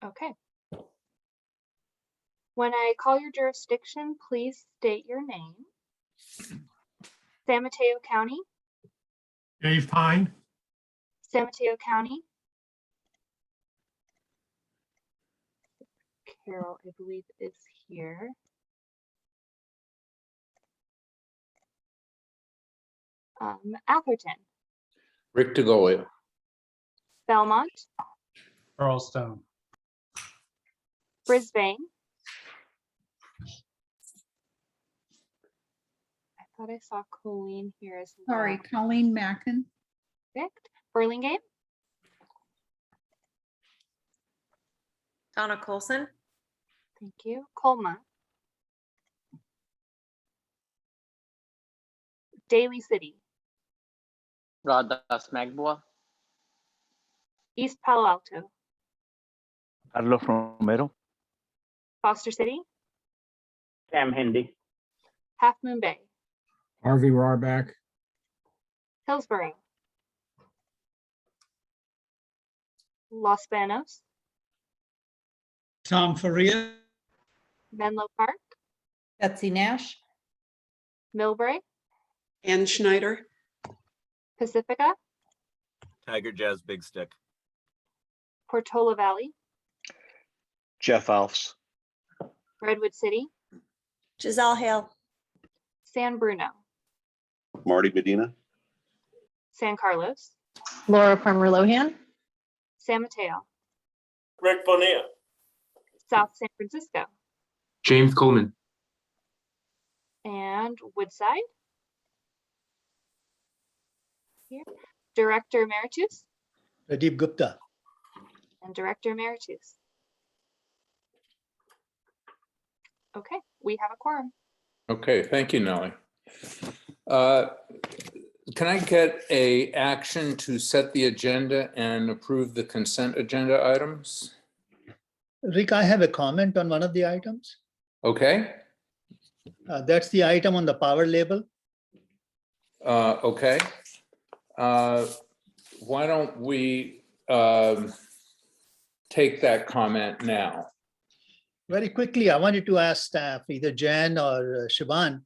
Okay. When I call your jurisdiction, please state your name. San Mateo County, Dave Pine. San Mateo County. Carol, I believe, is here. Atherton, Rick DeGolia. Belmont, Charleston. Brisbane. I thought I saw Colleen here as well. Sorry, Colleen Mackin. Perfect. Burlingame, Donna Colson, thank you. Colma, Daly City, Rodas Magboa, East Palo Alto, Carlos Romero. Foster City, Sam Hindi, Half Moon Bay, Harvey Rarback, Hillsborough, Los Banos, Tom Faria, Menlo Park, Betsy Nash. Millbrae, Ann Schneider, Pacifica, Tiger Jazz Big Stick. Portola Valley, Jeff Alfs. Redwood City, Giselle Hale, San Bruno, Marty Medina, San Carlos, Laura Farmer Lohan, San Mateo, Rick Bonilla. South San Francisco, James Coleman. and Woodside. Here. Director Emeritus Pradeep Gupta. and Director Emeritus. Okay, we have a quorum. Okay, thank you, Nellie. Can I get a action to set the agenda and approve the consent agenda items? Rick, I have a comment on one of the items. Okay, That's the item on the power label. okay. Why don't we take that comment now? Very quickly, I wanted to ask staff, either Jan or Siobhan,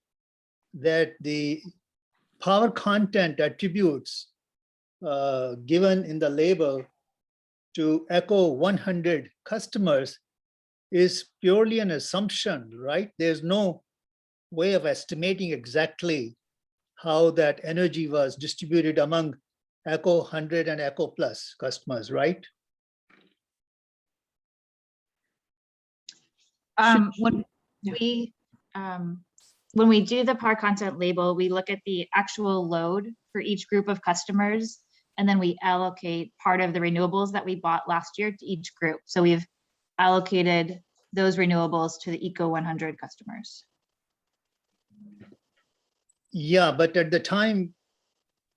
that the power content attributes given in the label to Echo 100 customers is purely an assumption, right? There's no way of estimating exactly how that energy was distributed among Echo 100 and Echo Plus customers, right? When we do the power content label, we look at the actual load for each group of customers, and then we allocate part of the renewables that we bought last year to each group. So we've allocated those renewables to the Eco 100 customers. Yeah, but at the time,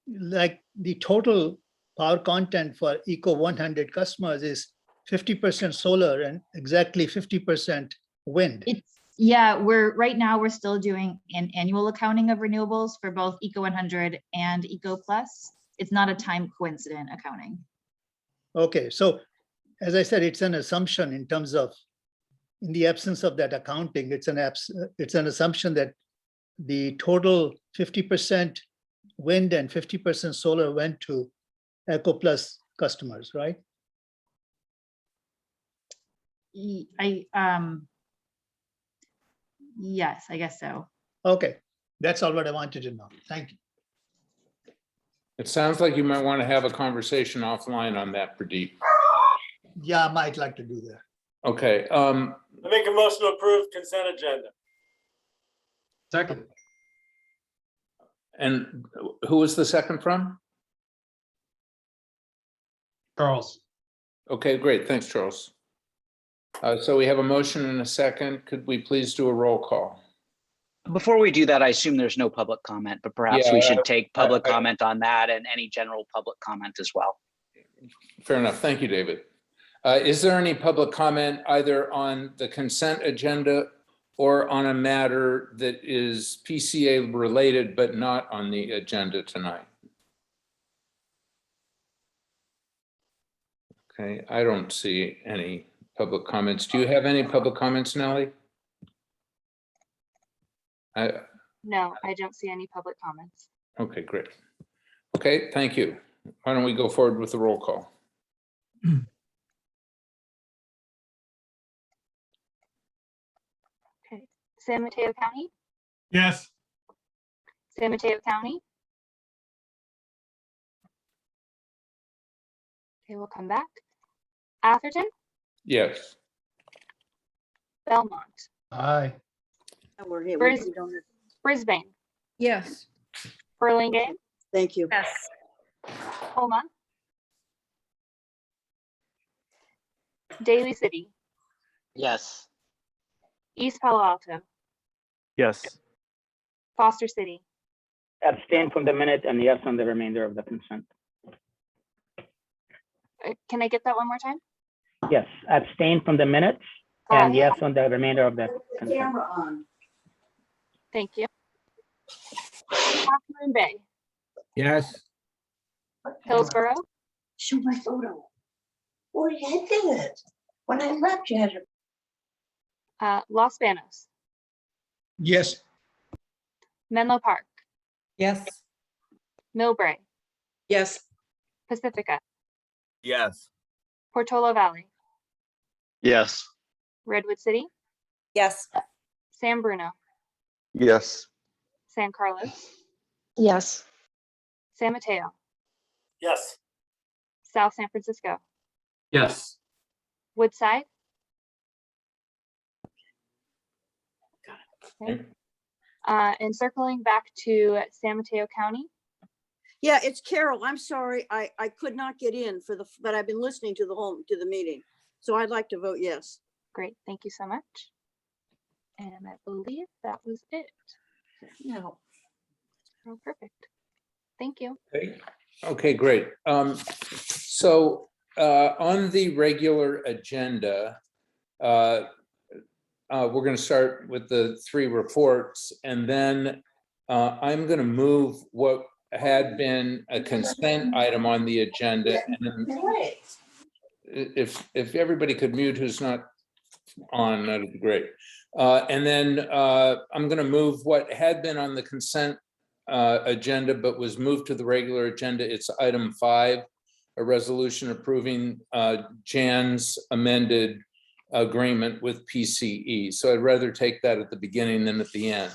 like the total power content for Eco 100 customers is 50% solar and exactly 50% wind. Yeah, right now we're still doing an annual accounting of renewables for both Eco 100 and Eco Plus. It's not a time coincident accounting. Okay, so as I said, it's an assumption in terms of, in the absence of that accounting, it's an assumption that the total 50% wind and 50% solar went to Eco Plus customers, right? Yes, I guess so. Okay, that's all what I wanted to know. Thank you. It sounds like you might want to have a conversation offline on that, Pradeep. Yeah, I might like to do that. Okay, I make a motion to approve consent agenda. Second. and who was the second from? Charles. Okay, great, thanks, Charles. So we have a motion and a second. Could we please do a roll call? Before we do that, I assume there's no public comment, but perhaps we Yeah, should take public I- comment on that and any general public comment as well. Fair enough. Thank you, David. Is there any public comment either on the consent agenda or on a matter that is PCA related but not on the agenda tonight? Okay, I don't see any public comments. Do you have any public comments, Nellie? No, I don't see any public comments. Okay, great. Okay, thank you. Why don't we go forward with the roll call? Okay, San Mateo County, Yes. San Mateo County. Okay, we'll come back. Atherton, Yes. Belmont, Aye. Brisbane, Yes. Burlingame, Thank you. Yes. Homa, Daly City, Yes. East Palo Alto, Yes. Foster City, Abstain from the minute and yes on the remainder of the consent. Can I get that one more time? Yes, abstain from the minutes and yes on the remainder of the consent. Camera on. Thank you. Half Moon Bay, Yes. Hillsborough, Show my photo. Oh, you did it. When I left, you had to. Los Banos, Yes. Menlo Park, Yes. Millbrae, Yes. Pacifica, Yes. Portola Valley, Yes. Redwood City, Yes. San Bruno, Yes. San Carlos, Yes. San Mateo, Yes. South San Francisco, Yes. Woodside. Okay. And circling back to San Mateo County, Yeah, it's Carol. I'm sorry. I could not get in but I've been listening to the meeting. So I'd like to vote yes. great, thank you so much. And I believe that was it. No. Oh, perfect. Thank you. Okay, great. So on the regular agenda, we're going to start with the 3 reports, and then I'm going to move what had been a consent item on the agenda. And if everybody could mute who's not on, that'd be great. And then I'm going to move what had been on the consent agenda but was moved to the regular agenda. It's item 5, a resolution approving Jan's amended agreement with PCE. So I'd rather take that at the beginning than at the end.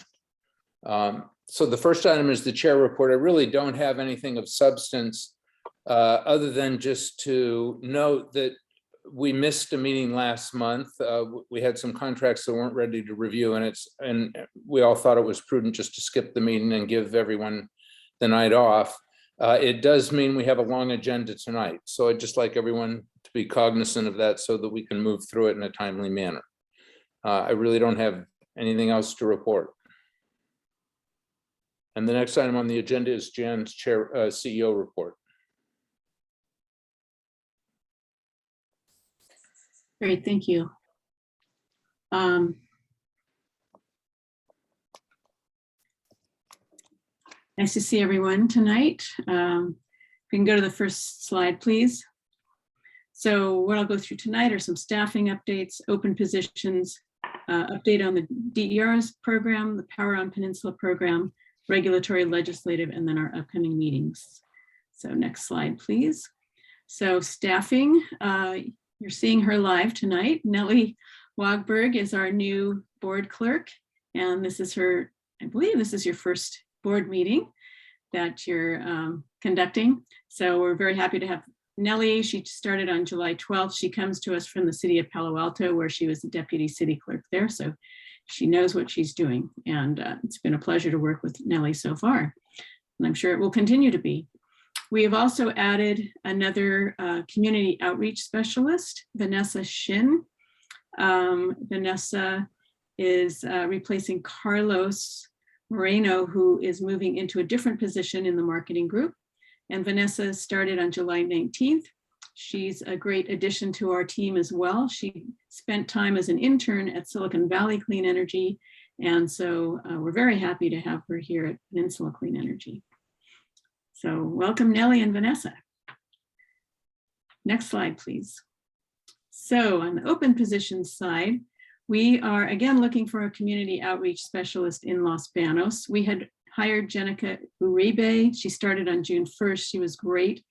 So the first item is the chair report. I really don't have anything of substance other than just to note that we missed a meeting last month. We had some contracts that weren't ready to review, and we all thought it was prudent just to skip the meeting and give everyone the night off. It does mean we have a long agenda tonight, so I'd just like everyone to be cognizant of that so that we can move through it in a timely manner. I really don't have anything else to report. And the next item on the agenda is Jan's CEO report. Great, thank you. Nice to see everyone tonight. We can go to the first slide, please. So what I'll go through tonight are some staffing updates, open positions, update on the DERs program, the Power on Peninsula program, regulatory, legislative, and then our upcoming meetings. So next slide, please. So staffing, you're seeing her live tonight. Nellie Wagberg is our new board clerk, and this is her, I believe this is your first board meeting that you're conducting. So we're very happy to have Nellie. She started on July 12th. She comes to us from the city of Palo Alto, where she was the deputy city clerk there. So she knows what she's doing, and it's been a pleasure to work with Nellie so far, and I'm sure it will continue to be. We have also added another community outreach specialist, Vanessa Shin. Vanessa is replacing Carlos Moreno, who is moving into a different position in the marketing group. And Vanessa started on July 19th. She's a great addition to our team as well. She spent time as an intern at Silicon Valley Clean Energy. And so we're very happy to have her here at Peninsula Clean Energy. So welcome, Nellie and Vanessa. Next slide, please. So on the open positions side, we are again looking for a community outreach specialist in Los Banos. We had hired Jenica Uribe. She started on June 1st. She was great,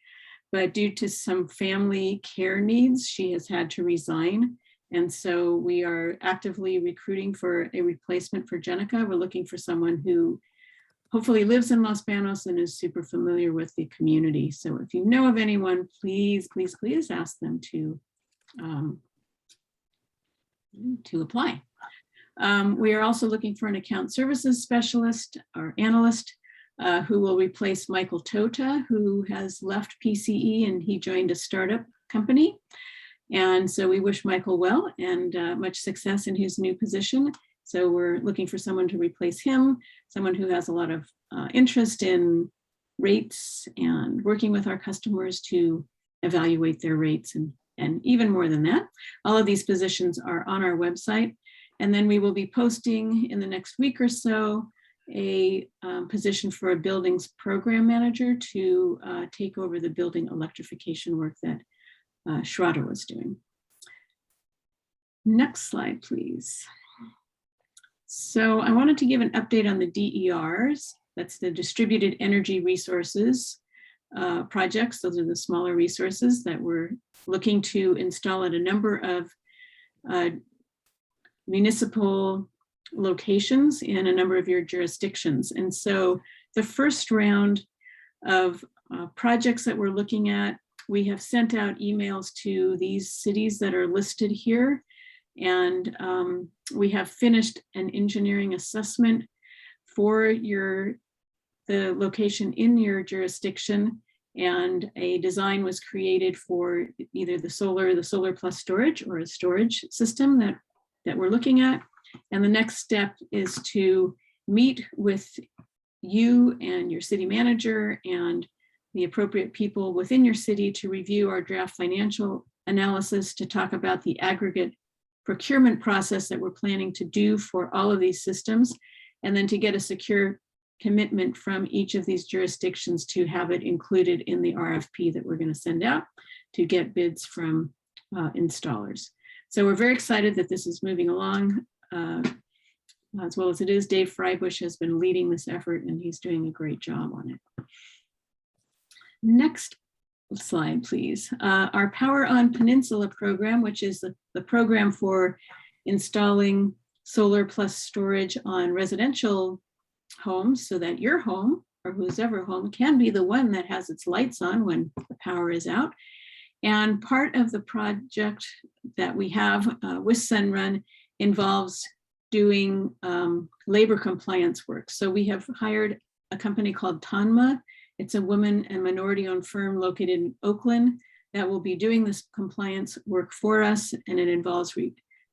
but due to some family care needs, she has had to resign. And so we are actively recruiting for a replacement for Jenica. We're looking for someone who hopefully lives in Los Banos and is super familiar with the community. So if you know of anyone, please, please, please ask them to apply. We are also looking for an account services specialist or analyst who will replace Michael Tota, who has left PCE and he joined a startup company. And so we wish Michael well and much success in his new position. So we're looking for someone to replace him, someone who has a lot of interest in rates and working with our customers to evaluate their rates and even more than that. All of these positions are on our website. And then we will be posting in the next week or so a position for a buildings program manager to take over the building electrification work that Schroeder was doing. Next slide, please. So I wanted to give an update on the DERs. That's the distributed energy resources projects. Those are the smaller resources that we're looking to install at a number of municipal locations in a number of your jurisdictions. And so the first round of projects that we're looking at, we have sent out emails to these cities that are listed here. And we have finished an engineering assessment for the location in your jurisdiction, and a design was created for either the solar plus storage or a storage system that we're looking at. And the next step is to meet with you and your city manager and the appropriate people within your city to review our draft financial analysis, to talk about the aggregate procurement process that we're planning to do for all of these systems, and then to get a secure commitment from each of these jurisdictions to have it included in the RFP that we're going to send out to get bids from installers. So we're very excited that this is moving along as well as it is. Dave Freibush has been leading this effort and he's doing a great job on it. Next slide, please. Our Power on Peninsula program, which is the program for installing solar plus storage on residential homes so that your home or whose ever home can be the one that has its lights on when the power is out. And part of the project that we have with Sunrun involves doing labor compliance work. So we have hired a company called Tanma. It's a woman and minority-owned firm located in Oakland that will be doing this compliance work for us. And it involves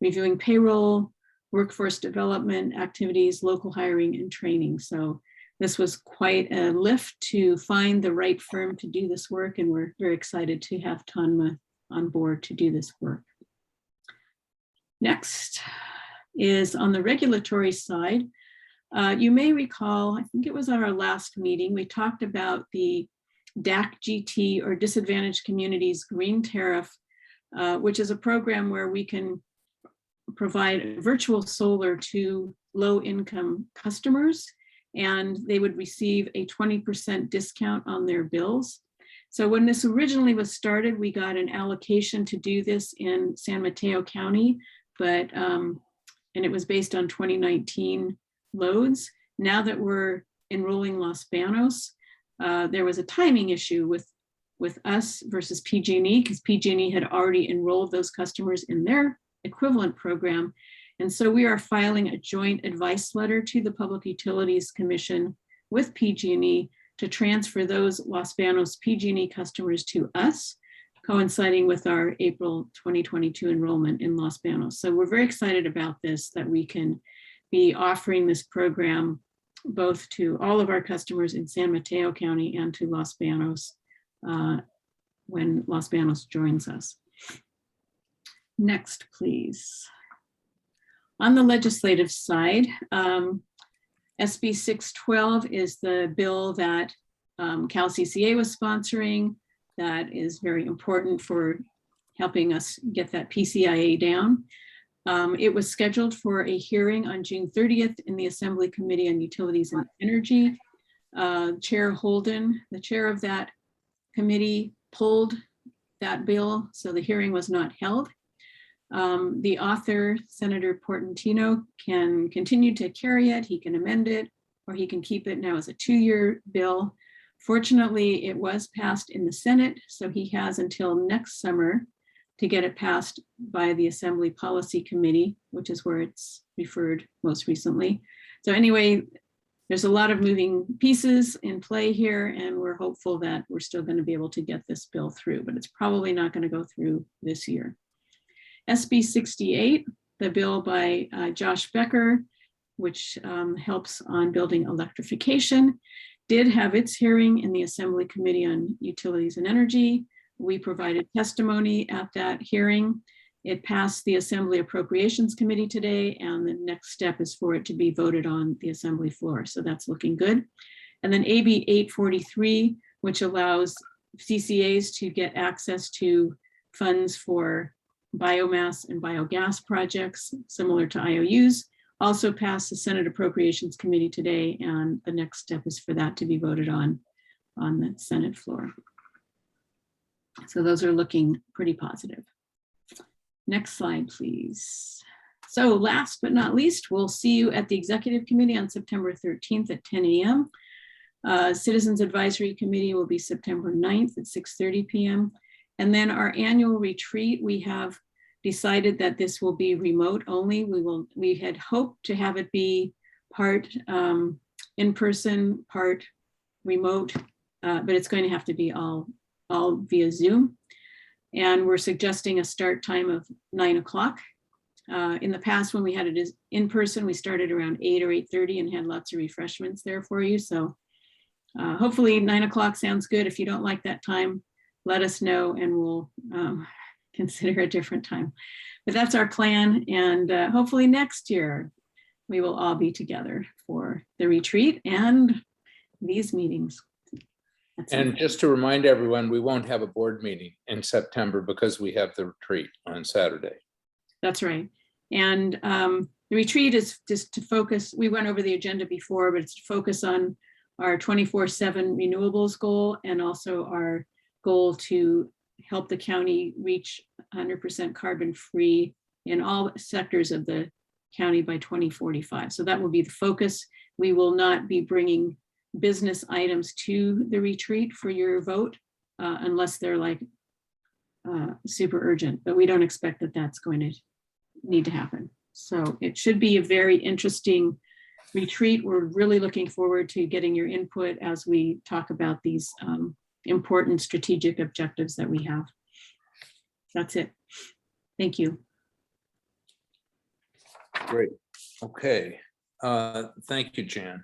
reviewing payroll, workforce development activities, local hiring and training. So this was quite a lift to find the right firm to do this work. And we're very excited to have Tanma on board to do this work. Next is on the regulatory side. You may recall, I think it was at our last meeting, we talked about the DAC GT or Disadvantaged Communities Green Tariff, which is a program where we can provide virtual solar to low-income customers, and they would receive a 20% discount on their bills. So when this originally was started, we got an allocation to do this in San Mateo County, but and it was based on 2019 loads. Now that we're enrolling Los Banos, there was a timing issue with us versus PG&E, because PG&E had already enrolled those customers in their equivalent program. And so we are filing a joint advice letter to the Public Utilities Commission with PG&E to transfer those Los Banos PG&E customers to us, coinciding with our April 2022 enrollment in Los Banos. So we're very excited about this, that we can be offering this program both to all of our customers in San Mateo County and to Los Banos when Los Banos joins us. Next, please. On the legislative side, SB 612 is the bill that Cal CCA was sponsoring that is very important for helping us get that PCIA down. It was scheduled for a hearing on June 30th in the Assembly Committee on Utilities and Energy. Chair Holden, the chair of that committee, pulled that bill, so the hearing was not held. The author, Senator Portantino, can continue to carry it, he can amend it, or he can keep it now as a 2-year bill. Fortunately, it was passed in the Senate, so he has until next summer to get it passed by the Assembly Policy Committee, which is where it's referred most recently. So anyway, there's a lot of moving pieces in play here, and we're hopeful that we're still going to be able to get this bill through, but it's probably not going to go through this year. SB 68, the bill by Josh Becker, which helps on building electrification, did have its hearing in the Assembly Committee on Utilities and Energy. We provided testimony at that hearing. It passed the Assembly Appropriations Committee today, and the next step is for it to be voted on the Assembly floor. So that's looking good. And then AB 843, which allows CCAs to get access to funds for biomass and biogas projects similar to IOUs, also passed the Senate Appropriations Committee today, and the next step is for that to be voted on the Senate floor. So those are looking pretty positive. Next slide, please. So last but not least, we'll see you at the Executive Committee on September 13th at 10 a.m. Citizens Advisory Committee will be September 9th at 6:30 p.m. And then our annual retreat, we have decided that this will be remote only. We had hoped to have it be part in person, part remote, but it's going to have to be all via Zoom. And we're suggesting a start time of 9 o'clock. In the past, when we had it in person, we started around 8 or 8:30 and had lots of refreshments there for you. So hopefully 9 o'clock sounds good. If you don't like that time, let us know and we'll consider a different time. But that's our plan. And hopefully next year, we will all be together for the retreat and these meetings. And just to remind everyone, we won't have a board meeting in September because we have the retreat on Saturday. That's right. And the retreat is just to focus, we went over the agenda before, but it's to focus on our 24/7 renewables goal and also our goal to help the county reach 100% carbon free in all sectors of the county by 2045. So that will be the focus. We will not be bringing business items to the retreat for your vote unless they're like super urgent, but we don't expect that that's going to need to happen. So it should be a very interesting retreat. We're really looking forward to getting your input as we talk about these important strategic objectives that we have. That's it. Thank you. Great. Okay. Thank you, Jan.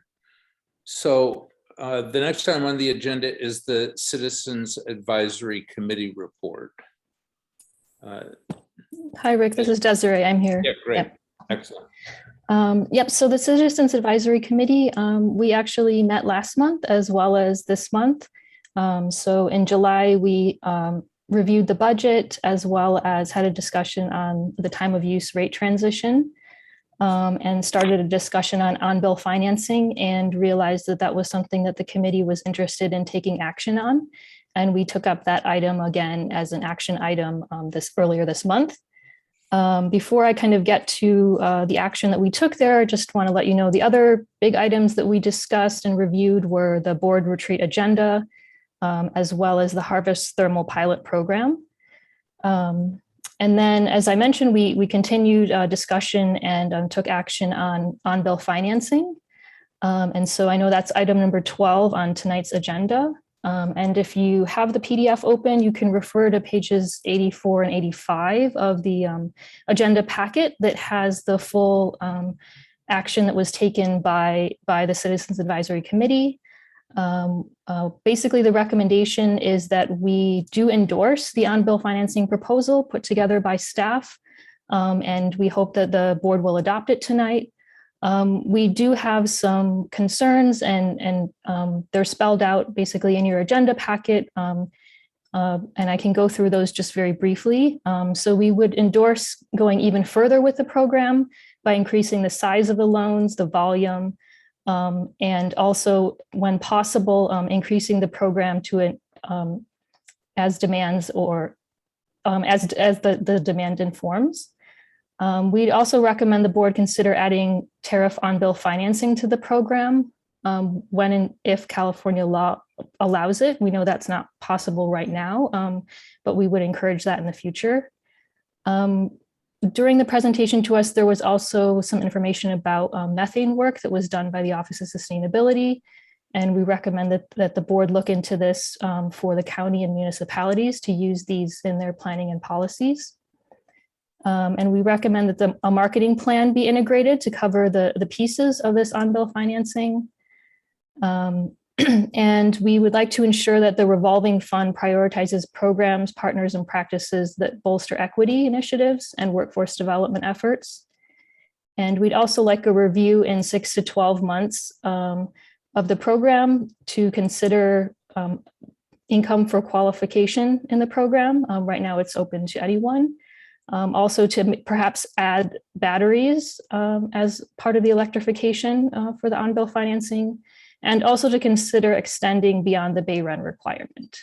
So the next item on the agenda is the Citizens Advisory Committee report. Hi, Rick. This is Desiree. I'm here. Yeah, great. Yep. Excellent. Yep. So the Citizens Advisory Committee, we actually met last month as well as this month. So in July, we reviewed the budget as well as had a discussion on the time of use rate transition. And started a discussion on-bill financing and realized that that was something that the committee was interested in taking action on. And we took up that item again as an action item earlier this month. Before I kind of get to the action that we took there, I just want to let you know the other big items that we discussed and reviewed were the board retreat agenda, as well as the Harvest Thermal Pilot program. And then, as I mentioned, we continued discussion and took action on-bill financing. And so I know that's item number 12 on tonight's agenda. And if you have the PDF open, you can refer to pages 84 and 85 of the agenda packet that has the full action that was taken by the Citizens Advisory Committee. Basically, the recommendation is that we do endorse the on-bill financing proposal put together by staff, and we hope that the board will adopt it tonight. We do have some concerns, and they're spelled out basically in your agenda packet. And I can go through those just very briefly. So we would endorse going even further with the program by increasing the size of the loans, the volume, and also, when possible, increasing the program to as demands or as the demand informs. We'd also recommend the board consider adding tariff on-bill financing to the program when and if California law allows it. We know that's not possible right now, but we would encourage that in the future. During the presentation to us, there was also some information about methane work that was done by the Office of Sustainability. And we recommend that the board look into this for the county and municipalities to use these in their planning and policies. And we recommend that a marketing plan be integrated to cover the pieces of this on-bill financing. And we would like to ensure that the revolving fund prioritizes programs, partners, and practices that bolster equity initiatives and workforce development efforts. And we'd also like a review in 6 to 12 months of the program to consider income for qualification in the program. Right now it's open to anyone. Also to perhaps add batteries as part of the electrification for the on-bill financing, and also to consider extending beyond the bay run requirement.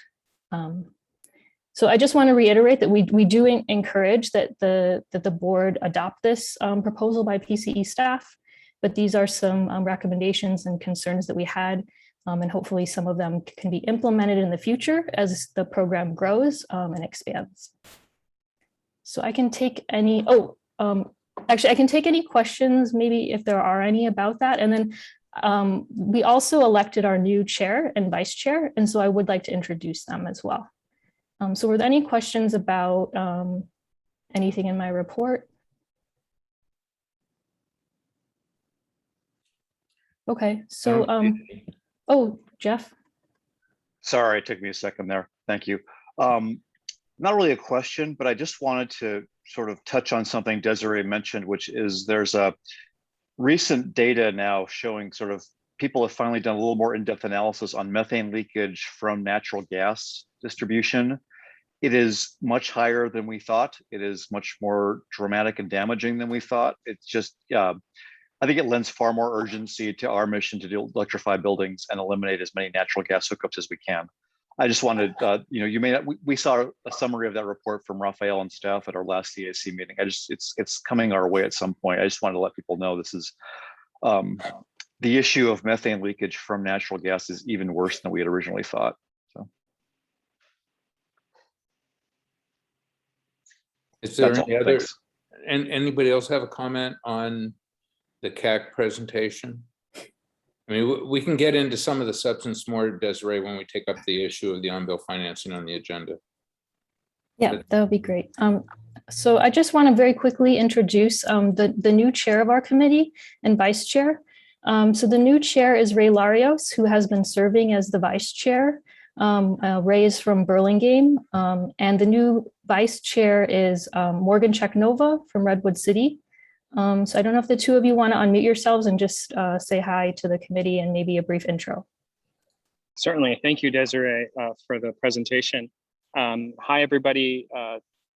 So I just want to reiterate that we do encourage that the board adopt this proposal by PCE staff, but these are some recommendations and concerns that we had, and hopefully some of them can be implemented in the future as the program grows and expands. So I can take any, actually I can take any questions, maybe if there are any about that. And then we also elected our new chair and vice chair, and so I would like to introduce them as well. So were there any questions about anything in my report? Okay, so, oh, Jeff. Sorry, it took me a second there. Thank you. Not really a question, but I just wanted to sort of touch on something Desiree mentioned, which is there's a recent data now showing sort of people have finally done a little more in-depth analysis on methane leakage from natural gas distribution. It is much higher than we thought. It is much more dramatic and damaging than we thought. It's just, I think it lends far more urgency to our mission to electrify buildings and eliminate as many natural gas hookups as we can. I just wanted, you may not, we saw a summary of that report from Raphael and staff at our last CAC meeting. It's coming our way at some point. I just wanted to let people know this is, the issue of methane leakage from natural gas is even worse than we had originally thought. So. Is there any other, and anybody else have a comment on the CAC presentation? I mean, we can get into some of the substance more, Desiree, when we take up the issue of the on-bill financing on the agenda. Yeah, that would be great. So I just want to very quickly introduce the new chair of our committee and vice chair. So the new chair is Ray Larios, who has been serving as the vice chair. Ray is from Burlingame, and the new vice chair is Morgan Cheknova from Redwood City. So I don't know if the two of you want to unmute yourselves and just say hi to the committee and maybe a brief intro. Certainly. Thank you, Desiree, for the presentation. Hi, everybody.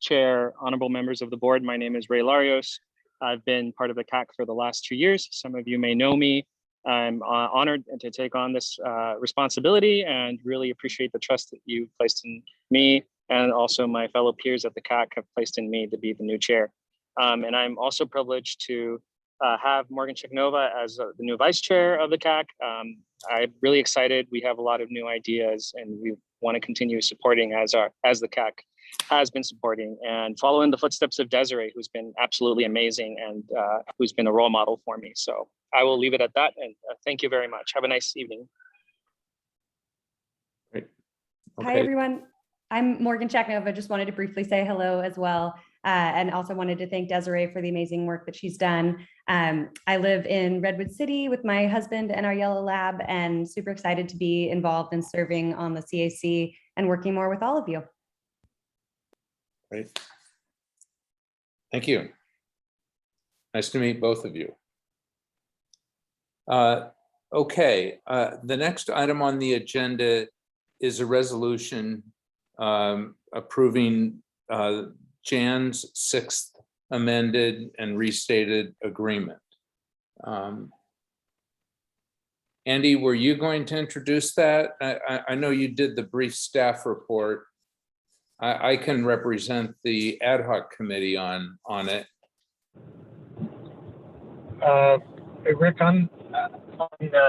Chair, honorable members of the board. My name is Ray Larios. I've been part of the CAC for the last 2 years. Some of you may know me. I'm honored to take on this responsibility and really appreciate the trust that you placed in me, and also my fellow peers at the CAC have placed in me to be the new chair. And I'm also privileged to have Morgan Cheknova as the new vice chair of the CAC. I'm really excited. We have a lot of new ideas and we want to continue supporting as the CAC has been supporting, and follow in the footsteps of Desiree, who's been absolutely amazing and who's been a role model for me. So I will leave it at that, and thank you very much. Have a nice evening. Great. Okay. Hi, everyone. I'm Morgan Cheknova. Just wanted to briefly say hello as well. And also wanted to thank Desiree for the amazing work that she's done. I live in Redwood City with my husband and our yellow lab, and super excited to be involved in serving on the CAC and working more with all of you. Great. Thank you. Nice to meet both of you. Okay, the next item on the agenda is a resolution approving Jan's 6th amended and restated agreement. Andy, were you going to introduce that? I know you did the brief staff report. I can represent the ad hoc committee on it. Rick, I'm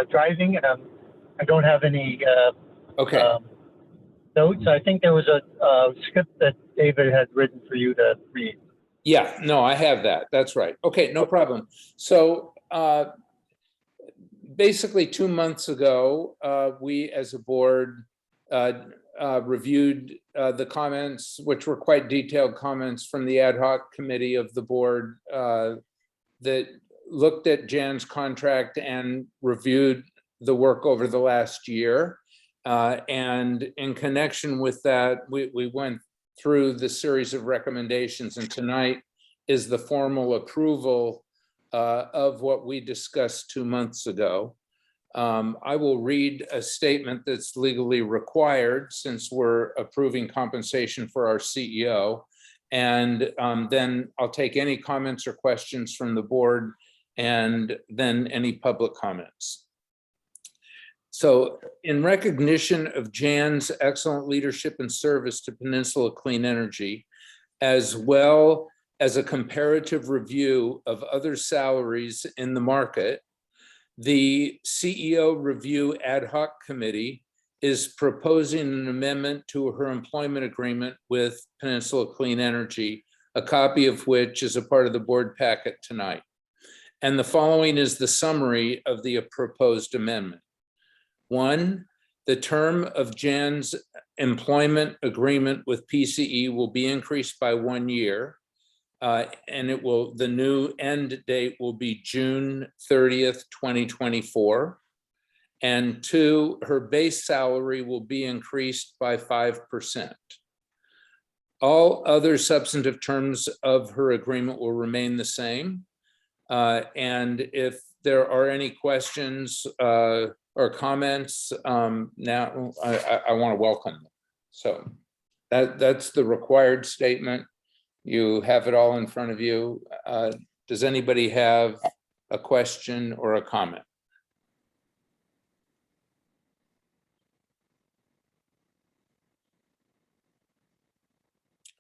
driving and I don't have any Okay. notes. I think there was a script that David had written for you to read. Yeah, no, I have that. That's right. Okay, no problem. So basically 2 months ago, we as a board reviewed the comments, which were quite detailed comments from the ad hoc committee of the board that looked at Jan's contract and reviewed the work over the last year. And in connection with that, we went through the series of recommendations, and tonight is the formal approval of what we discussed 2 months ago. I will read a statement that's legally required since we're approving compensation for our CEO. And then I'll take any comments or questions from the board and then any public comments. So in recognition of Jan's excellent leadership and service to Peninsula Clean Energy, as well as a comparative review of other salaries in the market, the CEO Review Ad Hoc Committee is proposing an amendment to her employment agreement with Peninsula Clean Energy, a copy of which is a part of the board packet tonight. And the following is the summary of the proposed amendment. 1, the term of Jan's employment agreement with PCE will be increased by 1 year. And the new end date will be June 30th, 2024. And 2, her base salary will be increased by 5%. All other substantive terms of her agreement will remain the same. And if there are any questions or comments, now I want to welcome them. So that's the required statement. You have it all in front of you. Does anybody have a question or a comment?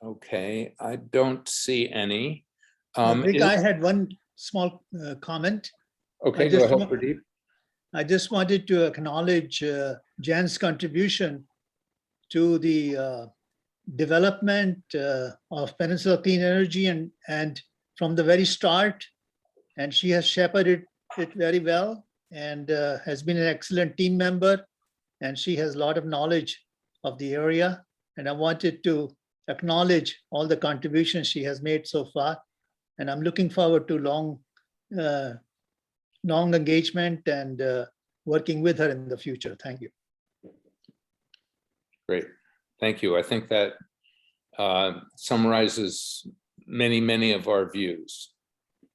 Okay, I don't see any. Rick, I had one small comment. Okay, go ahead, Pradeep. I just wanted to acknowledge Jan's contribution to the development of Peninsula Clean Energy and from the very start, and she has shepherded it very well and has been an excellent team member, and she has a lot of knowledge of the area, and I wanted to acknowledge all the contributions she has made so far, and I'm looking forward to long engagement and working with her in the future. Thank you. Great. Thank you. I think that summarizes many of our views.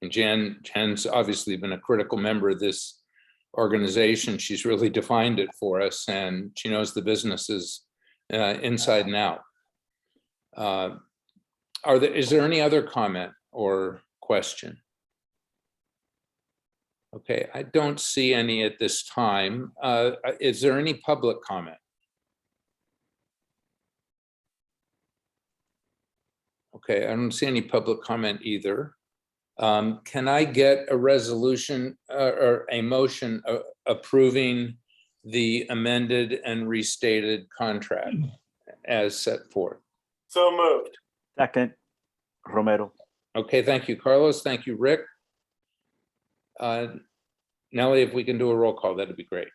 And Jan's obviously been a critical member of this organization. She's really defined it for us, and she knows the businesses inside and out. Is there any other comment or question? Okay, I don't see any at this time. Is there any public comment? Okay, I don't see any public comment either. Can I get a resolution or a motion approving the amended and restated contract as set forth? So moved. Second, Romero. Okay, thank you, Carlos. Thank you, Rick. Nellie, if we can do a roll call, that'd be great.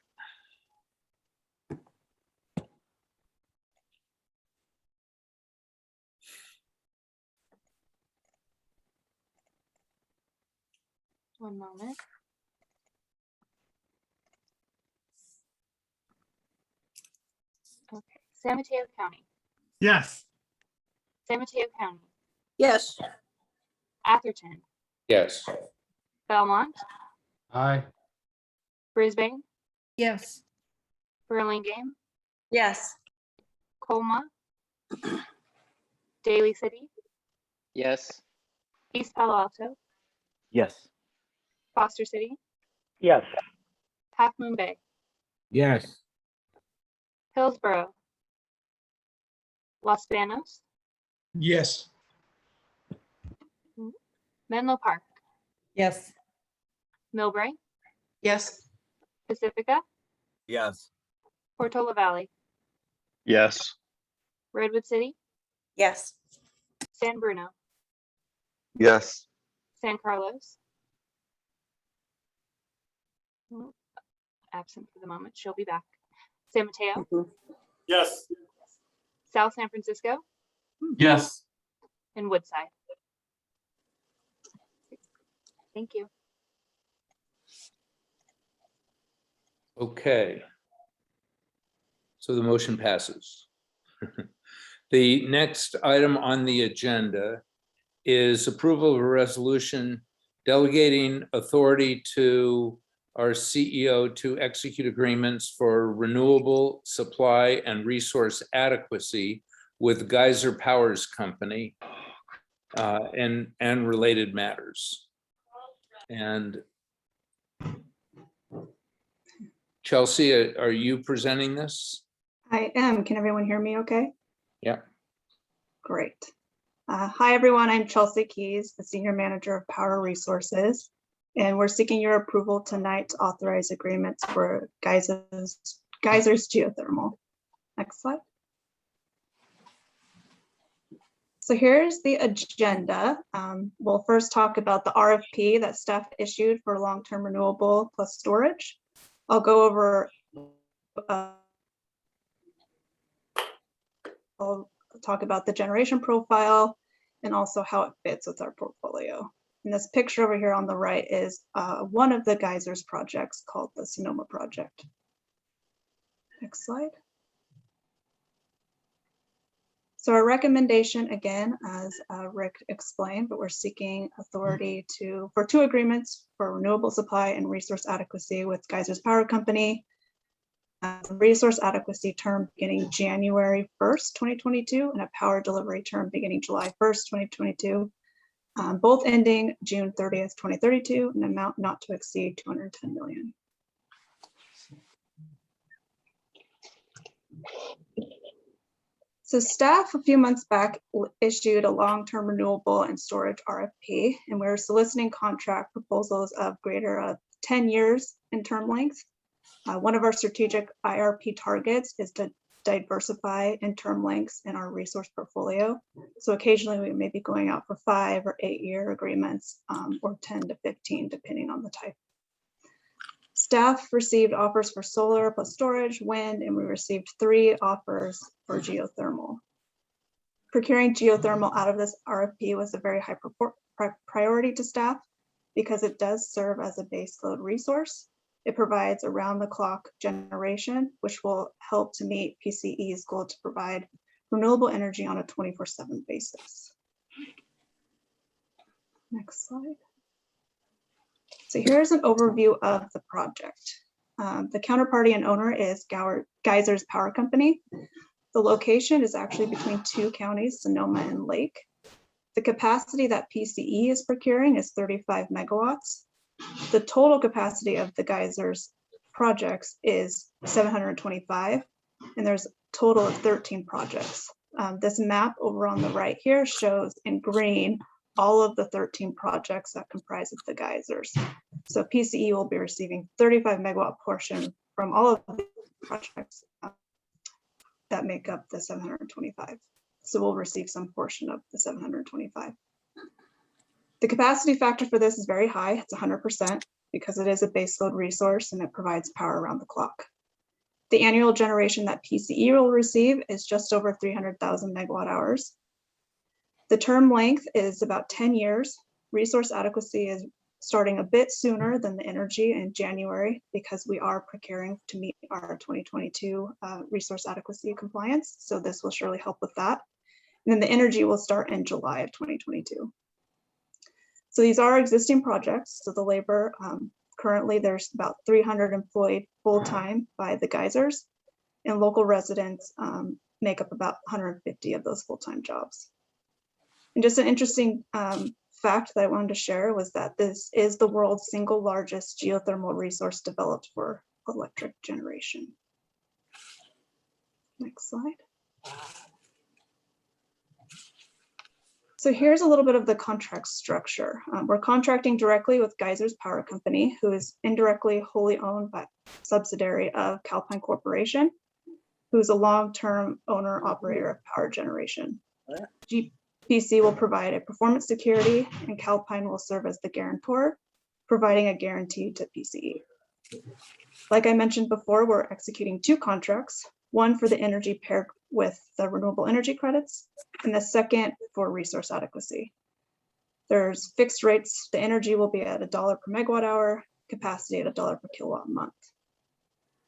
One moment. Okay, San Mateo County. Yes. San Mateo County. Yes. Atherton. Yes. Belmont. Aye. Brisbane. Yes. Burlingame. Yes. Colma. Daly City, Yes. East Palo Alto, Yes. Foster City, Yes. Half Moon Bay, Yes. Hillsborough, Los Banos, Yes. Menlo Park, Yes. Millbrae, Yes. Pacifica, Yes. Portola Valley, Yes. Redwood City, Yes. San Bruno, Yes. San Carlos. Absent for the moment, she'll be back. San Mateo, Yes. South San Francisco, Yes. and Woodside. Thank you. Okay. So the motion passes. The next item on the agenda is approval of a resolution delegating authority to our CEO to execute agreements for renewable supply and resource adequacy with Geyser Powers Company and related matters. And Chelsea, are you presenting this? I am. Can everyone hear me okay? Yeah. Great. Hi, everyone. I'm Chelsea Keys, the Senior Manager of Power Resources, and we're seeking your approval tonight to authorize agreements for Geysers Geothermal. Next slide. So here's the agenda. We'll first talk about the RFP that staff issued for long-term renewable plus storage. I'll go over I'll talk about the generation profile and also how it fits with our portfolio. And this picture over here on the right is one of the Geysers projects called the Sonoma project. Next slide. So our recommendation, again, as Rick explained, but we're seeking authority for two agreements for renewable supply and resource adequacy with Geysers Power Company. Resource adequacy term beginning January 1st, 2022, and a power delivery term beginning July 1st, 2022, both ending June 30th, 2032, an amount not to exceed 210 million. So staff a few months back issued a long-term renewable and storage RFP, and we're soliciting contract proposals of greater 10 years in term length. One of our strategic IRP targets is to diversify in term lengths in our resource portfolio. So occasionally we may be going out for 5 or 8 year agreements or 10 to 15, depending on the type. Staff received offers for solar plus storage, wind, and we received 3 offers for geothermal. Procuring geothermal out of this RFP was a very high priority to staff because it does serve as a baseload resource. It provides around-the-clock generation, which will help to meet PCE's goal to provide renewable energy on a 24/7 basis. Next slide. So here's an overview of the project. The counterparty and owner is Geysers Power Company. The location is actually between 2 counties, Sonoma and Lake. The capacity that PCE is procuring is 35 megawatts. The total capacity of the Geysers projects is 725, and there's a total of 13 projects. This map over on the right here shows in green all of the 13 projects that comprise of the Geysers. So PCE will be receiving 35 megawatt portion from all of the projects that make up the 725. So we'll receive some portion of the 725. The capacity factor for this is very high. It's 100% because it is a baseload resource and it provides power around the clock. The annual generation that PCE will receive is just over 300,000 megawatt hours. The term length is about 10 years. Resource adequacy is starting a bit sooner than the energy in January because we are procuring to meet our 2022 resource adequacy compliance. So this will surely help with that. And then the energy will start in July of 2022. So these are existing projects. So the labor, currently there's about 300 employed full-time by the Geysers, and local residents make up about 150 of those full-time jobs. And just an interesting fact that I wanted to share was that this is the world's single largest geothermal resource developed for electric generation. Next slide. So here's a little bit of the contract structure. We're contracting directly with Geysers Power Company, who is indirectly wholly owned by subsidiary of Calpine Corporation, who's a long-term owner operator of power generation. GPC will provide a performance security, and Calpine will serve as the guarantor, providing a guarantee to PCE. Like I mentioned before, we're executing 2 contracts, one for the energy paired with the renewable energy credits, and the second for resource adequacy. There's fixed rates. The energy will be at $1 per megawatt hour, capacity at $1 per kilowatt month.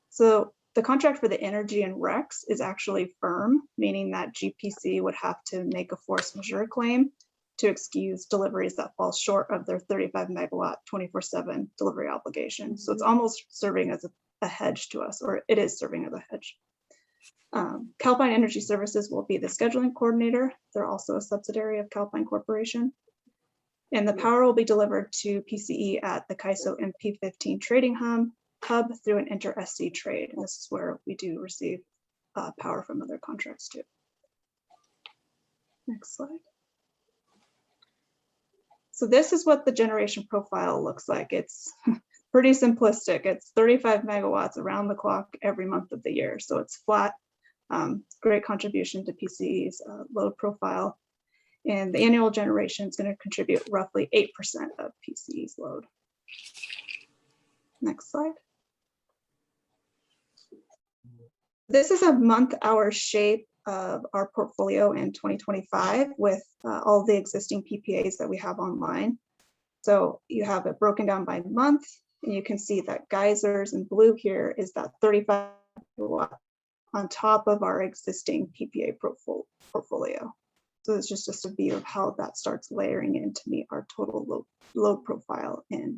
So the contract for the energy and RECs is actually firm, meaning that GPC would have to make a force majeure claim to excuse deliveries that fall short of their 35 megawatt 24/7 delivery obligation. So it's almost serving as a hedge to us, or it is serving as a hedge. Calpine Energy Services will be the scheduling coordinator. They're also a subsidiary of Calpine Corporation. And the power will be delivered to PCE at the CAISO MP15 trading hub through an inter-SC trade. And this is where we do receive power from other contracts too. Next slide. So this is what the generation profile looks like. It's pretty simplistic. It's 35 megawatts around the clock every month of the year. So it's flat. Great contribution to PCE's load profile. And the annual generation is going to contribute roughly 8% of PCE's load. Next slide. This is a month-hour shape of our portfolio in 2025 with all the existing PPAs that we have online. So you have it broken down by month, and you can see that Geysers in blue here is that 35 megawatt on top of our existing PPA portfolio. So it's just a view of how that starts layering in to meet our total load profile in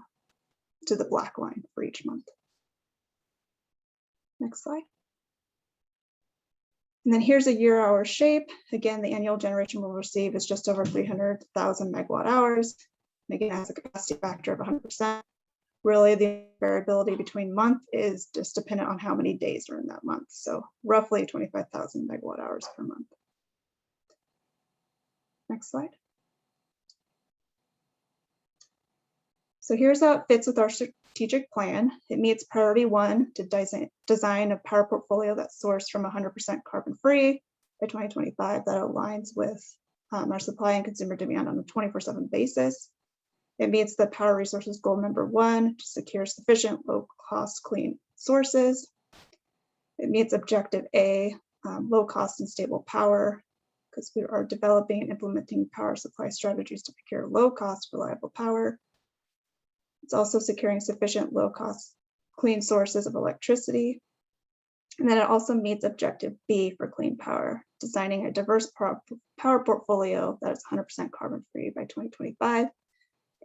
to the black line for each month. Next slide. And then here's a year-hour shape. Again, the annual generation we'll receive is just over 300,000 megawatt hours. And again, has a capacity factor of 100%. Really, the variability between month is just dependent on how many days are in that month. So roughly 25,000 megawatt hours per month. Next slide. So here's how it fits with our strategic plan. It meets priority 1 to design a power portfolio that's sourced from 100% carbon free by 2025 that aligns with our supply and consumer demand on a 24/7 basis. It meets the power resources goal number 1 to secure sufficient low cost clean sources. It meets objective A, low cost and stable power, because we are developing and implementing power supply strategies to procure low cost reliable power. It's also securing sufficient low cost clean sources of electricity. And then it also meets objective B for clean power, designing a diverse power portfolio that is 100% carbon free by 2025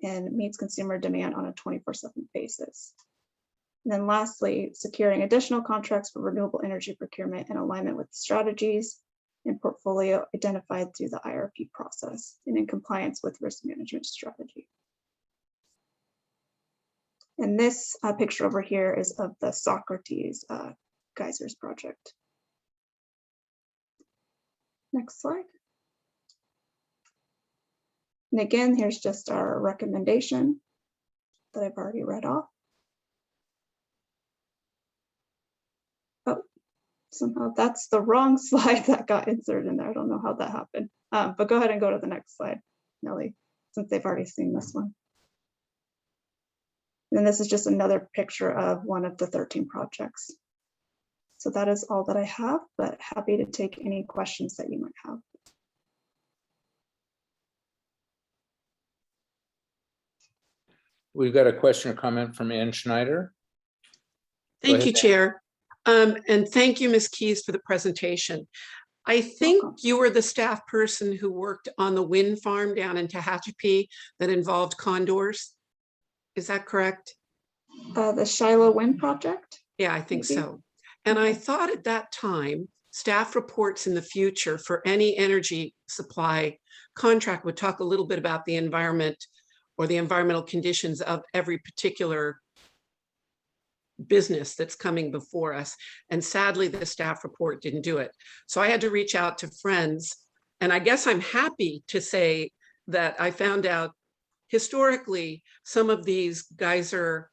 and meets consumer demand on a 24/7 basis. And then lastly, securing additional contracts for renewable energy procurement in alignment with strategies and portfolio identified through the IRP process and in compliance with risk management strategy. And this picture over here is of the Socrates Geysers project. Next slide. And again, here's just our recommendation that I've already read off. Oh, somehow that's the wrong slide that got inserted in there. I don't know how that happened, but go ahead and go to the next slide, Nellie, since they've already seen this one. And this is just another picture of one of the 13 projects. So that is all that I have, but happy to take any questions that you might have. We've got a question or comment from Ann Schneider. Thank you, Chair. And thank you, Ms. Keys, for the presentation. I think you were the staff person who worked on the wind farm down in Tehachapi that involved condors. Is that correct? The Shiloh Wind Project? Yeah, I think so. And I thought at that time staff reports in the future for any energy supply contract would talk a little bit about the environment or the environmental conditions of every particular business that's coming before us. And sadly, the staff report didn't do it. So I had to reach out to friends. And I guess I'm happy to say that I found out historically, some of these geyser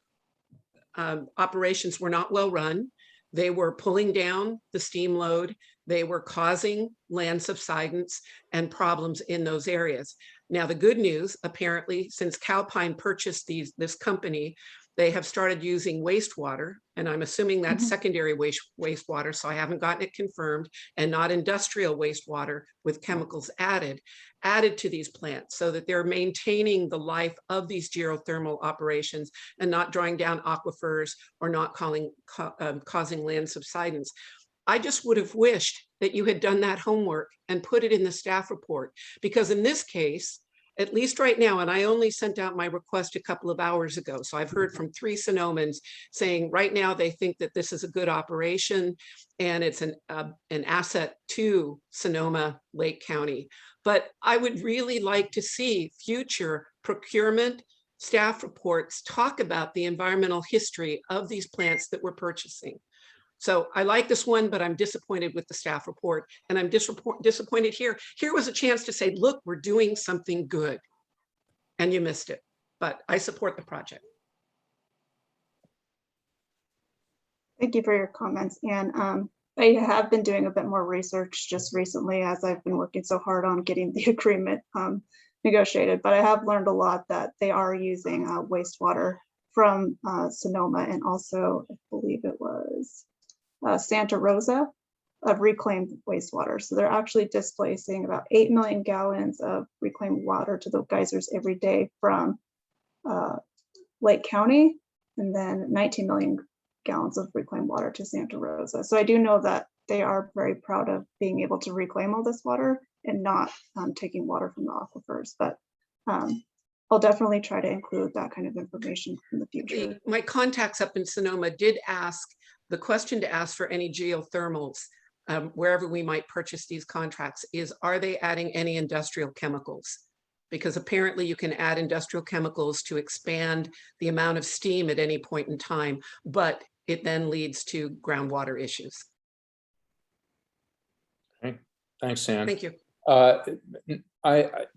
operations were not well run. They were pulling down the steam load. They were causing land subsidence and problems in those areas. Now, the good news, apparently, since Calpine purchased this company, they have started using wastewater, and I'm assuming that's secondary wastewater, so I haven't gotten it confirmed, and not industrial wastewater with chemicals added to these plants, so that they're maintaining the life of these geothermal operations and not drawing down aquifers or not causing land subsidence. I just would have wished that you had done that homework and put it in the staff report, because in this case, at least right now, and I only sent out my request a couple of hours ago, so I've heard from 3 Sonomans saying right now they think that this is a good operation and it's an asset to Sonoma Lake County. But I would really like to see future procurement staff reports talk about the environmental history of these plants that we're purchasing. So I like this one, but I'm disappointed with the staff report, and I'm disappointed here. Here was a chance to say, look, we're doing something good, and you missed it. But I support the project. Thank you for your comments. And I have been doing a bit more research just recently as I've been working so hard on getting the agreement negotiated. But I have learned a lot that they are using wastewater from Sonoma, and also I believe it was Santa Rosa of reclaimed wastewater. So they're actually displacing about 8 million gallons of reclaimed water to the geysers every day from Lake County, and then 19 million gallons of reclaimed water to Santa Rosa. So I do know that they are very proud of being able to reclaim all this water and not taking water from the aquifers. But I'll definitely try to include that kind of information in the future. My contacts up in Sonoma did ask the question to ask for any geothermals wherever we might purchase these contracts is, are they adding any industrial chemicals? Because apparently you can add industrial chemicals to expand the amount of steam at any point in time, but it then leads to groundwater issues. Okay. Thanks, Sam. Thank you.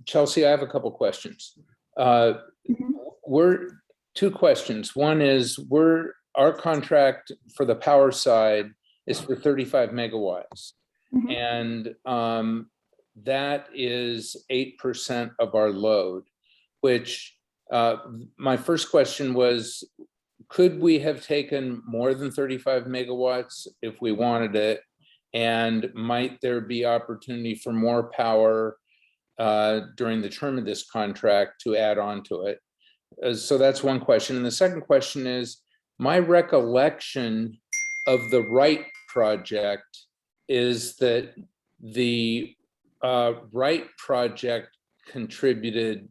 Chelsea, I have a couple questions. We're 2 questions. One is our contract for the power side is for 35 megawatts. And that is 8% of our load, which my first question was, could we have taken more than 35 megawatts if we wanted it? And might there be opportunity for more power during the term of this contract to add on to it? So that's one question. And the second question is, my recollection of the Wright project is that the Wright project contributed,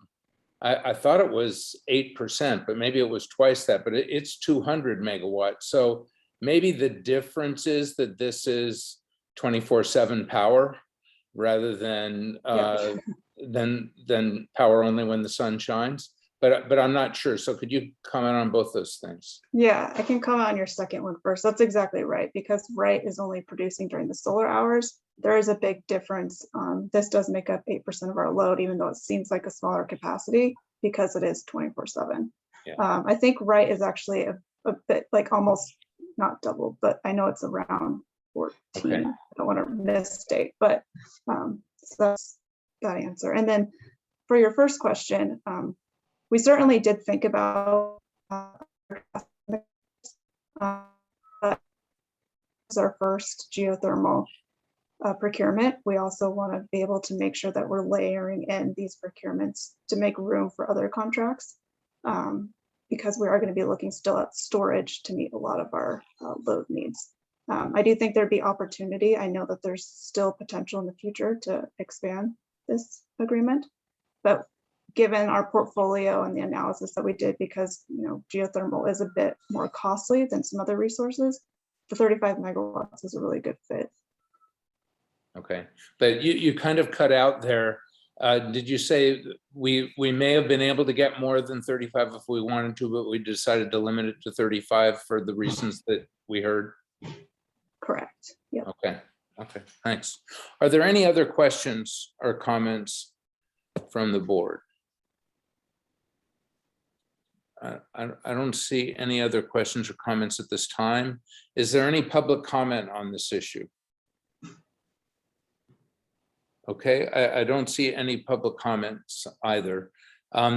I thought it was 8%, but maybe it was twice that, but it's 200 megawatts. So maybe the difference is that this is 24/7 power rather than than power only when the sun shines. But I'm not sure. So could you comment on both those things? Yeah, I can comment on your second one first. That's exactly right, because Wright is only producing during the solar hours. There is a big difference. This does make up 8% of our load, even though it seems like a smaller capacity, because it is 24/7. Yeah. I think Wright is actually a bit like almost not double, but I know it's around 14. Okay. I don't want to misstate, but so that's that answer. And then for your first question, we certainly did think about our first geothermal procurement. We also want to be able to make sure that we're layering in these procurements to make room for other contracts, because we are going to be looking still at storage to meet a lot of our load needs. I do think there'd be opportunity. I know that there's still potential in the future to expand this agreement, but given our portfolio and the analysis that we did, because geothermal is a bit more costly than some other resources, the 35 megawatts is a really good fit. Okay, but you kind of cut out there. Did you say we may have been able to get more than 35 if we wanted to, but we decided to limit it to 35 for the reasons that we heard? Correct. Yep. Okay, thanks. Are there any other questions or comments from the board? I don't see any other questions or comments at this time. Is there any public comment on this issue? Okay, I don't see any public comments either.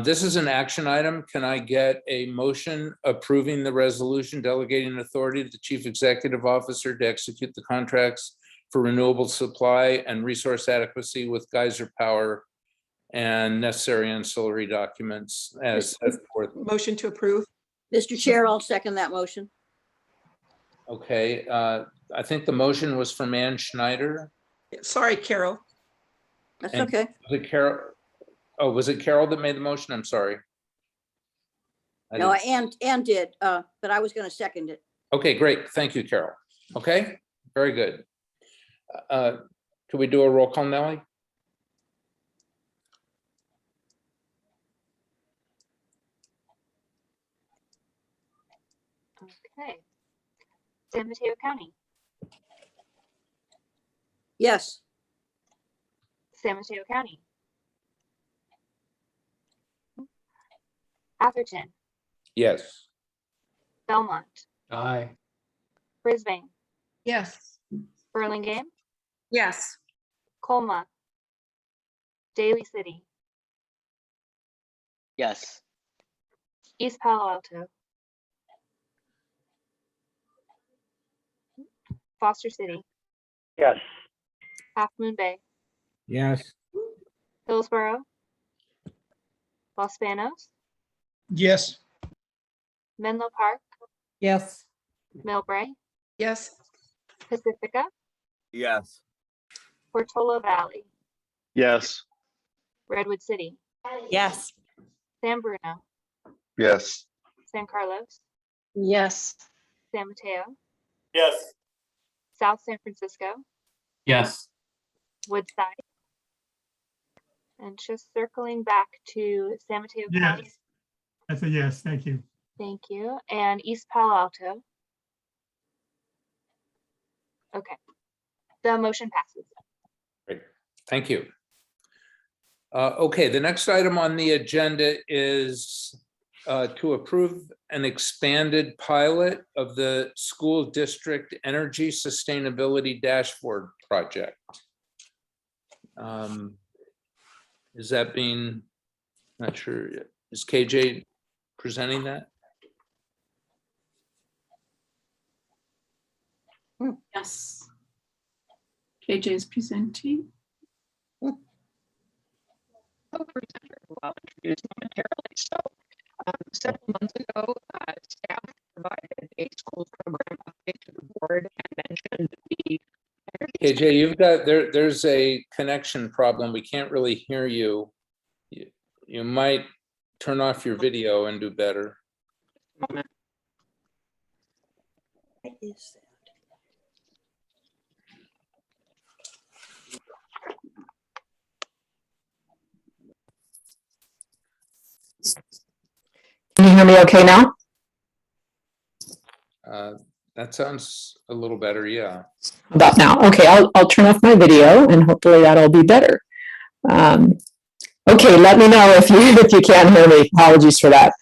This is an action item. Can I get a motion approving the resolution delegating authority to the Chief Executive Officer to execute the contracts for renewable supply and resource adequacy with Geyser Power and necessary ancillary documents as set forth? Motion to approve. Mr. Chair, I'll second that motion. Okay, I think the motion was from Ann Schneider. Sorry, Carol. That's And okay. Was it Carol? Oh, was it Carol that made the motion? I'm sorry. No, Ann did, but I was going to second it. Okay, great. Thank you, Carol. Okay, very good. Can we do a roll call, Nellie? Okay. San Mateo County, Yes. San Mateo County. Atherton, Yes. Belmont, Aye. Brisbane, Yes. Burlingame, Yes. Colma, Daly City, Yes. East Palo Alto, Foster City, Yes. Half Moon Bay, Yes. Hillsborough, Los Banos, Yes. Menlo Park, Yes. Millbrae, Yes. Pacifica, Yes. Portola Valley, Yes. Redwood City, Yes. San Bruno, Yes. San Carlos, Yes. San Mateo, Yes. South San Francisco, Yes. Woodside, and just circling back to San Mateo County. Yes. That's a yes. Thank you. Thank you. And East Palo Alto. Okay. The motion passes. Great. Thank you. Okay, the next item on the agenda is to approve an expanded pilot of the school district energy sustainability dashboard project. Is that being, not sure, is KJ presenting that? Yes. KJ is presenting. I'll introduce momentarily. So, several months ago, staff provided a schools program update to the board and mentioned the KJ, you've got, there's a connection problem. We can't really hear you. You might turn off your video and do better. What is that? Can you hear me okay now? That sounds a little better, yeah. About now. Okay, I'll turn off my video and hopefully that'll be better. Okay, let me know if you can't hear me. Apologies for that.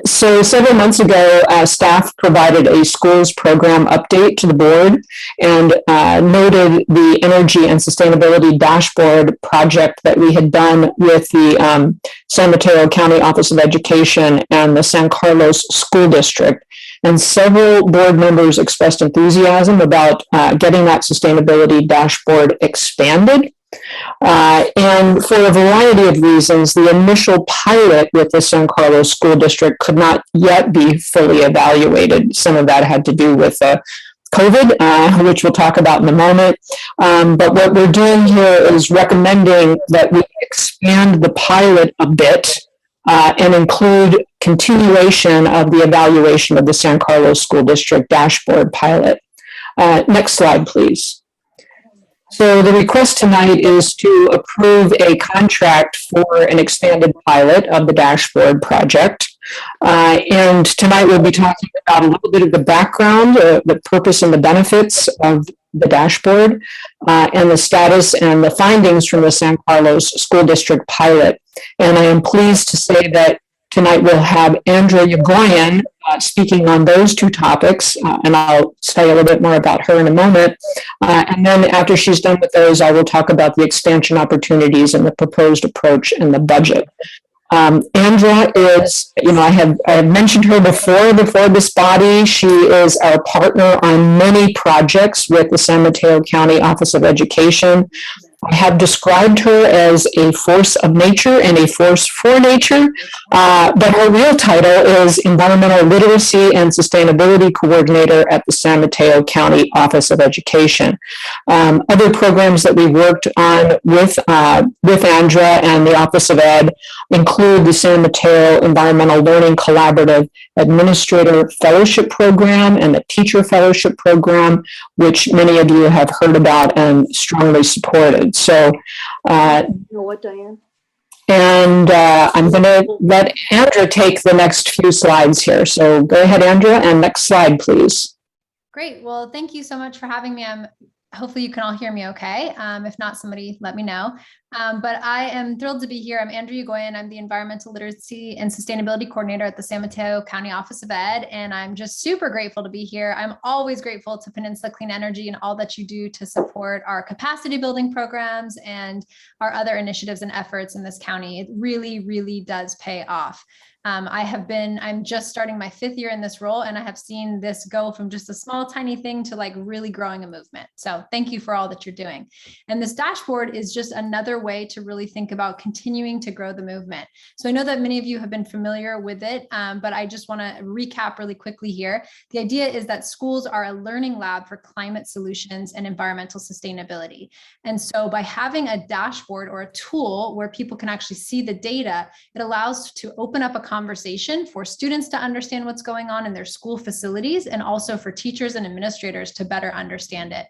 So several months ago, staff provided a schools program update to the board and noted the energy and sustainability dashboard project that we had done with the San Mateo County Office of Education and the San Carlos School District. And several board members expressed enthusiasm about getting that sustainability dashboard expanded. And for a variety of reasons, the initial pilot with the San Carlos School District could not yet be fully evaluated. Some of that had to do with COVID, which we'll talk about in a moment. But what we're doing here is recommending that we expand the pilot a bit and include continuation of the evaluation of the San Carlos School District dashboard pilot. Next slide, please. So the request tonight is to approve a contract for an expanded pilot of the dashboard project. And tonight we'll be talking about a little bit of the background, the purpose and the benefits of the dashboard, and the status and the findings from the San Carlos School District pilot. And I am pleased to say that tonight we'll have Andrea Yagoyan speaking on those two topics, and I'll tell you a little bit more about her in a moment. And then after she's done with those, I will talk about the expansion opportunities and the proposed approach and the budget. Andrea is, I have mentioned her before this body. She is our partner on many projects with the San Mateo County Office of Education. I have described her as a force of nature and a force for nature, but her real title is Environmental Literacy and Sustainability Coordinator at the San Mateo County Office of Education. Other programs that we've worked on with Andrea and the Office of Ed include the San Mateo Environmental Learning Collaborative Administrator Fellowship Program and the Teacher Fellowship Program, which many of you have heard about and strongly supported. So, You know what, Diane? and I'm going to let Andrea take the next few slides here. So go ahead, Andrea, and next slide, please. Great. Well, thank you so much for having me. Hopefully you can all hear me okay. If not, somebody let me know. But I am thrilled to be here. I'm Andrea Yagoyan. I'm the Environmental Literacy and Sustainability Coordinator at the San Mateo County Office of Ed. And I'm just super grateful to be here. I'm always grateful to Peninsula Clean Energy and all that you do to support our capacity building programs and our other initiatives and efforts in this county. It really, really does pay off. I'm just starting my 5th year in this role, and I have seen this go from just a small, tiny thing to like really growing a movement. So thank you for all that you're doing. And this dashboard is just another way to really think about continuing to grow the movement. So I know that many of you have been familiar with it, but I just want to recap really quickly here. The idea is that schools are a learning lab for climate solutions and environmental sustainability. And so by having a dashboard or a tool where people can actually see the data, it allows to open up a conversation for students to understand what's going on in their school facilities, and also for teachers and administrators to better understand it.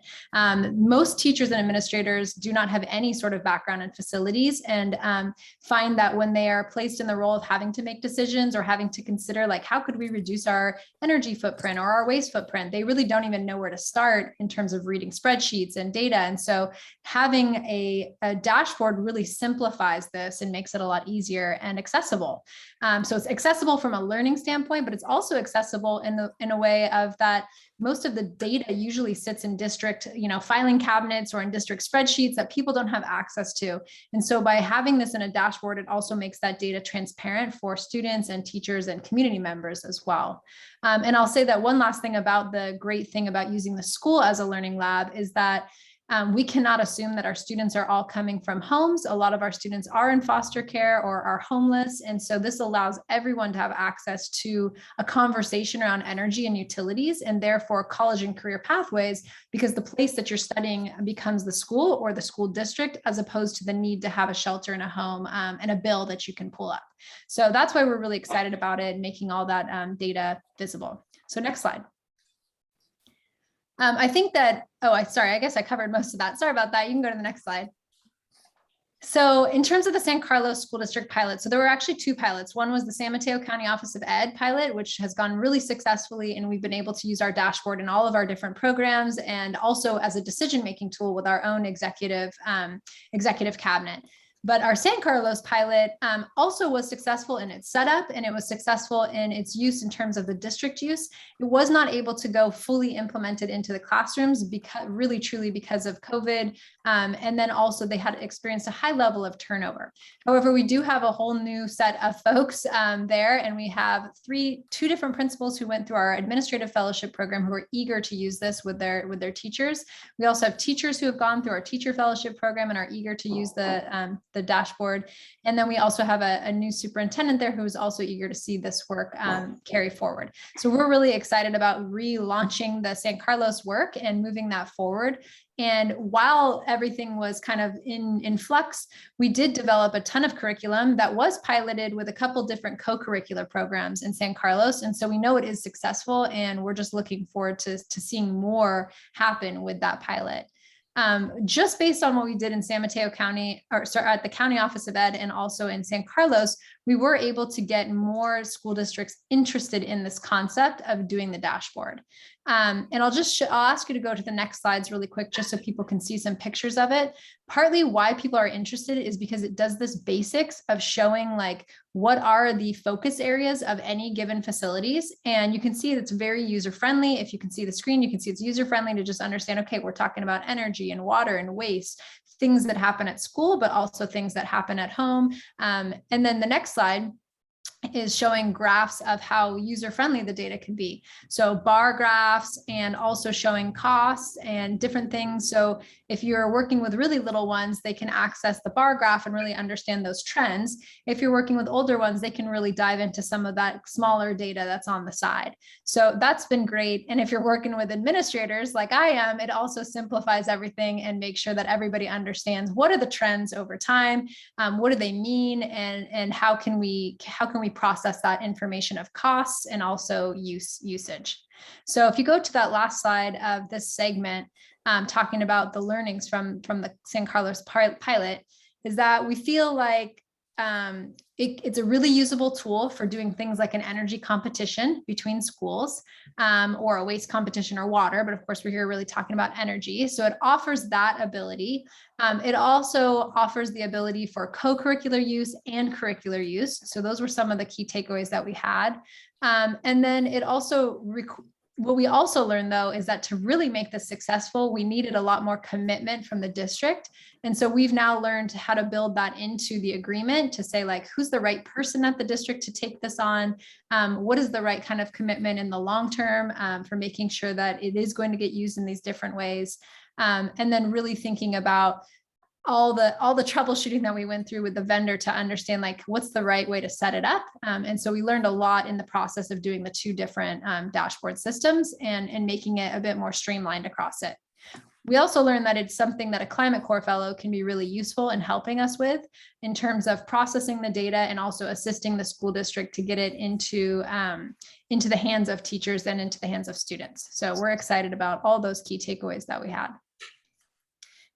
Most teachers and administrators do not have any sort of background in facilities, and find that when they are placed in the role of having to make decisions or having to consider like, how could we reduce our energy footprint or our waste footprint, they really don't even know where to start in terms of reading spreadsheets and data. And so having a dashboard really simplifies this and makes it a lot easier and accessible. So it's accessible from a learning standpoint, but it's also accessible in a way of that most of the data usually sits in district, filing cabinets or in district spreadsheets that people don't have access to. And so by having this in a dashboard, it also makes that data transparent for students and teachers and community members as well. And I'll say that one last thing about the great thing about using the school as a learning lab is that we cannot assume that our students are all coming from homes. A lot of our students are in foster care or are homeless. And so this allows everyone to have access to a conversation around energy and utilities, and therefore college and career pathways, because the place that you're studying becomes the school or the school district, as opposed to the need to have a shelter and a home and a bill that you can pull up. So that's why we're really excited about it, making all that data visible. So next slide. I think that, sorry, I guess I covered most of that. Sorry about that. You can go to the next slide. So in terms of the San Carlos School District pilot, so there were actually 2 pilots. One was the San Mateo County Office of Ed pilot, which has gone really successfully, and we've been able to use our dashboard in all of our different programs, and also as a decision-making tool with our own executive cabinet. But our San Carlos pilot also was successful in its setup, and it was successful in its use in terms of the district use. It was not able to go fully implemented into the classrooms truly because of COVID. And then also they had experienced a high level of turnover. However, we do have a whole new set of folks there, and we have two different principals who went through our administrative fellowship program who are eager to use this with their teachers. We also have teachers who have gone through our teacher fellowship program and are eager to use the dashboard. And then we also have a new superintendent there who is also eager to see this work carry forward. So we're really excited about relaunching the San Carlos work and moving that forward. And while everything was kind of in flux, we did develop a ton of curriculum that was piloted with a couple different co-curricular programs in San Carlos. And so we know it is successful, and we're just looking forward to seeing more happen with that pilot. Just based on what we did in San Mateo County, or sorry, at the County Office of Ed and also in San Carlos, we were able to get more school districts interested in this concept of doing the dashboard. And I'll ask you to go to the next slides really quick, just so people can see some pictures of it. Partly why people are interested is because it does this basics of showing like what are the focus areas of any given facilities. And you can see it's very user-friendly. If you can see the screen, you can see it's user-friendly to just understand, okay, we're talking about energy and water and waste, things that happen at school, but also things that happen at home. And then the next slide is showing graphs of how user-friendly the data can be. So bar graphs and also showing costs and different things. So if you're working with really little ones, they can access the bar graph and really understand those trends. If you're working with older ones, they can really dive into some of that smaller data that's on the side. So that's been great. And if you're working with administrators like I am, it also simplifies everything and makes sure that everybody understands what are the trends over time, what do they mean, and how can we process that information of costs and also usage. So if you go to that last slide of this segment, talking about the learnings from the San Carlos pilot, is that we feel like it's a really usable tool for doing things like an energy competition between schools, or a waste competition or water, but of course we're here really talking about energy. So it offers that ability. It also offers the ability for co-curricular use and curricular use. So those were some of the key takeaways that we had. And then it also what we also learned, though, is that to really make this successful, we needed a lot more commitment from the district. And so we've now learned how to build that into the agreement to say, like, who's the right person at the district to take this on? What is the right kind of commitment in the long term for making sure that it is going to get used in these different ways? And then really thinking about all the troubleshooting that we went through with the vendor to understand, like, what's the right way to set it up. And so we learned a lot in the process of doing the two different dashboard systems and making it a bit more streamlined across it. We also learned that it's something that a Climate Corps fellow can be really useful in helping us with in terms of processing the data and also assisting the school district to get it into the hands of teachers and into the hands of students. So we're excited about all those key takeaways that we had.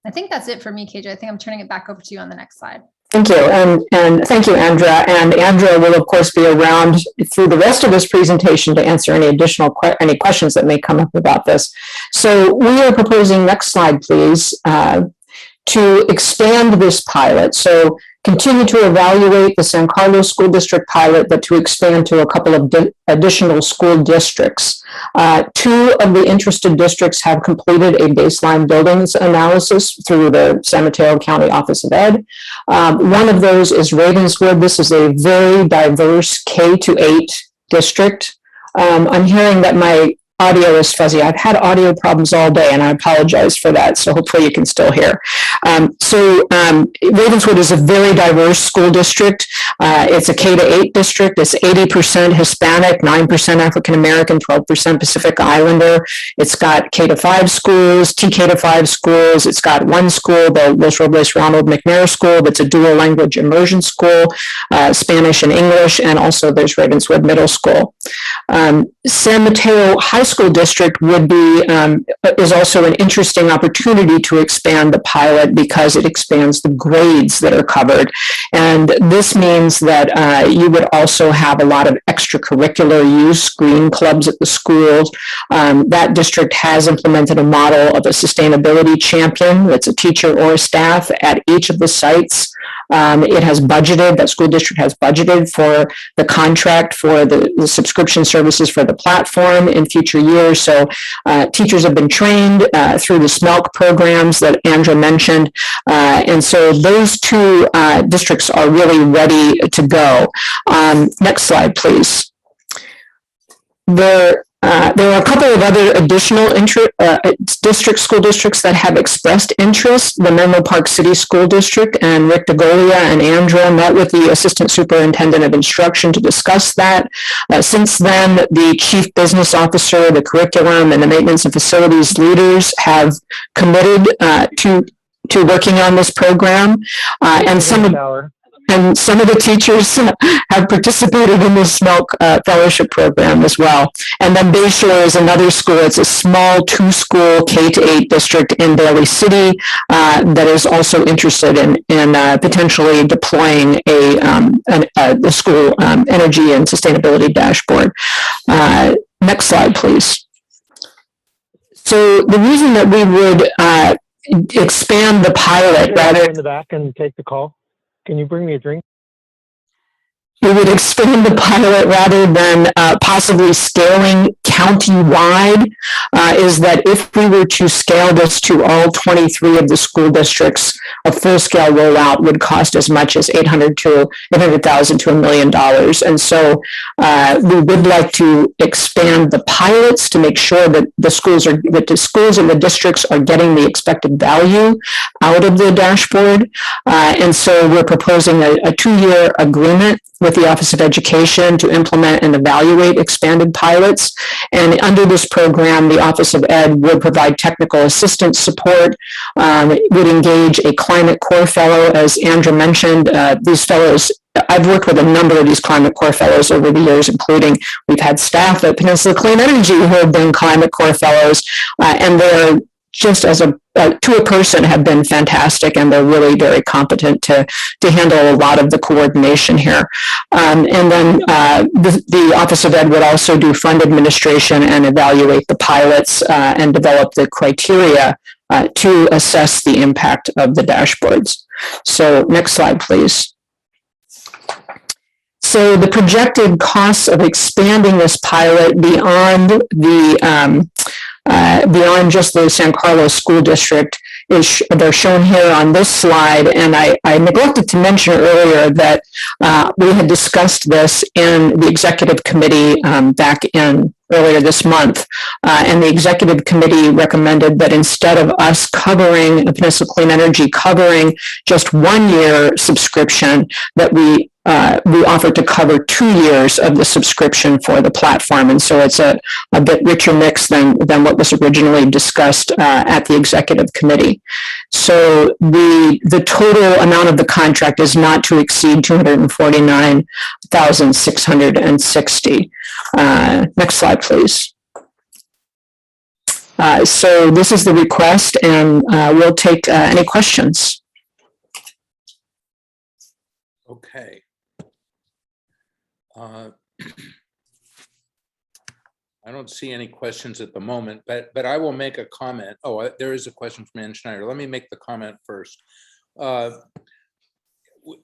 I think that's it for me, KJ. I think I'm turning it back over to you on the next slide. Thank you. And thank you, Andrea. And Andrea will, of course, be around through the rest of this presentation to answer any additional questions that may come up about this. So we are proposing, next slide, please, to expand this pilot. So continue to evaluate the San Carlos School District pilot, but to expand to a couple of additional school districts. Two of the interested districts have completed a baseline buildings analysis through the San Mateo County Office of Ed. One of those is Ravenswood. This is a very diverse K-8 district. I'm hearing that my audio is fuzzy. I've had audio problems all day, and I apologize for that. So hopefully you can still hear. Ravenswood is a very diverse school district. It's a K-8 district. It's 80% Hispanic, 9% African American, 12% Pacific Islander. It's got K-5 schools, TK-5 schools. It's got one school, the Los Robles Ronald McNair School, that's a dual language immersion school, Spanish and English, and also there's Ravenswood Middle School. San Mateo High School District would be is also an interesting opportunity to expand the pilot because it expands the grades that are covered, and this means that you would also have a lot of extracurricular use, green clubs at the schools. That district has implemented a model of a sustainability champion that's a teacher or a staff at each of the sites. It has budgeted, that school district has budgeted for the contract for the subscription services for the platform in future years. So teachers have been trained through the SMELC programs that Andrea mentioned. And so those two districts are really ready to go. Next slide, please. There are a couple of other additional school districts that have expressed interest. The Menlo Park City School District and Rick DeGolia and Andrea met with the Assistant Superintendent of Instruction to discuss that. Since then, the Chief Business Officer, the curriculum, and the maintenance and facilities leaders have committed to working on this program. And some of And some of the teachers have participated in the SMELC fellowship program as well. And then Bayshore is another school. It's a small 2-school K-8 district in Bailey City that is also interested in potentially deploying the school energy and sustainability dashboard. Next slide, please. So the reason that we would expand the pilot rather in the back and take the call. Can you bring me a drink? We would expand the pilot rather than possibly scaling county-wide, is that if we were to scale this to all 23 of the school districts, a full-scale rollout would cost as much as $800,000 to $1 million. And so we would like to expand the pilots to make sure that the schools and the districts are getting the expected value out of the dashboard. And so we're proposing a 2-year agreement with the Office of Education to implement and evaluate expanded pilots. And under this program, the Office of Ed would provide technical assistance support, would engage a climate core fellow, as Andrew mentioned. These fellows, I've worked with a number of these climate core fellows over the years, including we've had staff at Peninsula Clean Energy who have been climate core fellows, and they're just as to a person have been fantastic, and they're really very competent to handle a lot of the coordination here. And then the Office of Ed would also do fund administration and evaluate the pilots and develop the criteria to assess the impact of the dashboards. So next slide, please. So the projected costs of expanding this pilot beyond just the San Carlos School District they're shown here on this slide. And I neglected to mention earlier that we had discussed this in the executive committee back in earlier this month. And the executive committee recommended that instead of us covering Peninsula Clean Energy covering just 1-year subscription, that we offer to cover 2 years of the subscription for the platform. And so it's a bit richer mix than what was originally discussed at the executive committee. So the total amount of the contract is not to exceed $249,660. Next slide, please. So this is the request, and we'll take any questions. Okay. I don't see any questions at the moment, but I will make a comment. Oh, there is a question from Ann Schneider. Let me make the comment first.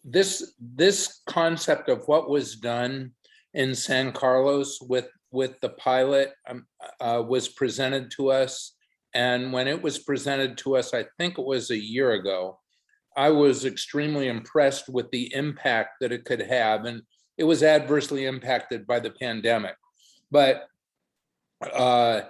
This concept of what was done in San Carlos with the pilot was presented to us. And when it was presented to us, I think it was a year ago, I was extremely impressed with the impact that it could have. And it was adversely impacted by the pandemic. But I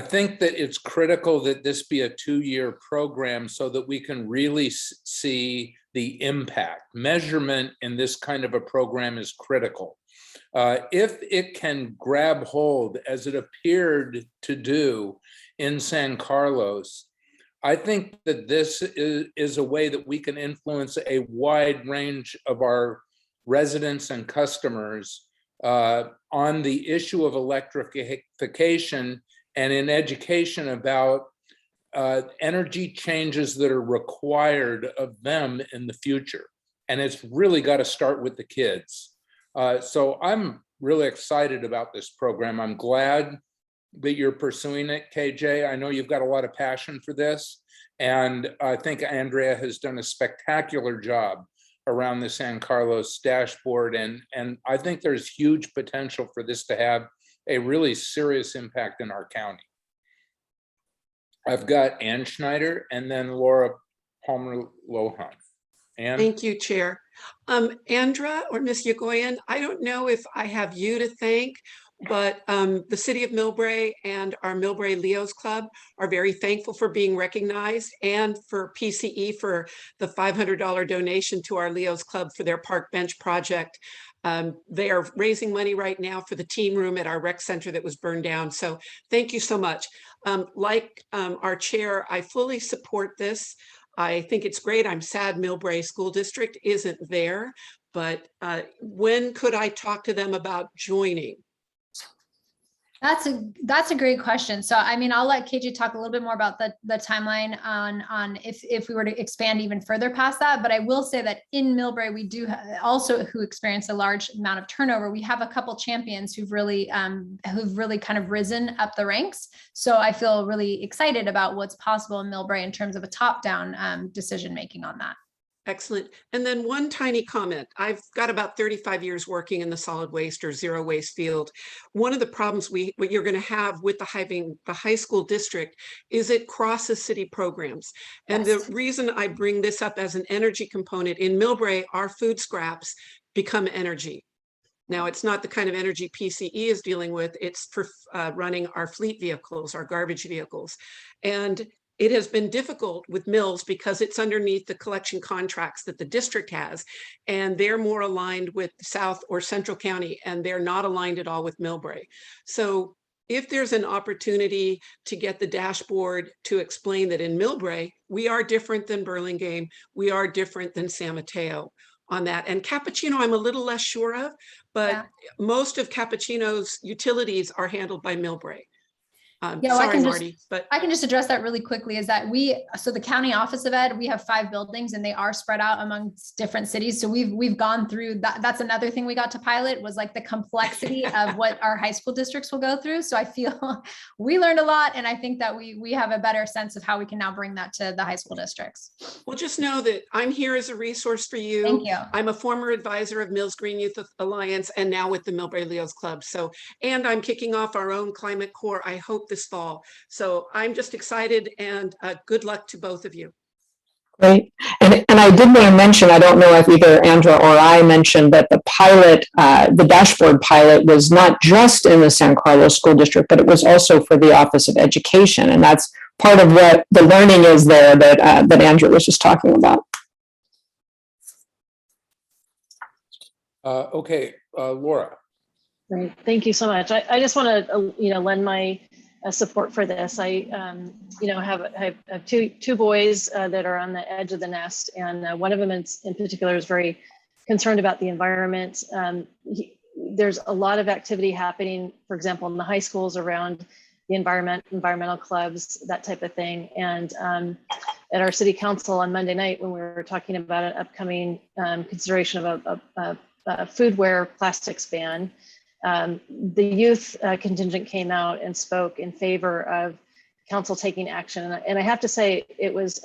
think that it's critical that this be a 2-year program so that we can really see the impact. Measurement in this kind of a program is critical. If it can grab hold, as it appeared to do in San Carlos, I think that this is a way that we can influence a wide range of our residents and customers on the issue of electrification and in education about energy changes that are required of them in the future. And it's really got to start with the kids. So I'm really excited about this program. I'm glad that you're pursuing it, KJ. I know you've got a lot of passion for this. And I think Andrea has done a spectacular job around the San Carlos dashboard. And I think there's huge potential for this to have a really serious impact in our county. I've got Ann Schneider and then Laura Palmer-Lohan. Ann? Thank you, Chair. Andra or Ms. Yagoyan, I don't know if I have you to thank, but the City of Millbrae and our Millbrae Leos Club are very thankful for being recognized, and for PCE for the $500 donation to our Leos Club for their park bench project. They are raising money right now for the teen room at our rec center that was burned down. So thank you so much. Like our chair, I fully support this. I think it's great. I'm sad Millbrae School District isn't there, but when could I talk to them about joining? That's a great question. So, I mean, I'll let KJ talk a little bit more about the timeline on if we were to expand even further past that. But I will say that in Millbrae, we do also who experience a large amount of turnover. We have a couple champions who've really kind of risen up the ranks. So I feel really excited about what's possible in Millbrae in terms of a top-down decision making on that. Excellent. And then one tiny comment. I've got about 35 years working in the solid waste or zero waste field. One of the problems what you're going to have with the high school district is it crosses city programs. And the reason I bring this up as an energy component, in Millbrae, our food scraps become energy. Now, it's not the kind of energy PCE is dealing with. It's for running our fleet vehicles, our garbage vehicles. And it has been difficult with mills because it's underneath the collection contracts that the district has, and they're more aligned with South or Central County, and they're not aligned at all with Millbrae. So if there's an opportunity to get the dashboard to explain that in Millbrae, we are different than Burlingame, we are different than San Mateo on that. And Cappuccino, I'm a little less sure of, but most of Cappuccino's utilities are handled by Millbrae. Sorry, Marty, but I can just address that really quickly is that so the county office of ed, we have 5 buildings and they are spread out amongst different cities. So we've gone through that. That's another thing we got to pilot was like the complexity of what our high school districts will go through. So I feel we learned a lot. And I think that we have a better sense of how we can now bring that to the high school districts. Well, just know that I'm here as a resource for you. Thank you. I'm a former advisor of Mills Green Youth Alliance and now with the Millbrae Leos Club. So, and I'm kicking off our own climate corps, I hope this fall. So I'm just excited and good luck to both of you. Great. And I did want to mention, I don't know if either Andra or I mentioned that the pilot, the dashboard pilot was not just in the San Carlos School District, but it was also for the Office of Education. And that's part of what the learning is there that Andra was just talking about. Okay, Laura. Great. Thank you so much. I just want to, lend my support for this. I, have two boys that are on the edge of the nest, and one of them in particular is very concerned about the environment. There's a lot of activity happening, for example, in the high schools around the environmental clubs, that type of thing. And at our city council on Monday night, when we were talking about an upcoming consideration of a foodware plastics ban, the youth contingent came out and spoke in favor of council taking action. And I have to say, it was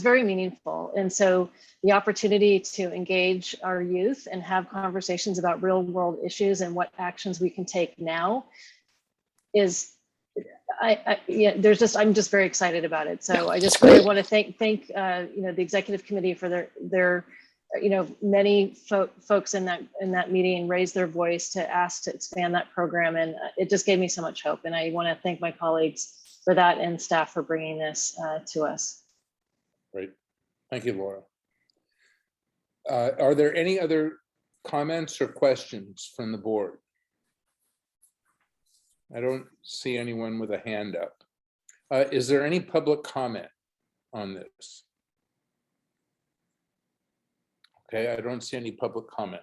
very meaningful. And so the opportunity to engage our youth and have conversations about real world issues and what actions we can take now is, I'm just very excited about it. So I just really want to thank the executive committee for their many folks in that meeting raised their voice to ask to expand that program, and it just gave me so much hope. And I want to thank my colleagues for that and staff for bringing this to us. Great, thank you, Laura. Are there any other comments or questions from the board? I don't see anyone with a hand up. Is there any public comment on this? Okay, I don't see any public comment.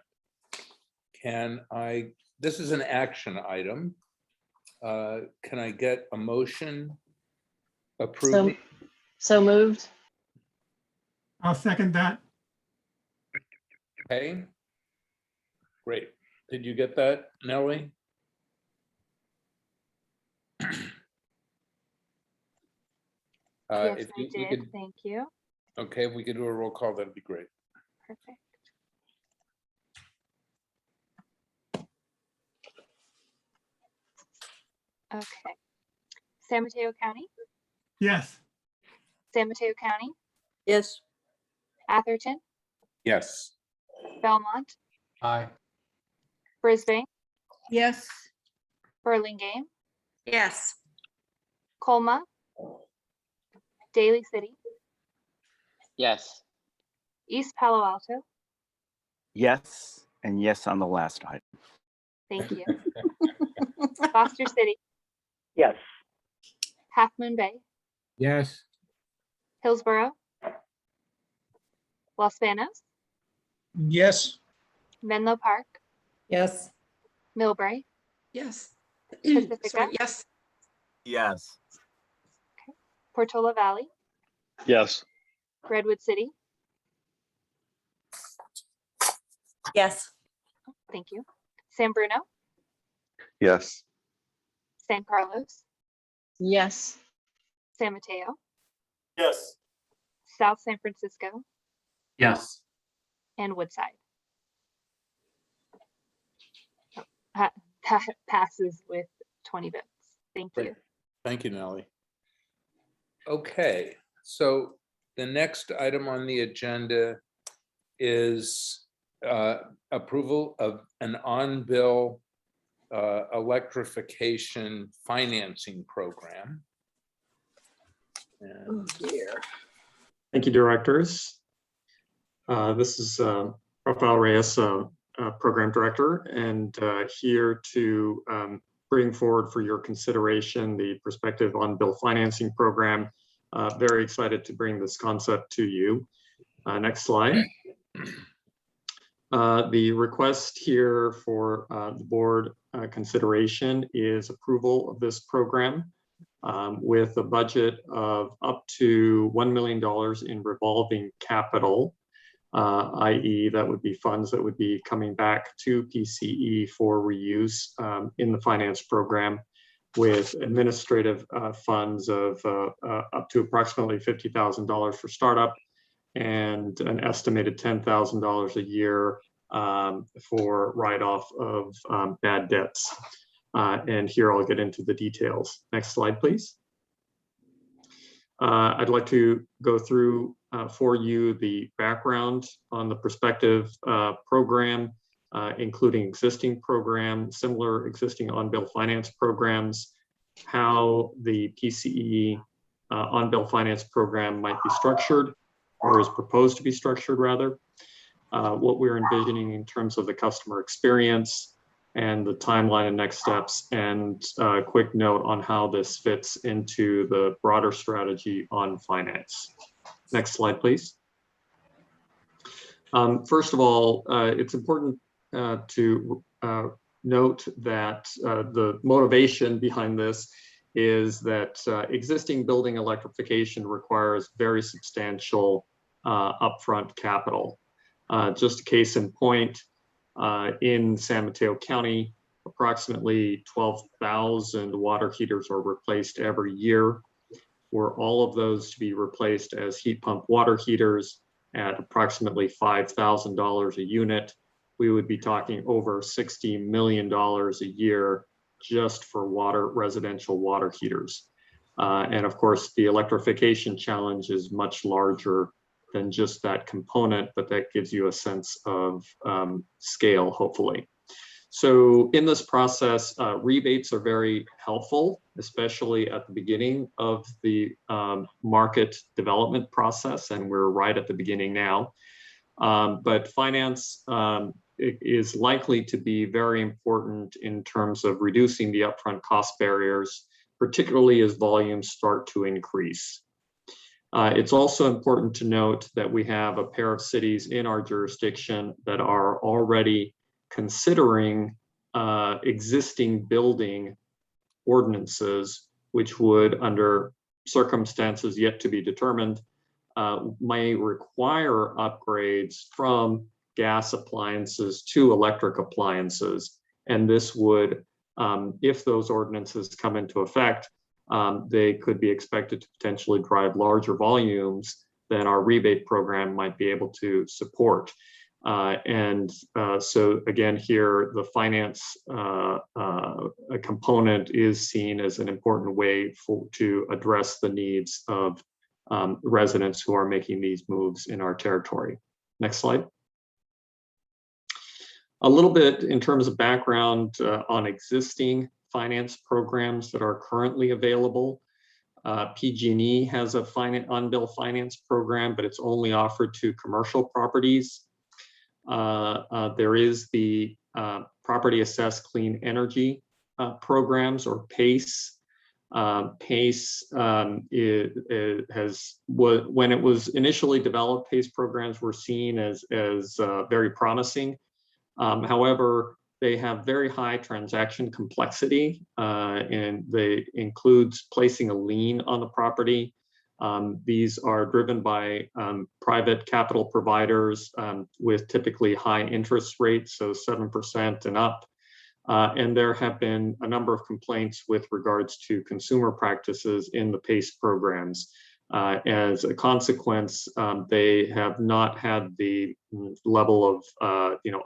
This is an action item. Can I get a motion approving? So moved. I'll second that. Okay, great. Did you get that, Nellie? Yes, I did. Thank you. Okay, if we could do a roll call, that'd be great. Perfect. Okay. San Mateo County? Yes. San Mateo County? Yes. Atherton? Yes. Belmont? Aye. Brisbane? Yes. Burlingame? Yes. Colma? Daly City? Yes. East Palo Alto? Yes, and yes on the last item. Thank you. Foster City? Yes. Half Moon Bay? Yes. Hillsborough? Los Banos, Yes. Menlo Park, Yes. Millbrae, Yes. Pacifica, Sorry, yes. Yes. Portola Valley, Yes. Redwood City. Yes. Thank you. San Bruno, Yes. San Carlos, Yes. San Mateo, Yes. South San Francisco, Yes. and Woodside. That passes with 20 votes. Thank you. Great. Thank you, Nellie. Okay, so the next item on the agenda is approval of an on-bill electrification financing program. And Thank you, directors. This is Rafael Reyes, Program Director, and here to bring forward for your consideration the prospective on-bill financing program. Very excited to bring this concept to you. Next slide. The request here for the board consideration is approval of this program with a budget of up to $1 million in revolving capital, i.e. that would be funds that would be coming back to PCE for reuse in the finance program, with administrative funds of up to approximately $50,000 for startup and an estimated $10,000 a year for write-off of bad debts. And here I'll get into the details. Next slide, please. I'd like to go through for you the background on the prospective program, including existing program, similar existing on-bill finance programs, how the PCE on-bill finance program might be structured, or is proposed to be structured rather, what we're envisioning in terms of the customer experience and the timeline and next steps, and a quick note on how this fits into the broader strategy on finance. Next slide, please. First of all, it's important to note that the motivation behind this is that existing building electrification requires very substantial upfront capital. Just a case in point, in San Mateo County, approximately 12,000 water heaters are replaced every year. Were all of those to be replaced as heat pump water heaters at approximately $5,000 a unit, we would be talking over $60 million a year just for residential water heaters. And of course, the electrification challenge is much larger than just that component, but that gives you a sense of scale, hopefully. So in this process, rebates are very helpful, especially at the beginning of the market development process, and we're right at the beginning now. But finance is likely to be very important in terms of reducing the upfront cost barriers, particularly as volumes start to increase. It's also important to note that we have a pair of cities in our jurisdiction that are already considering existing building ordinances, which would, under circumstances yet to be determined, may require upgrades from gas appliances to electric appliances. And this would, if those ordinances come into effect, they could be expected to potentially drive larger volumes than our rebate program might be able to support. So again, here, the finance component is seen as an important way to address the needs of residents who are making these moves in our territory. Next slide. A little bit in terms of background on existing finance programs that are currently available. PG&E has a on-bill finance program, but it's only offered to commercial properties. There is the Property Assessed Clean Energy programs, or PACE, PACE when it was initially developed, PACE programs were seen as very promising. However, they have very high transaction complexity, and they includes placing a lien on the property. These are driven by private capital providers with typically high interest rates, so 7% and up. And there have been a number of complaints with regards to consumer practices in the PACE programs. As a consequence, they have not had the level of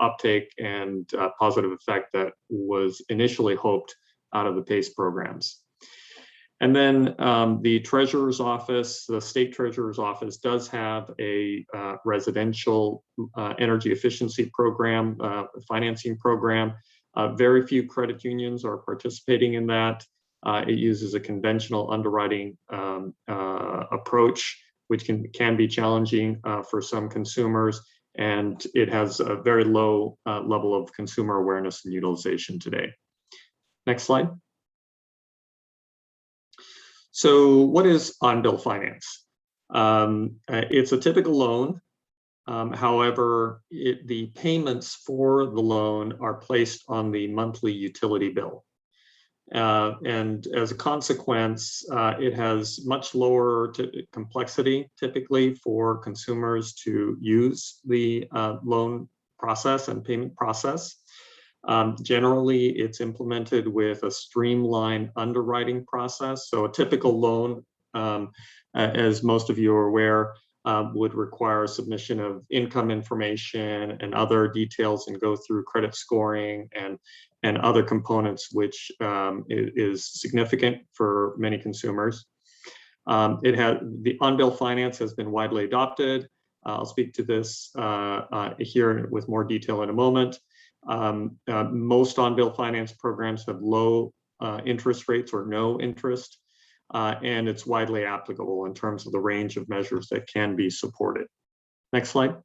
uptake and positive effect that was initially hoped out of the PACE programs. And then the Treasurer's Office, the State Treasurer's Office does have a residential energy efficiency program, financing program. Very few credit unions are participating in that. It uses a conventional underwriting approach, which can be challenging for some consumers, and it has a very low level of consumer awareness and utilization today. Next slide. So what is on-bill finance? It's a typical loan. However, the payments for the loan are placed on the monthly utility bill. And as a consequence, it has much lower complexity typically for consumers to use the loan process and payment process. Generally, it's implemented with a streamlined underwriting process. So a typical loan, as most of you are aware, would require submission of income information and other details and go through credit scoring and other components, which is significant for many consumers. The on-bill finance has been widely adopted. I'll speak to this here with more detail in a moment. Most on-bill finance programs have low interest rates or no interest, and it's widely applicable in terms of the range of measures that can be supported. Next slide.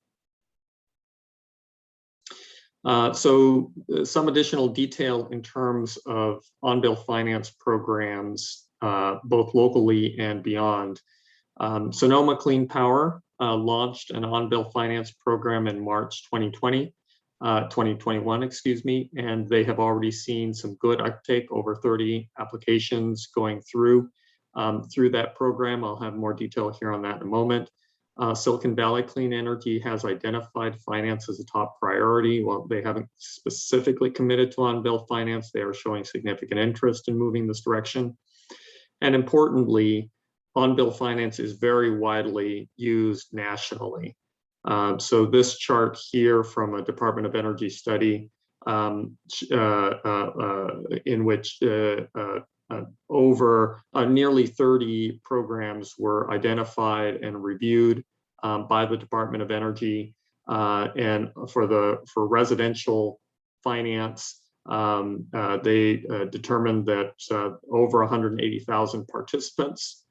So some additional detail in terms of on-bill finance programs, both locally and beyond. Sonoma Clean Power launched an on-bill finance program in March 2021, excuse me, and they have already seen some good uptake, over 30 applications going through that program. I'll have more detail here on that in a moment. Silicon Valley Clean Energy has identified finance as a top priority. While they haven't specifically committed to on-bill finance, they are showing significant interest in moving this direction. And importantly, on-bill finance is very widely used nationally. So this chart here from a Department of Energy study in which over nearly 30 programs were identified and reviewed by the Department of Energy, and for residential finance, they determined that over 180,000 participants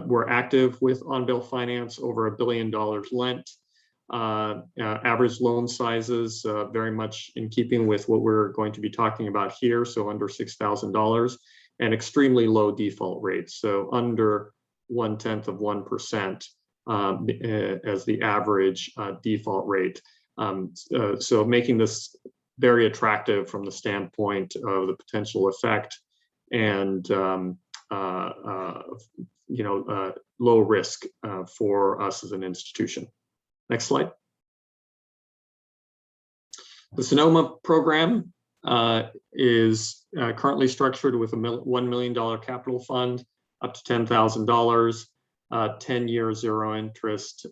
were active with on-bill finance, over $1 billion lent. Average loan sizes very much in keeping with what we're going to be talking about here, so under $6,000, and extremely low default rates, so under 0.1% as the average default rate. So making this very attractive from the standpoint of the potential effect and low risk for us as an institution. Next slide. The Sonoma program is currently structured with a $1 million capital fund, up to $10,000, 10-year zero interest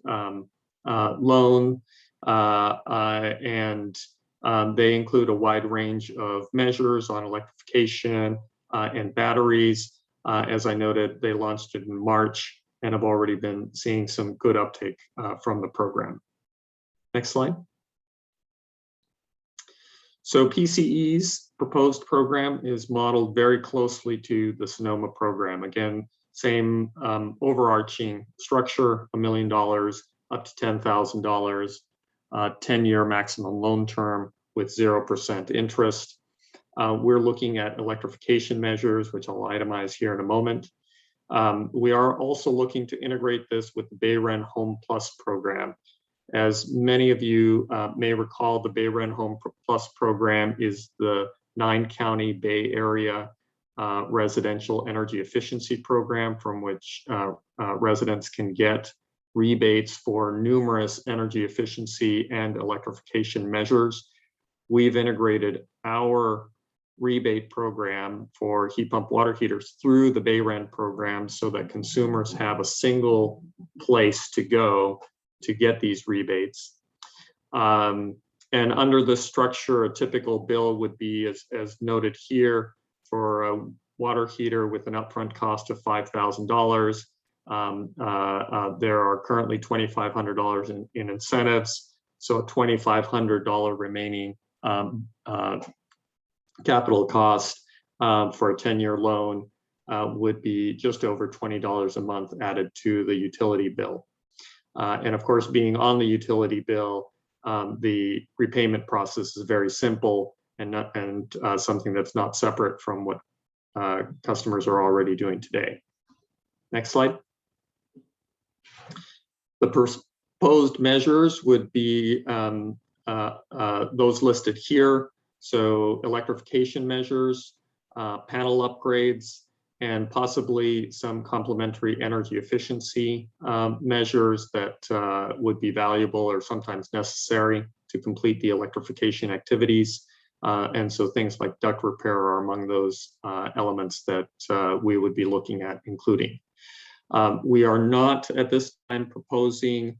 loan, and they include a wide range of measures on electrification and batteries. As I noted, they launched it in March and have already been seeing some good uptake from the program. Next slide. So PCE's proposed program is modeled very closely to the Sonoma program. Again, same overarching structure, $1 million up to $10,000, 10-year maximum loan term with 0% interest. We're looking at electrification measures, which I'll itemize here in a moment. We are also looking to integrate this with the Bay Rent Home Plus program. As many of you may recall, the Bay Rent Home Plus program is the 9-county Bay Area residential energy efficiency program from which residents can get rebates for numerous energy efficiency and electrification measures. We've integrated our rebate program for heat pump water heaters through the Bay Rent program so that consumers have a single place to go to get these rebates. And under this structure, a typical bill would be, as noted here, for a water heater with an upfront cost of $5,000. There are currently $2,500 in incentives, so a $2,500 remaining capital cost for a 10-year loan would be just over $20 a month added to the utility bill. And of course, being on the utility bill, the repayment process is very simple and something that's not separate from what customers are already doing today. Next slide. The proposed measures would be those listed here. So electrification measures, panel upgrades, and possibly some complementary energy efficiency measures that would be valuable or sometimes necessary to complete the electrification activities. And so things like duct repair are among those elements that we would be looking at including. We are not at this time proposing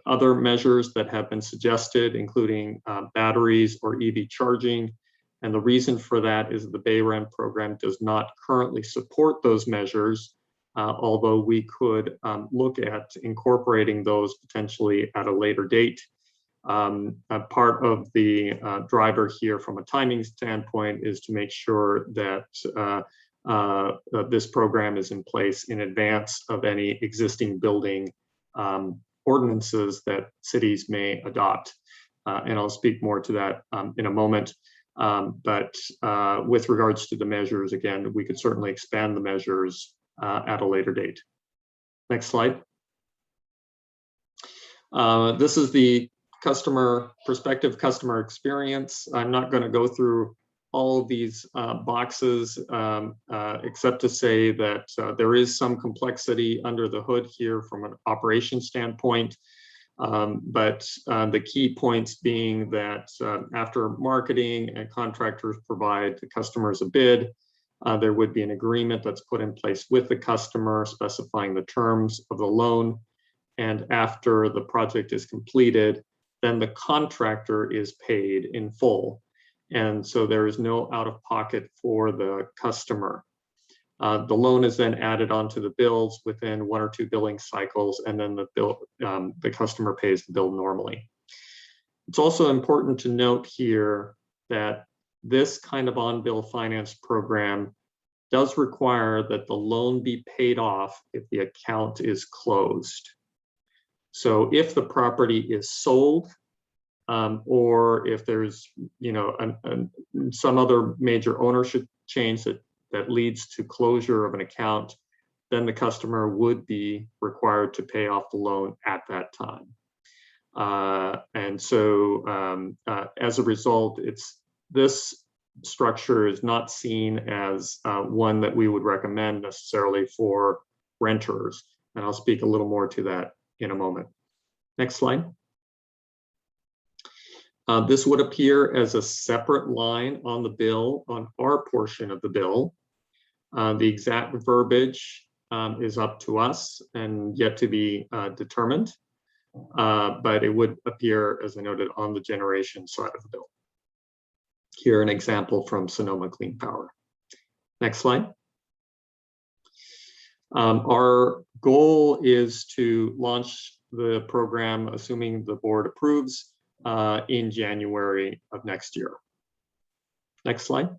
other measures that have been suggested, including batteries or EV charging. And the reason for that is the Bay Rent program does not currently support those measures, although we could look at incorporating those potentially at a later date. A part of the driver here from a timing standpoint is to make sure that this program is in place in advance of any existing building ordinances that cities may adopt. And I'll speak more to that in a moment. But with regards to the measures, again, we could certainly expand the measures at a later date. Next slide. This is the prospective customer experience. I'm not going to go through all of these boxes, except to say that there is some complexity under the hood here from an operation standpoint. But the key points being that after marketing and contractors provide the customers a bid, there would be an agreement that's put in place with the customer specifying the terms of the loan. And after the project is completed, then the contractor is paid in full. And so there is no out-of-pocket for the customer. The loan is then added onto the bills within 1 or 2 billing cycles, and then the customer pays the bill normally. It's also important to note here that this kind of on-bill finance program does require that the loan be paid off if the account is closed. So if the property is sold, or if there's some other major ownership change that leads to closure of an account, then the customer would be required to pay off the loan at that time. And so as a result, this structure is not seen as one that we would recommend necessarily for renters. And I'll speak a little more to that in a moment. Next slide. This would appear as a separate line on the bill, on our portion of the bill. The exact verbiage is up to us and yet to be determined, but it would appear, as I noted, on the generation side of the bill. Here, an example from Sonoma Clean Power. Next slide. Our goal is to launch the program, assuming the board approves, in January of next year. Next slide.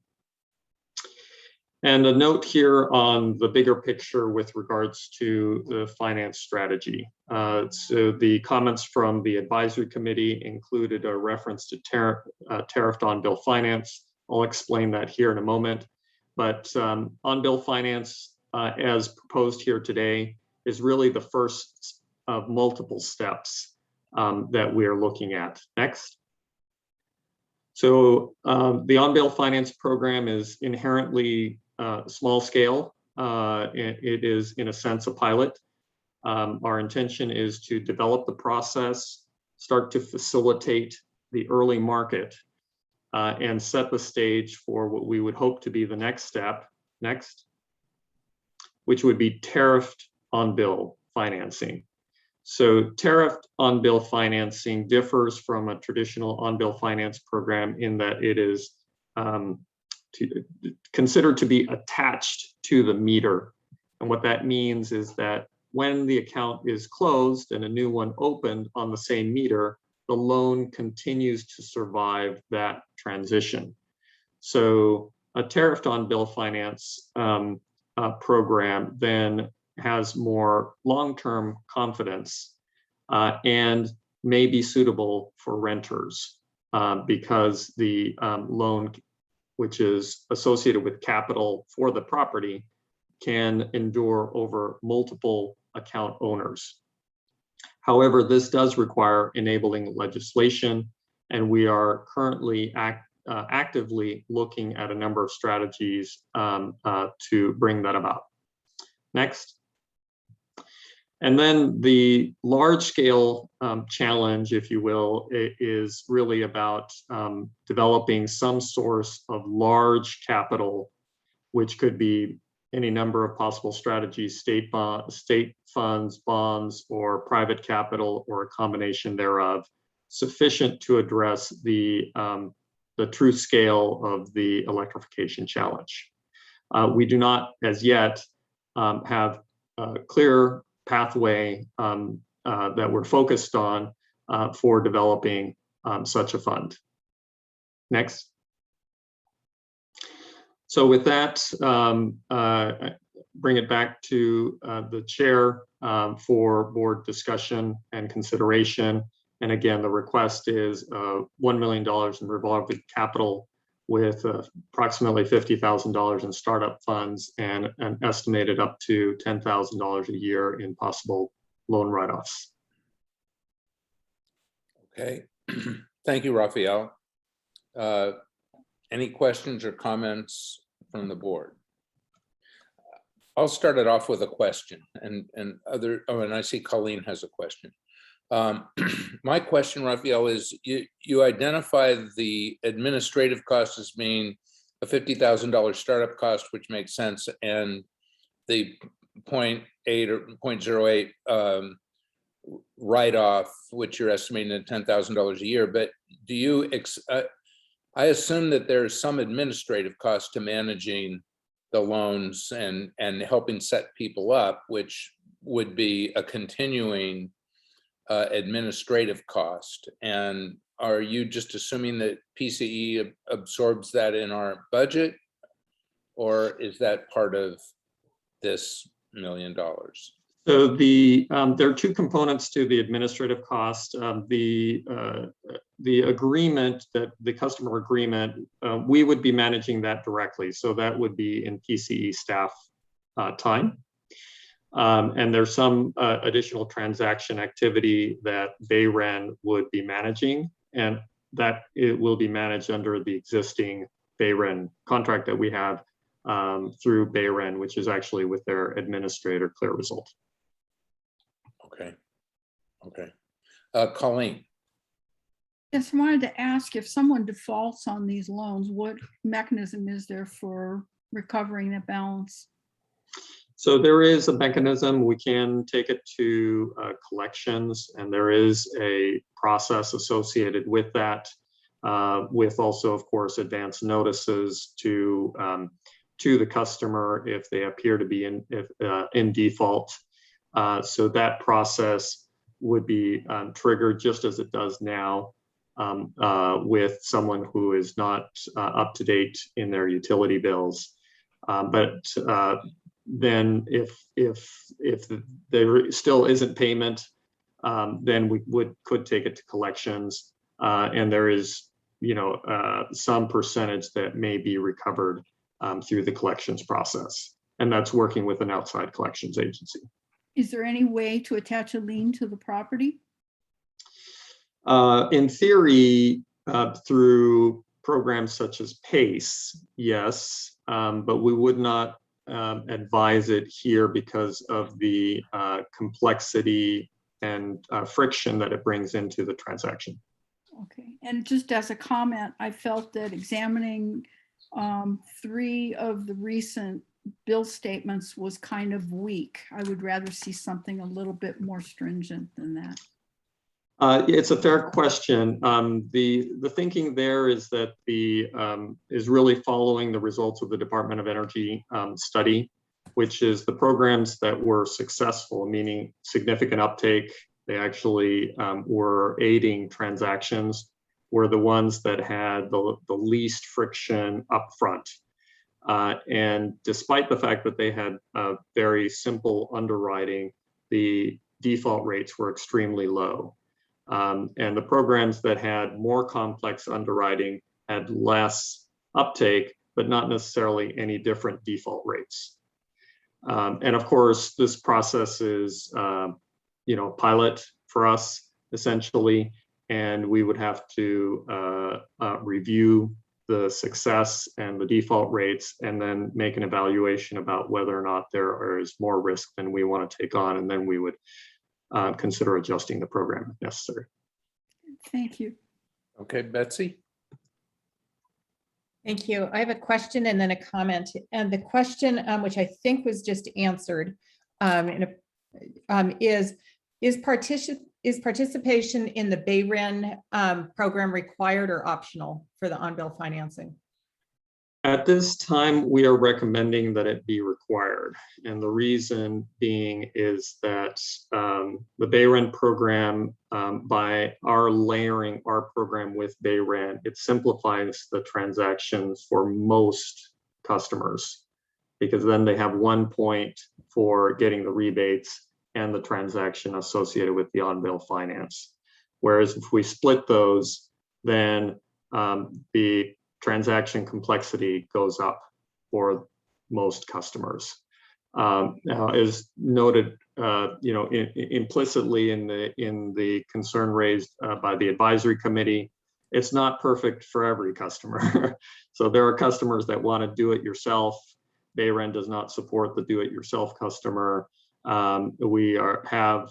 And a note here on the bigger picture with regards to the finance strategy. So the comments from the advisory committee included a reference to tariffed on-bill finance I'll explain that here in a moment. But on-bill finance, as proposed here today, is really the first of multiple steps that we are looking at. Next. So the on-bill finance program is inherently small scale. It is, in a sense, a pilot. Our intention is to develop the process, start to facilitate the early market, and set the stage for what we would hope to be the next step, which would be tariffed on-bill financing. So tariffed on-bill financing differs from a traditional on-bill finance program in that it is considered to be attached to the meter. And what that means is that when the account is closed and a new one opened on the same meter, the loan continues to survive that transition. So a tariffed on-bill finance program then has more long-term confidence and may be suitable for renters because the loan, which is associated with capital for the property, can endure over multiple account owners. However, this does require enabling legislation, and we are currently actively looking at a number of strategies to bring that about. Next. And then the large scale challenge, if you will, is really about developing some source of large capital, which could be any number of possible strategies, state funds, bonds, or private capital, or a combination thereof, sufficient to address the true scale of the electrification challenge. We do not, as yet, have a clear pathway that we're focused on for developing such a fund. Next. So with that, bring it back to the chair for board discussion and consideration. And again, the request is $1 million in revolving capital with approximately $50,000 in startup funds and an estimated up to $10,000 a year in possible loan write-offs. Okay, thank you, Raphael. Any questions or comments from the board? I'll start it off with a question, and I see Colleen has a question. My question, Raphael, is you identify the administrative cost as being a $50,000 startup cost, which makes sense, and the 0.8 or 0.08 write-off, which you're estimating at $10,000 a year. But do you, I assume that there's some administrative cost to managing the loans and helping set people up, which would be a continuing administrative cost. And are you just assuming that PCE absorbs that in our budget, or is that part of this $1 million? So there are two components to the administrative cost. The agreement, that the customer agreement, we would be managing that directly. So that would be in PCE staff time. And there's some additional transaction activity that BayREN would be managing, and that it will be managed under the existing BayREN contract that we have through BayREN, which is actually with their administrator, Clear Result. Okay. Okay. Colleen. Yes, I wanted to ask, if someone defaults on these loans, what mechanism is there for recovering the balance? So there is a mechanism. We can take it to collections, and there is a process associated with that, with also, of course, advance notices to the customer if they appear to be in default. So that process would be triggered just as it does now with someone who is not up to date in their utility bills. But then if there still isn't payment, then we could take it to collections. And there is some percentage that may be recovered through the collections process. And that's working with an outside collections agency. Is there any way to attach a lien to the property? In theory, through programs such as PACE, yes, but we would not advise it here because of the complexity and friction that it brings into the transaction. Okay, and just as a comment, I felt that examining 3 of the recent bill statements was kind of weak. I would rather see something a little bit more stringent than that. It's a fair question. The thinking there is that is really following the results of the Department of Energy study, which is the programs that were successful, meaning significant uptake. They actually were aiding transactions, were the ones that had the least friction upfront. And despite the fact that they had very simple underwriting, the default rates were extremely low. And the programs that had more complex underwriting had less uptake, but not necessarily any different default rates. And of course, this process is, pilot for us, essentially, and we would have to review the success and the default rates and then make an evaluation about whether or not there is more risk than we want to take on, and then we would consider adjusting the program if necessary. Thank you. Okay, Betsy. Thank you. I have a question and then a comment. And the question, which I think was just answered, is participation in the BayREN program required or optional for the on-bill financing? At this time, we are recommending that it be required. And the reason being is that the BayREN program, by our layering our program with BayREN, it simplifies the transactions for most customers, because then they have one point for getting the rebates and the transaction associated with the on-bill finance. Whereas if we split those, then the transaction complexity goes up for most customers. Now, as noted, implicitly in the concern raised by the advisory committee, it's not perfect for every customer. So there are customers that want to do it yourself. BayREN does not support the do-it-yourself customer. We have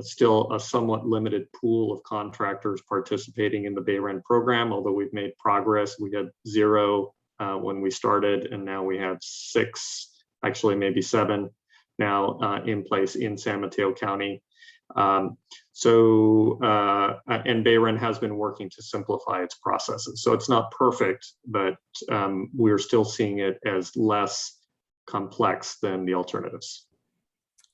still a somewhat limited pool of contractors participating in the BayREN program, although we've made progress. We had 0 when we started, and now we have 6, actually maybe 7 now in place in San Mateo County. And BayREN has been working to simplify its processes. So it's not perfect, but we're still seeing it as less complex than the alternatives.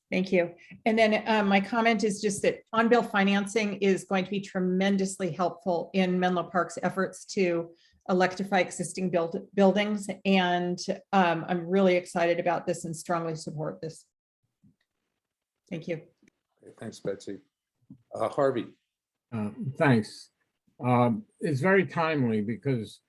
Thank you. And then my comment is just that on-bill financing is going to be tremendously helpful in Menlo Park's efforts to electrify existing buildings. And I'm really excited about this and strongly support this. Thank you. Okay, thanks, Betsy. Harvey. Thanks. It's very timely because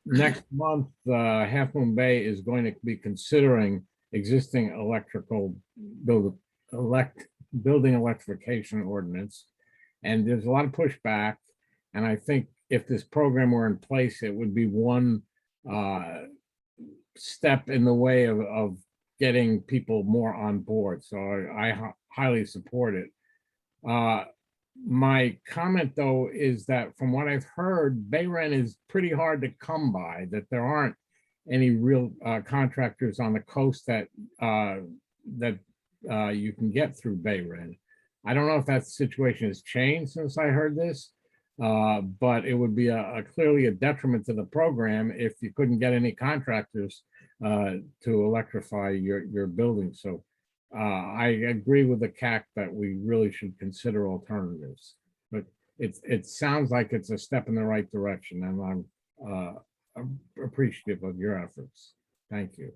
next month, Half Moon Bay is going to be considering existing electrical building electrification ordinance. And there's a lot of pushback. And I think if this program were in place, it would be one step in the way of getting people more on board. So I highly support it. My comment, though, is that from what I've heard, BayREN is pretty hard to come by, that there aren't any real contractors on the coast that you can get through BayREN. I don't know if that situation has changed since I heard this, but it would be clearly a detriment to the program if you couldn't get any contractors to electrify your building. So I agree with the CAC that we really should consider alternatives, but it sounds like it's a step in the right direction, and I'm appreciative of your efforts. Thank you.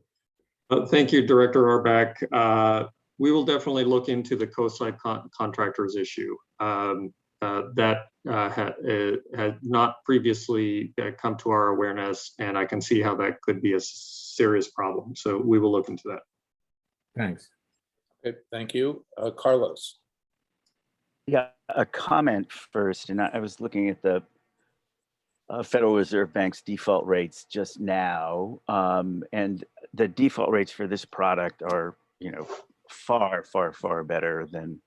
Thank you, Director Arbach. We will definitely look into the coastside contractors issue. that had not previously come to our awareness, and I can see how that could be a serious problem. So we will look into that. Thanks. Okay, thank you. Carlos. Yeah, a comment first, and I was looking at the Federal Reserve Bank's default rates just now, and the default rates for this product are, far, far, far better than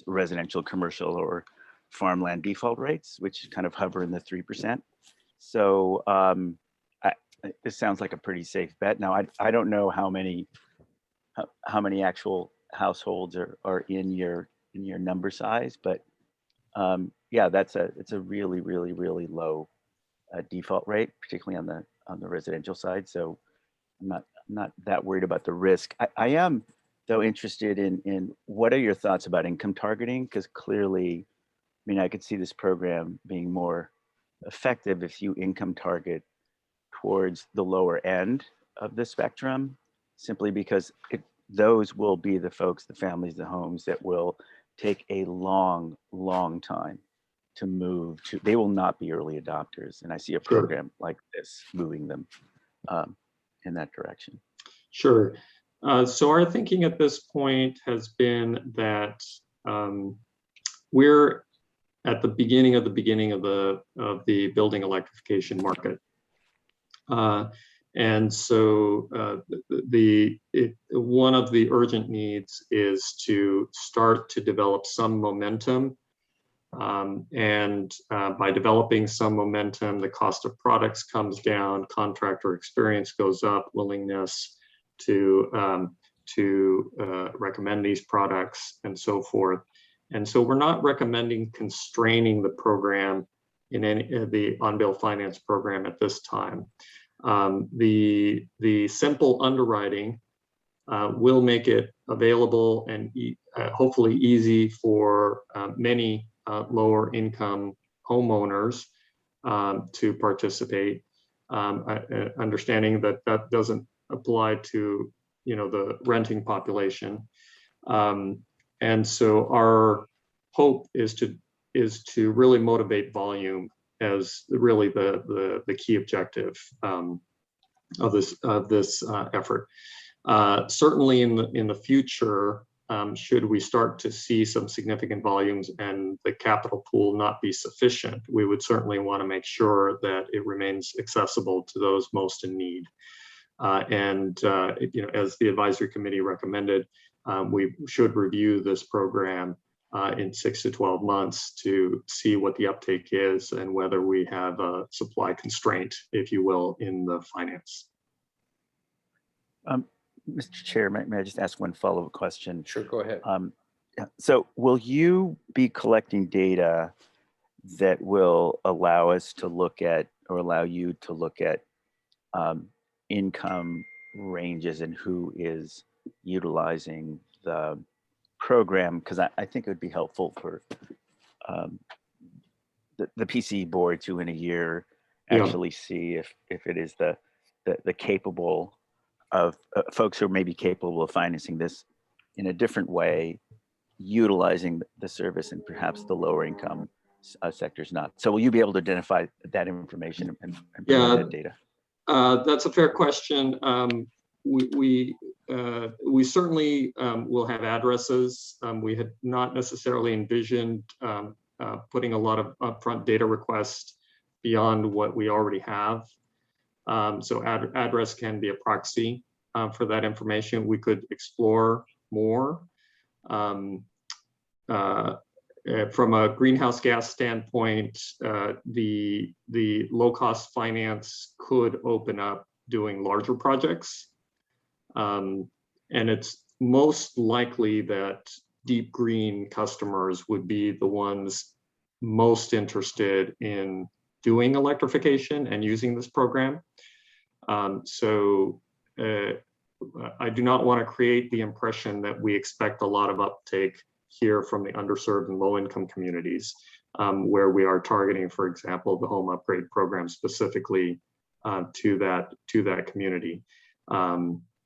residential, commercial, or farmland default rates, which kind of hover in the 3%. So this sounds like a pretty safe bet. Now, I don't know how many actual households are in your number size, but yeah, it's a really, really, really low default rate, particularly on the residential side. So I'm not that worried about the risk. I am, though, interested in what are your thoughts about income targeting? Because clearly, I mean, I could see this program being more effective if you income target towards the lower end of the spectrum, simply because those will be the folks, the families, the homes that will take a long, long time to move to. They will not be early adopters. And I see a program like this moving them in that direction. Sure. So our thinking at this point has been that we're at the beginning of the building electrification market. And so one of the urgent needs is to start to develop some momentum. And by developing some momentum, the cost of products comes down, contractor experience goes up, willingness to recommend these products, and so forth. And so we're not recommending constraining the program in the on-bill finance program at this time. The simple underwriting will make it available and hopefully easy for many lower income homeowners to participate, understanding that that doesn't apply to the renting population. And so our hope is to really motivate volume as really the key objective of this effort. Certainly in the future, should we start to see some significant volumes and the capital pool not be sufficient, we would certainly want to make sure that it remains accessible to those most in need. And as the advisory committee recommended, we should review this program in 6 to 12 months to see what the uptake is and whether we have a supply constraint, if you will, in the finance. Mr. Chair, may I just ask one follow-up question? Sure, go ahead. So will you be collecting data that will allow us to look at, or allow you to look at income ranges and who is utilizing the program? Because I think it would be helpful for the PCE board to, in a year, actually see if it is the capable of folks who are maybe capable of financing this in a different way, utilizing the service, and perhaps the lower income sectors not. So will you be able to identify that information and provide that data? That's a fair question. We certainly will have addresses. We had not necessarily envisioned putting a lot of upfront data requests beyond what we already have. So address can be a proxy for that information. We could explore more. From a greenhouse gas standpoint, the low-cost finance could open up doing larger projects. And it's most likely that deep green customers would be the ones most interested in doing electrification and using this program. So I do not want to create the impression that we expect a lot of uptake here from the underserved and low-income communities, where we are targeting, for example, the home upgrade program specifically to that community.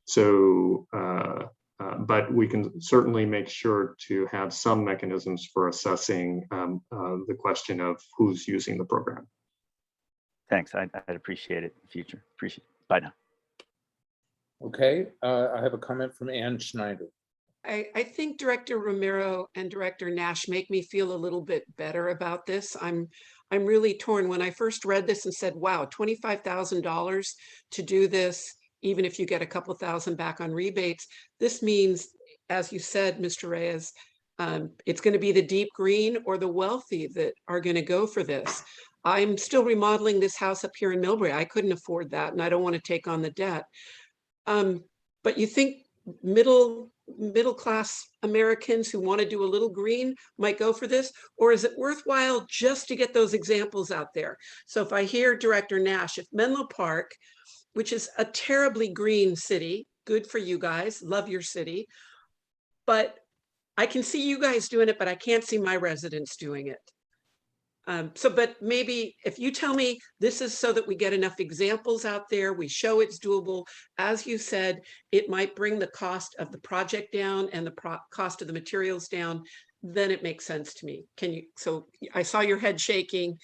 So but we can certainly make sure to have some mechanisms for assessing the question of who's using the program. Thanks. I'd appreciate it in the future. Appreciate it. Bye now. Okay, I have a comment from Ann Schneider. I think Director Romero and Director Nash make me feel a little bit better about this. I'm really torn. When I first read this and said, wow, $25,000 to do this, even if you get a couple thousand back on rebates, this means, as you said, Mr. Reyes, it's going to be the deep green or the wealthy that are going to go for this. I'm still remodeling this house up here in Millbrae. I couldn't afford that, and I don't want to take on the debt. But you think middle class Americans who want to do a little green might go for this? Or is it worthwhile just to get those examples out there? So if I hear Director Nash, if Menlo Park, which is a terribly green city, good for you guys, love your city, but I can see you guys doing it, but I can't see my residents doing it. But maybe if you tell me this is so that we get enough examples out there, we show it's doable, as you said, it might bring the cost of the project down and the cost of the materials down, then it makes sense to me. Can you, so I saw your head shaking.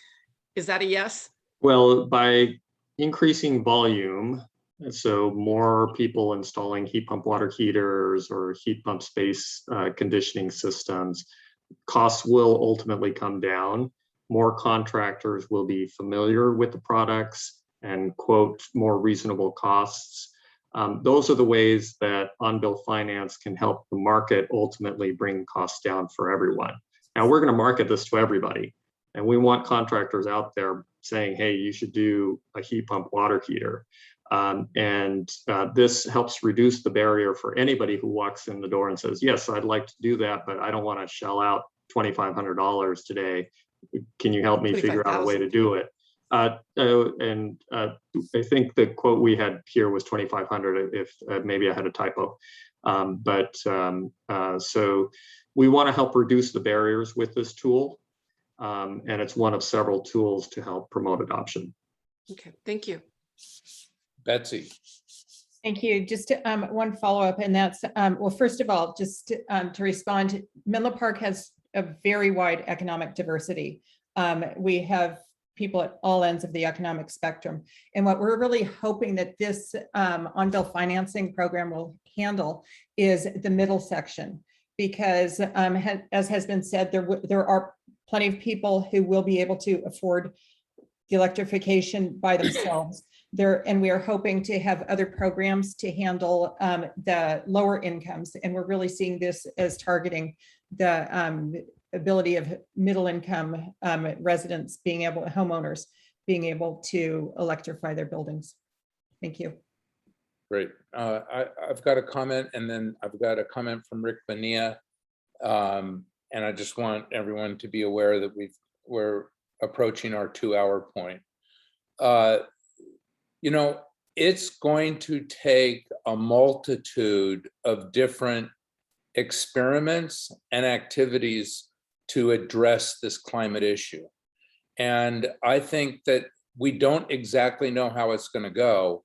Is that a yes? Well, by increasing volume, so more people installing heat pump water heaters or heat pump space conditioning systems, costs will ultimately come down. More contractors will be familiar with the products and quote more reasonable costs. Those are the ways that on-bill finance can help the market ultimately bring costs down for everyone. Now we're going to market this to everybody, and we want contractors out there saying, hey, you should do a heat pump water heater. This helps reduce the barrier for anybody who walks in the door and says, yes, I'd like to do that, but I don't want to shell out $2,500 today. Can you help me figure out a way to do it? I think the quote we had here was 2,500. If maybe I had a typo, so we want to help reduce the barriers with this tool, and it's one of several tools to help promote adoption. Okay, thank you. Betsy. Thank you. Just one follow-up, and that's, well, first of all, just to respond, Menlo Park has a very wide economic diversity. We have people at all ends of the economic spectrum. And what we're really hoping that this on-bill financing program will handle is the middle section, because as has been said, there are plenty of people who will be able to afford the electrification by themselves. And we are hoping to have other programs to handle the lower incomes. And we're really seeing this as targeting the ability of middle income residents being able, homeowners being able to electrify their buildings. Thank you. Great. I've got a comment, and then I've got a comment from Rick Bonilla. And I just want everyone to be aware that we're approaching our 2-hour point. You know, it's going to take a multitude of different experiments and activities to address this climate issue. And I think that we don't exactly know how it's going to go,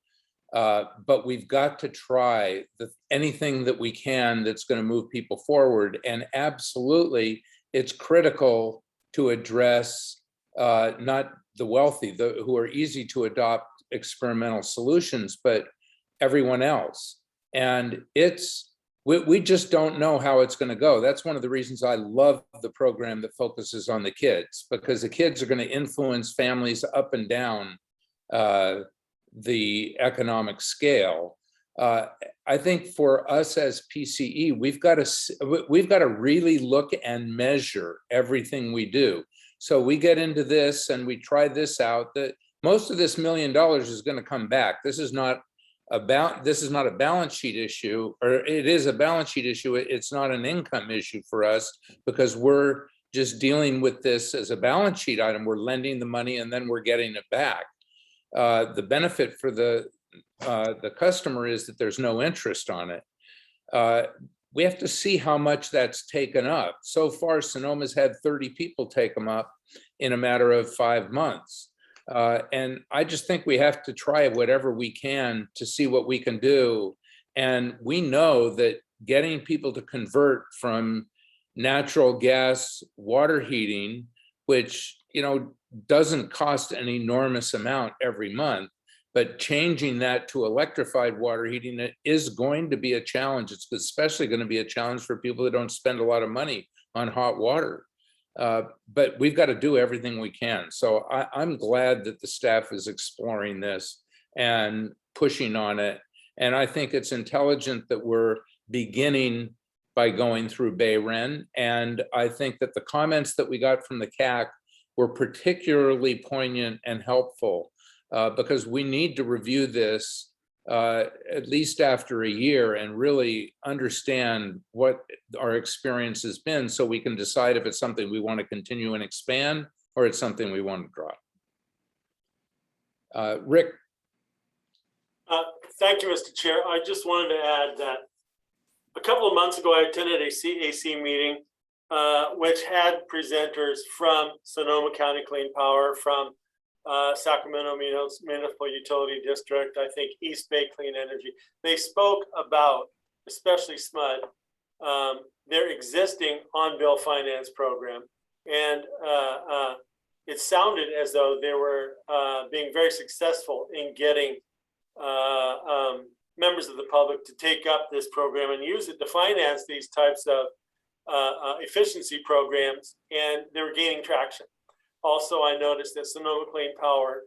but we've got to try anything that we can that's going to move people forward. And absolutely, it's critical to address not the wealthy, who are easy to adopt experimental solutions, but everyone else. And we just don't know how it's going to go. That's one of the reasons I love the program that focuses on the kids, because the kids are going to influence families up and down the economic scale. I think for us as PCE, we've got to really look and measure everything we do. So we get into this and we try this out. That most of this $1 million is going to come back. This is not a balance sheet issue, or it is a balance sheet issue. It's not an income issue for us, because we're just dealing with this as a balance sheet item. We're lending the money and then we're getting it back. The benefit for the customer is that there's no interest on it. We have to see how much that's taken up. So far, Sonoma's had 30 people take them up in a matter of 5 months. And I just think we have to try whatever we can to see what we can do. And we know that getting people to convert from natural gas water heating, which, you know, doesn't cost an enormous amount every month, but changing that to electrified water heating is going to be a challenge. It's especially going to be a challenge for people that don't spend a lot of money on hot water. But we've got to do everything we can. So I'm glad that the staff is exploring this and pushing on it. And I think it's intelligent that we're beginning by going through BayREN. And I think that the comments that we got from the CAC were particularly poignant and helpful because we need to review this at least after a year and really understand what our experience has been so we can decide if it's something we want to continue and expand or it's something we want to drop. Rick. Thank you, Mr. Chair. I just wanted to add that a couple of months ago, I attended a CAC meeting, which had presenters from Sonoma County Clean Power, from Sacramento Municipal Utility District, I think East Bay Clean Energy. They spoke about, especially SMUD, their existing on-bill finance program. And it sounded as though they were being very successful in getting members of the public to take up this program and use it to finance these types of efficiency programs, and they were gaining traction. Also, I noticed that Sonoma Clean Power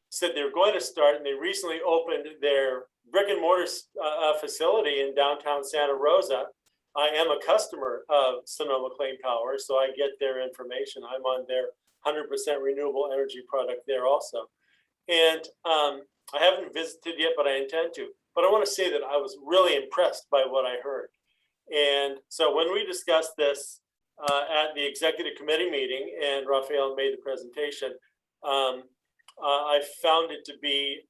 said they were going to start, and they recently opened their brick and mortar facility in downtown Santa Rosa. I am a customer of Sonoma Clean Power, so I get their information. I'm on their 100% renewable energy product there also. And I haven't visited yet, but I intend to. But I want to say that I was really impressed by what I heard. And so when we discussed this at the executive committee meeting and Raphael made the presentation, I found it to be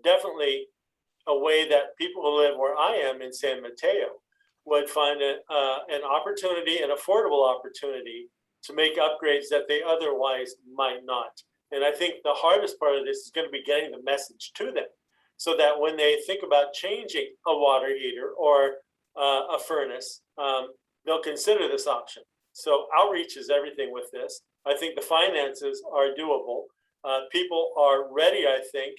definitely a way that people who live where I am in San Mateo would find an opportunity, an affordable opportunity to make upgrades that they otherwise might not. And I think the hardest part of this is going to be getting the message to them so that when they think about changing a water heater or a furnace, they'll consider this option. So outreach is everything with this. I think the finances are doable. People are ready, I think,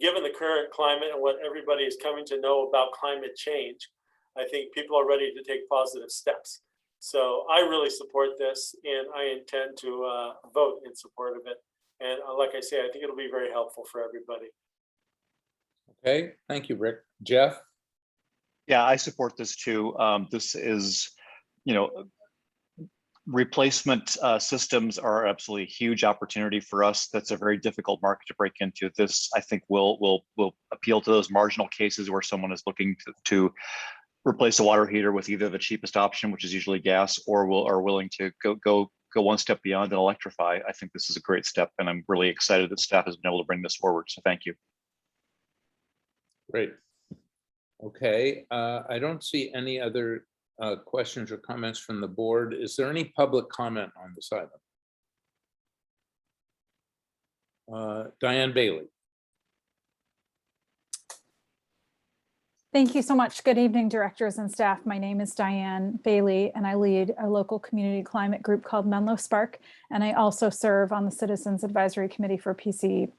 given the current climate and what everybody is coming to know about climate change. I think people are ready to take positive steps. So I really support this, and I intend to vote in support of it. And like I say, I think it'll be very helpful for everybody. Okay, thank you, Rick. Jeff? Yeah, I support this too. This is, you know, replacement systems are absolutely a huge opportunity for us. That's a very difficult market to break into. This, I think, will appeal to those marginal cases where someone is looking to replace a water heater with either the cheapest option, which is usually gas, or are willing to go one step beyond and electrify. I think this is a great step, and I'm really excited that staff has been able to bring this forward. So thank you. Great. Okay, I don't see any other questions or comments from the board. Is there any public comment on this item? Diane Bailey. Thank you so much. Good evening, directors and staff. My name is Diane Bailey, and I lead a local community climate group called Menlo Spark, and I also serve on the Citizens Advisory Committee for PCE.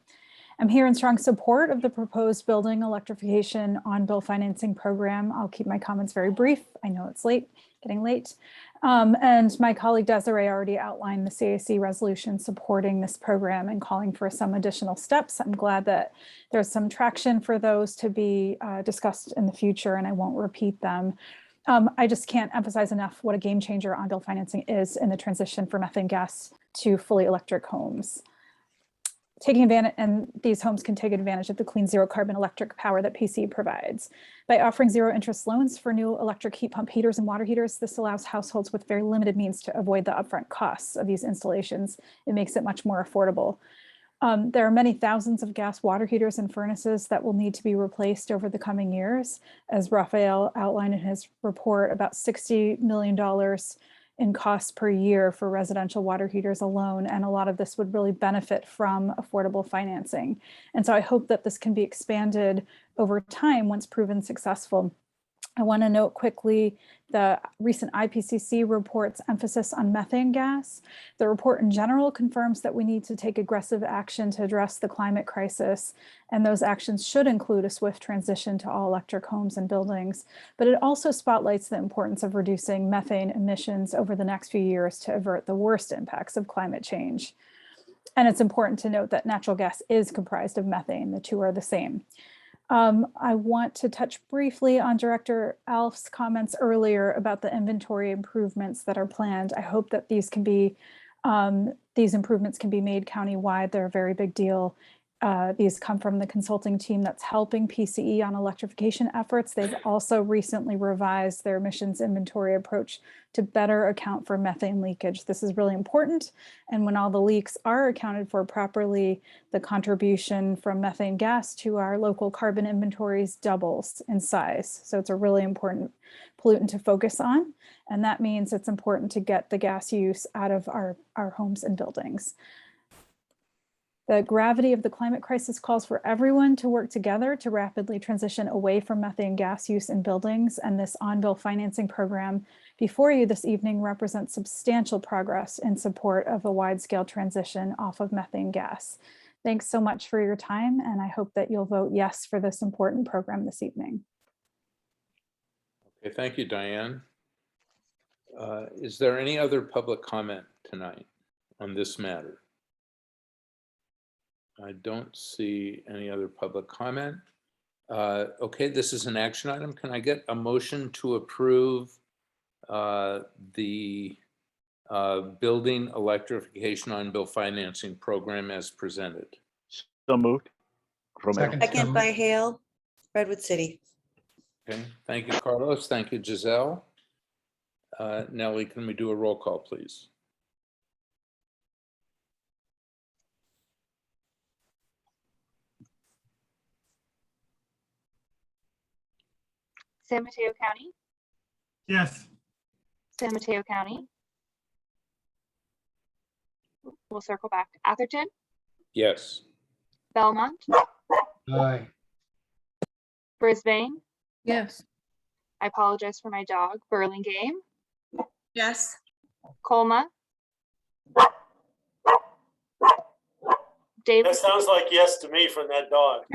I'm here in strong support of the proposed building electrification on-bill financing program. I'll keep my comments very brief. I know it's late, getting late. And my colleague Desiree already outlined the CAC resolution supporting this program and calling for some additional steps. I'm glad that there's some traction for those to be discussed in the future, and I won't repeat them. I just can't emphasize enough what a game changer on-bill financing is in the transition from methane gas to fully electric homes. Taking advantage, and these homes can take advantage of the clean zero carbon electric power that PCE provides. By offering zero interest loans for new electric heat pump heaters and water heaters, this allows households with very limited means to avoid the upfront costs of these installations. It makes it much more affordable. There are many thousands of gas water heaters and furnaces that will need to be replaced over the coming years. As Raphael outlined in his report, about $60 million in costs per year for residential water heaters alone, and a lot of this would really benefit from affordable financing. And so I hope that this can be expanded over time once proven successful I want to note quickly the recent IPCC report's emphasis on methane gas. The report in general confirms that we need to take aggressive action to address the climate crisis, and those actions should include a swift transition to all electric homes and buildings. But it also spotlights the importance of reducing methane emissions over the next few years to avert the worst impacts of climate change. And it's important to note that natural gas is comprised of methane. The two are the same. I want to touch briefly on Director Alf's comments earlier about the inventory improvements that are planned. I hope that these improvements can be made countywide. They're a very big deal. These come from the consulting team that's helping PCE on electrification efforts. They've also recently revised their emissions inventory approach to better account for methane leakage. This is really important. And when all the leaks are accounted for properly, the contribution from methane gas to our local carbon inventories doubles in size. So it's a really important pollutant to focus on. And that means it's important to get the gas use out of our homes and buildings. The gravity of the climate crisis calls for everyone to work together to rapidly transition away from methane gas use in buildings, and this on-bill financing program before you this evening represents substantial progress in support of a wide-scale transition off of methane gas. Thanks so much for your time, and I hope that you'll vote yes for this important program this evening. Okay, thank you, Diane. Is there any other public comment tonight on this matter? I don't see any other public comment. Okay, this is an action item. Can I get a motion to approve the building electrification on-bill financing program as presented? So moved. Romero. Second by Hale, Redwood City. Okay, thank you, Carlos. Thank you, Giselle. Nellie, can we do a roll call, please? San Mateo County, Yes. San Mateo County. We'll circle back. Atherton, Yes. Belmont, Aye. Brisbane. Yes. I apologize for my dog. Burlingame, Yes. Colma. Daly. That sounds like yes to me from that dog.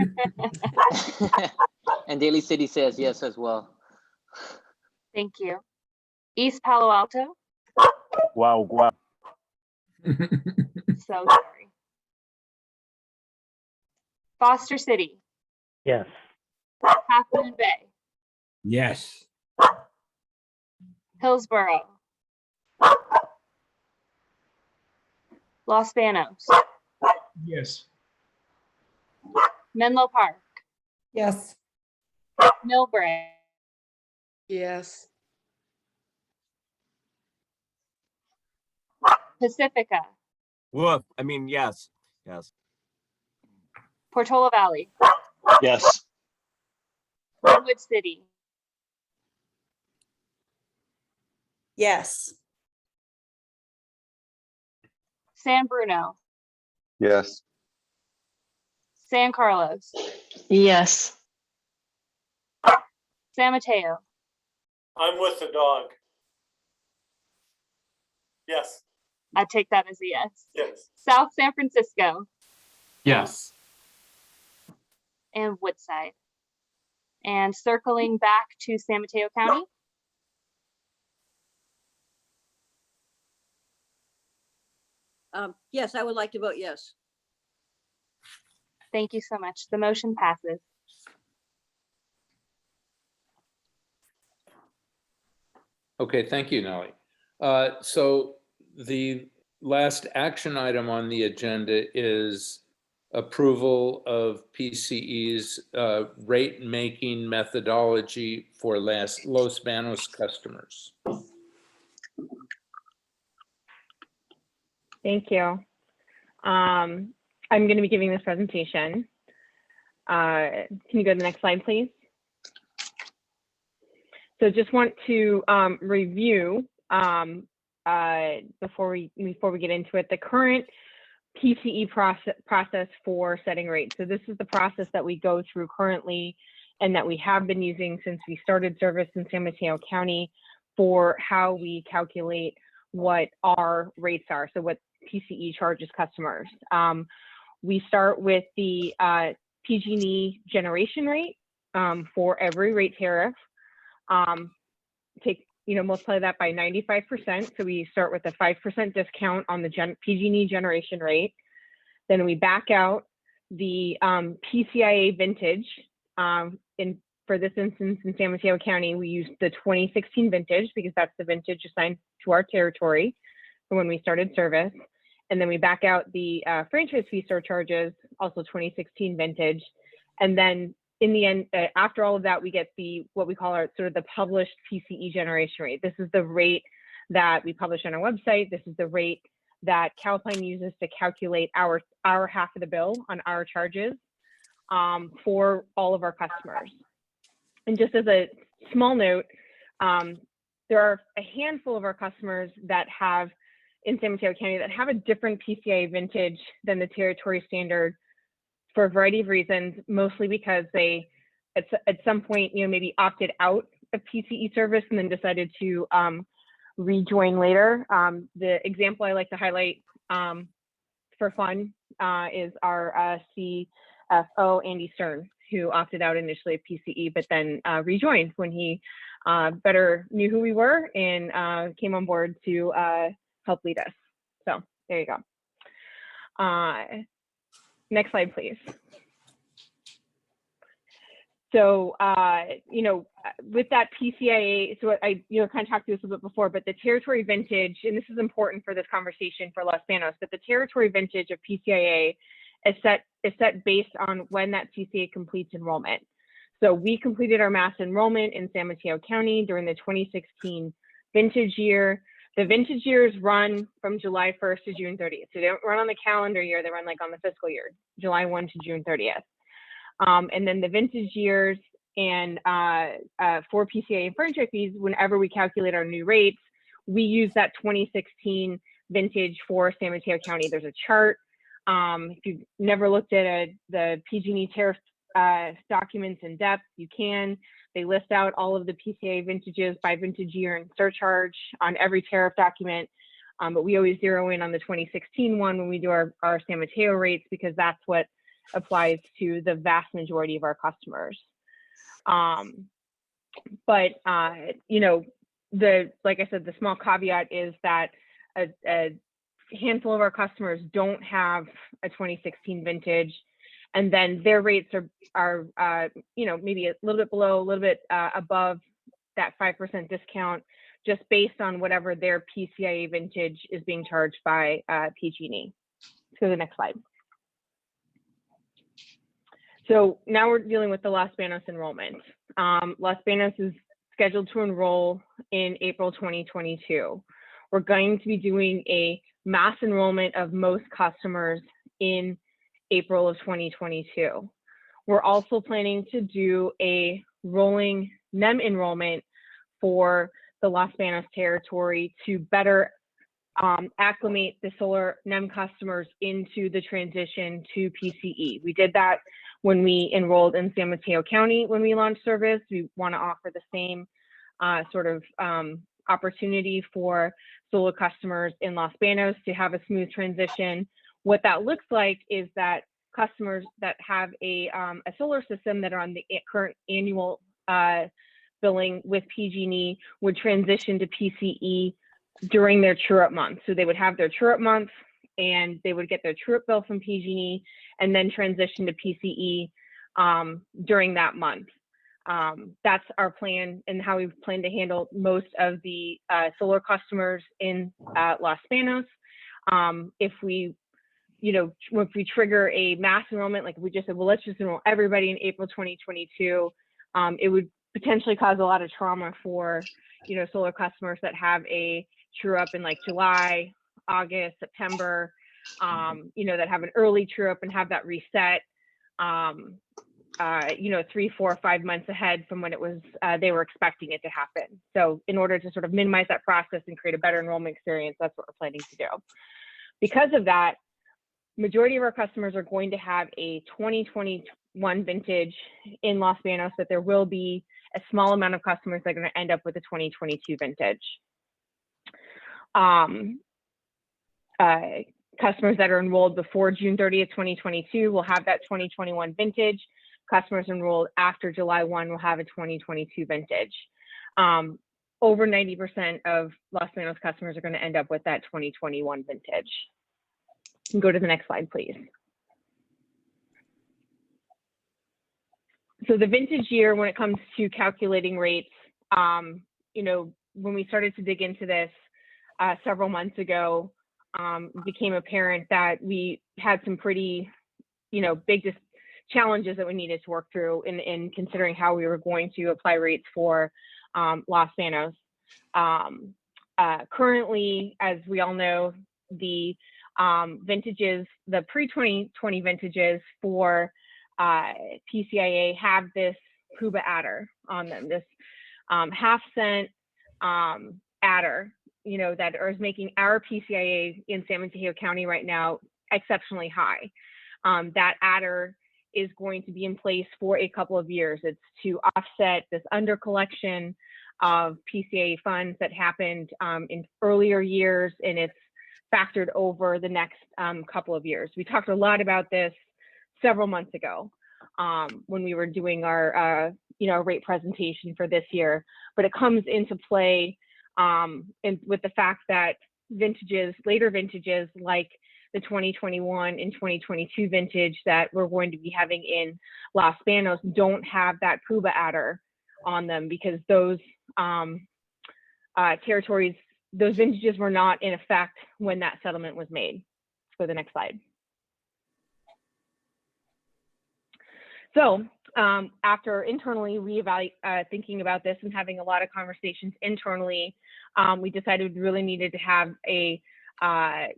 And Daly City says yes as well. Thank you. East Palo Alto. Wow, wow. So sorry. Foster City. Yes. Half Moon Bay. Yes. Hillsborough. Los Banos. Yes. Menlo Park. Yes. Millbrae. Yes. Pacifica. Woof. I mean, yes. Yes. Portola Valley. Yes. Redwood City. Yes. San Bruno. Yes. San Carlos. Yes. San Mateo. I'm with the dog. Yes. I take that as a yes. Yes. South San Francisco Yes. and Woodside. And circling back to San Mateo County. Yes, I would like to vote yes. Thank you so much. The motion passes. Okay, thank you, Nellie. So the last action item on the agenda is approval of PCE's rate-making methodology for Los Banos customers. Thank you. I'm going to be giving this presentation. Can you go to the next slide, please? So just want to review before we get into it, the current PCE process for setting rates. So this is the process that we go through currently and that we have been using since we started service in San Mateo County for how we calculate what our rates are, so what PCE charges customers. We start with the PG&E generation rate for every rate tariff. Multiply that by 95%. So we start with a 5% discount on the PG&E generation rate. Then we back out the PCIA vintage. For this instance, in San Mateo County, we used the 2016 vintage because that's the vintage assigned to our territory for when we started service. And then we back out the franchise fee surcharges, also 2016 vintage. And then in the end, after all of that, we get what we call our sort of the published PCE generation rate. This is the rate that we publish on our website. This is the rate that Calpine uses to calculate our half of the bill on our charges for all of our customers. And just as a small note, there are a handful of our customers that have, in San Mateo County, that have a different PCIA vintage than the territory standard for a variety of reasons, mostly because they, at some point, maybe opted out of PCE service and then decided to rejoin later. The example I like to highlight for fun is our CFO, Andy Stern, who opted out initially of PCE, but then rejoined when he better knew who we were and came on board to help lead us. So there you go. Next slide, please. So, with that PCIA, so I, kind of talked to this a bit before, but the territory vintage, and this is important for this conversation for Los Banos, but the territory vintage of PCIA is set based on when that PCA completes enrollment. So we completed our mass enrollment in San Mateo County during the 2016 vintage year. The vintage years run from July 1st to June 30th. So they don't run on the calendar year, they run like on the fiscal year, July 1 to June 30th. And then the vintage years and for PCA and franchise fees, whenever we calculate our new rates, we use that 2016 vintage for San Mateo County. There's a chart. If you've never looked at the PG&E tariff documents in depth, you can. They list out all of the PCA vintages by vintage year and surcharge on every tariff document. But we always zero in on the 2016 one when we do our San Mateo rates, because that's what applies to the vast majority of our customers. Like I said, the small caveat is that a handful of our customers don't have a 2016 vintage, and then their rates are maybe a little bit below, a little bit above that 5% discount, just based on whatever their PCIA vintage is being charged by PG&E. Let's go to the next slide. So now we're dealing with the Los Banos enrollment. Los Banos is scheduled to enroll in April 2022. We're going to be doing a mass enrollment of most customers in April of 2022. We're also planning to do a rolling NEM enrollment for the Los Banos territory to better acclimate the solar NEM customers into the transition to PCE. We did that when we enrolled in San Mateo County when we launched service. We want to offer the same sort of opportunity for solar customers in Los Banos to have a smooth transition. What that looks like is that customers that have a solar system that are on the current annual billing with PG&E would transition to PCE during their true-up month. So they would have their true-up month and they would get their true-up bill from PG&E and then transition to PCE during that month. That's our plan and how we plan to handle most of the solar customers in Los Banos. If we trigger a mass enrollment, like we just said, well, let's just enroll everybody in April 2022, it would potentially cause a lot of trauma for, solar customers that have a true up in like July, August, September, that have an early true up and have that reset, 3, 4, 5 months ahead from when it was, they were expecting it to happen. So in order to sort of minimize that process and create a better enrollment experience, that's what we're planning to do. Because of that, majority of our customers are going to have a 2021 vintage in Los Banos, but there will be a small amount of customers that are going to end up with a 2022 vintage. Customers that are enrolled before June 30th, 2022 will have that 2021 vintage. Customers enrolled after July 1 will have a 2022 vintage. Over 90% of Los Banos customers are going to end up with that 2021 vintage. Go to the next slide, please. So the vintage year, when it comes to calculating rates, you know, when we started to dig into this several months ago, it became apparent that we had some pretty, you know, big challenges that we needed to work through in considering how we were going to apply rates for Los Banos. Currently, as we all know, the vintages, the pre-2020 vintages for PCIA have this PUBA adder on them, this half-cent adder, you know, that is making our PCIA in San Mateo County right now exceptionally high. That adder is going to be in place for a couple of years. It's to offset this under collection of PCIA funds that happened in earlier years, and it's factored over the next couple of years. We talked a lot about this several months ago when we were doing our you know, rate presentation for this year, but it comes into play with the fact that vintages, later vintages like the 2021 and 2022 vintage that we're going to be having in Los Banos don't have that PUBA adder on them, because those territories, those vintages were not in effect when that settlement was made. Let's go to the next slide. So after internally thinking about this and having a lot of conversations internally, we decided we really needed to have a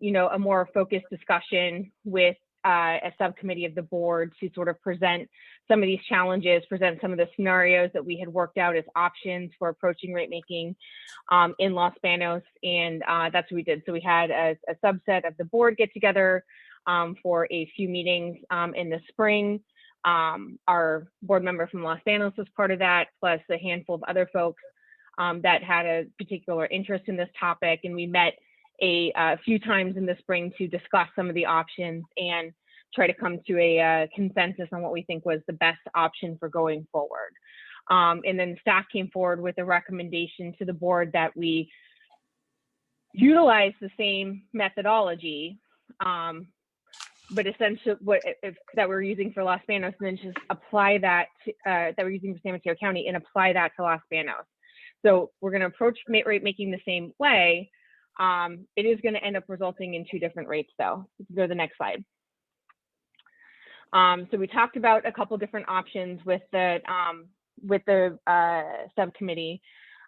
you know, a more focused discussion with a subcommittee of the board to sort of present some of these challenges, present some of the scenarios that we had worked out as options for approaching rate making in Los Banos, and that's what we did. So we had a subset of the board get together for a few meetings in the spring. Our board member from Los Banos was part of that, plus a handful of other folks that had a particular interest in this topic, and we met a few times in the spring to discuss some of the options and try to come to a consensus on what we think was the best option for going forward. And then staff came forward with a recommendation to the board that we utilize the same methodology, but essentially that we're using for Los Banos, and then just apply that that we're using for San Mateo County and apply that to Los Banos. So we're going to approach rate making the same way. It is going to end up resulting in two different rates, though. Let's go to the next slide. So we talked about a couple different options with the subcommittee.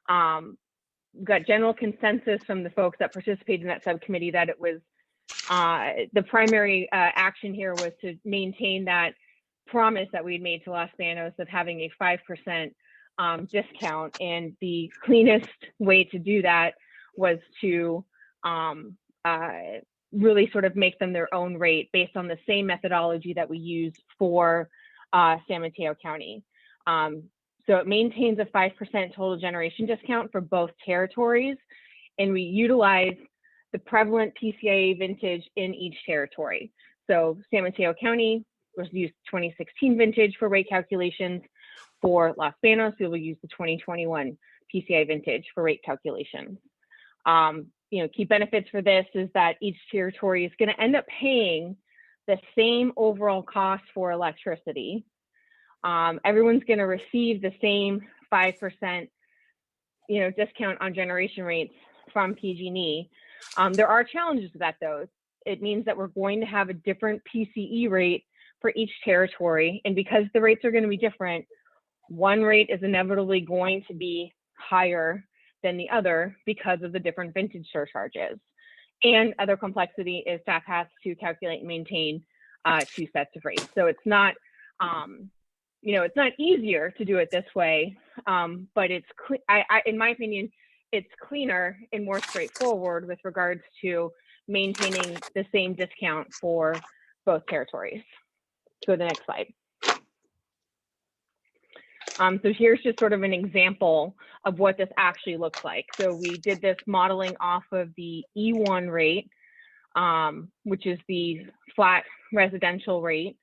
Got general consensus from the folks that participated in that subcommittee that it was the primary action here was to maintain that promise that we had made to Los Banos of having a 5% discount, and the cleanest way to do that was to really sort of make them their own rate based on the same methodology that we use for San Mateo County. So it maintains a 5% total generation discount for both territories, and we utilize the prevalent PCIA vintage in each territory. So San Mateo County was used 2016 vintage for rate calculations. For Los Banos, we will use the 2021 PCIA vintage for rate calculations. You know, key benefits for this is that each territory is going to end up paying the same overall cost for electricity. Everyone's going to receive the same 5%, you know, discount on generation rates from PG&E. There are challenges to that, though. It means that we're going to have a different PCE rate for each territory, and because the rates are going to be different, one rate is inevitably going to be higher than the other because of the different vintage surcharges. And other complexity is staff has to calculate and maintain two sets of rates. So it's not, you know, it's not easier to do it this way, but it's, in my opinion, it's cleaner and more straightforward with regards to maintaining the same discount for both territories. Go to the next slide. So here's just sort of an example of what this actually looks like. So we did this modeling off of the E1 rate, which is the flat residential rate,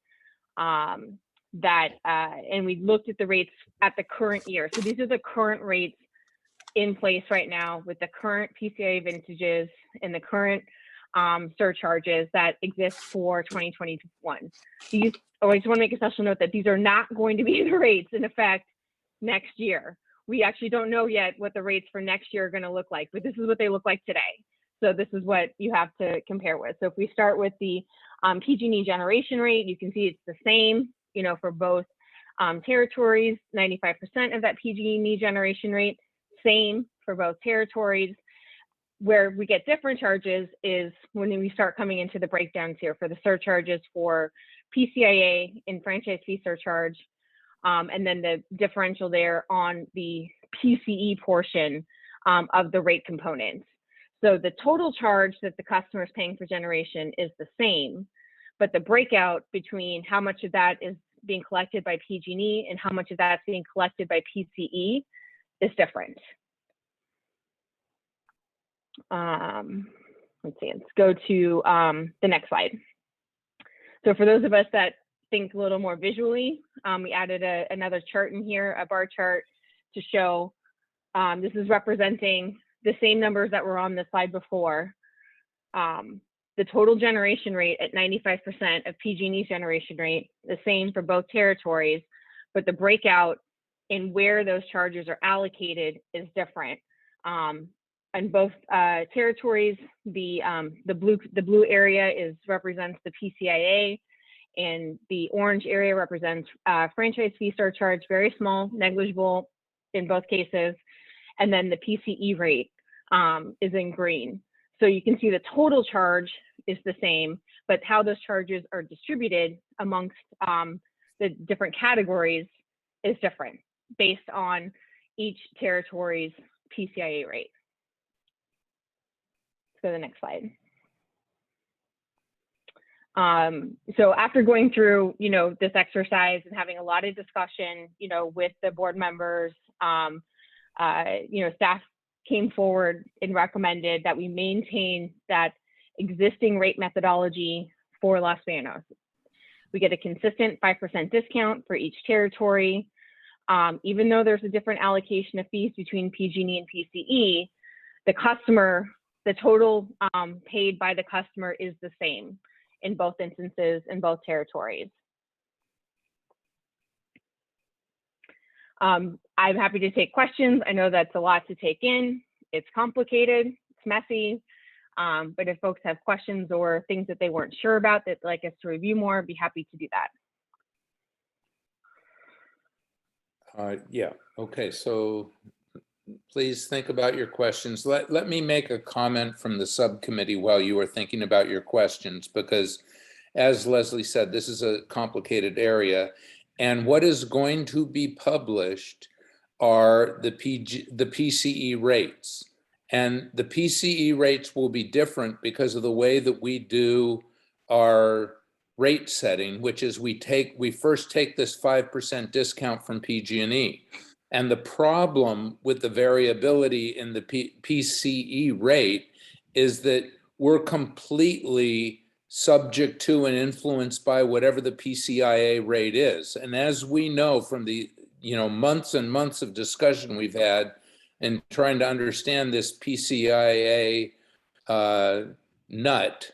and we looked at the rates at the current year. So these are the current rates in place right now with the current PCIA vintages and the current surcharges that exist for 2021. I just want to make a special note that these are not going to be the rates in effect next year. We actually don't know yet what the rates for next year are going to look like, but this is what they look like today. So this is what you have to compare with. So if we start with the PG&E generation rate, you can see it's the same, for both territories, 95% of that PG&E generation rate, same for both territories. Where we get different charges is when we start coming into the breakdowns here for the surcharges for PCIA and franchise fee surcharge, and then the differential there on the PCE portion of the rate components. So the total charge that the customer is paying for generation is the same, but the breakout between how much of that is being collected by PG&E and how much of that's being collected by PCE is different. Let's see, let's go to the next slide. So for those of us that think a little more visually, we added another chart in here, a bar chart to show, this is representing the same numbers that were on the slide before. The total generation rate at 95% of PG&E's generation rate, the same for both territories, but the breakout in where those charges are allocated is different. In both territories, the blue area represents the PCIA, and the orange area represents franchise fee surcharge, very small, negligible in both cases, and then the PCE rate is in green. So you can see the total charge is the same, but how those charges are distributed amongst the different categories is different based on each territory's PCIA rate. Let's go to the next slide. So after going through, this exercise and having a lot of discussion, with the board members, staff came forward and recommended that we maintain that existing rate methodology for Los Banos. We get a consistent 5% discount for each territory. Even though there's a different allocation of fees between PG&E and PCE, the total paid by the customer is the same in both instances, in both territories. I'm happy to take questions. I know that's a lot to take in. It's complicated, it's messy, but if folks have questions or things that they weren't sure about that they'd like us to review more, I'd be happy to do that. Yeah, okay, so please think about your questions. Let me make a comment from the subcommittee while you are thinking about your questions, because as Leslie said, this is a complicated area. And what is going to be published are the PCE rates. And the PCE rates will be different because of the way that we do our rate setting, which is we first take this 5% discount from PG&E. And the problem with the variability in the PCE rate is that we're completely subject to and influenced by whatever the PCIA rate is. And as we know from the months and months of discussion we've had in trying to understand this PCIA nut,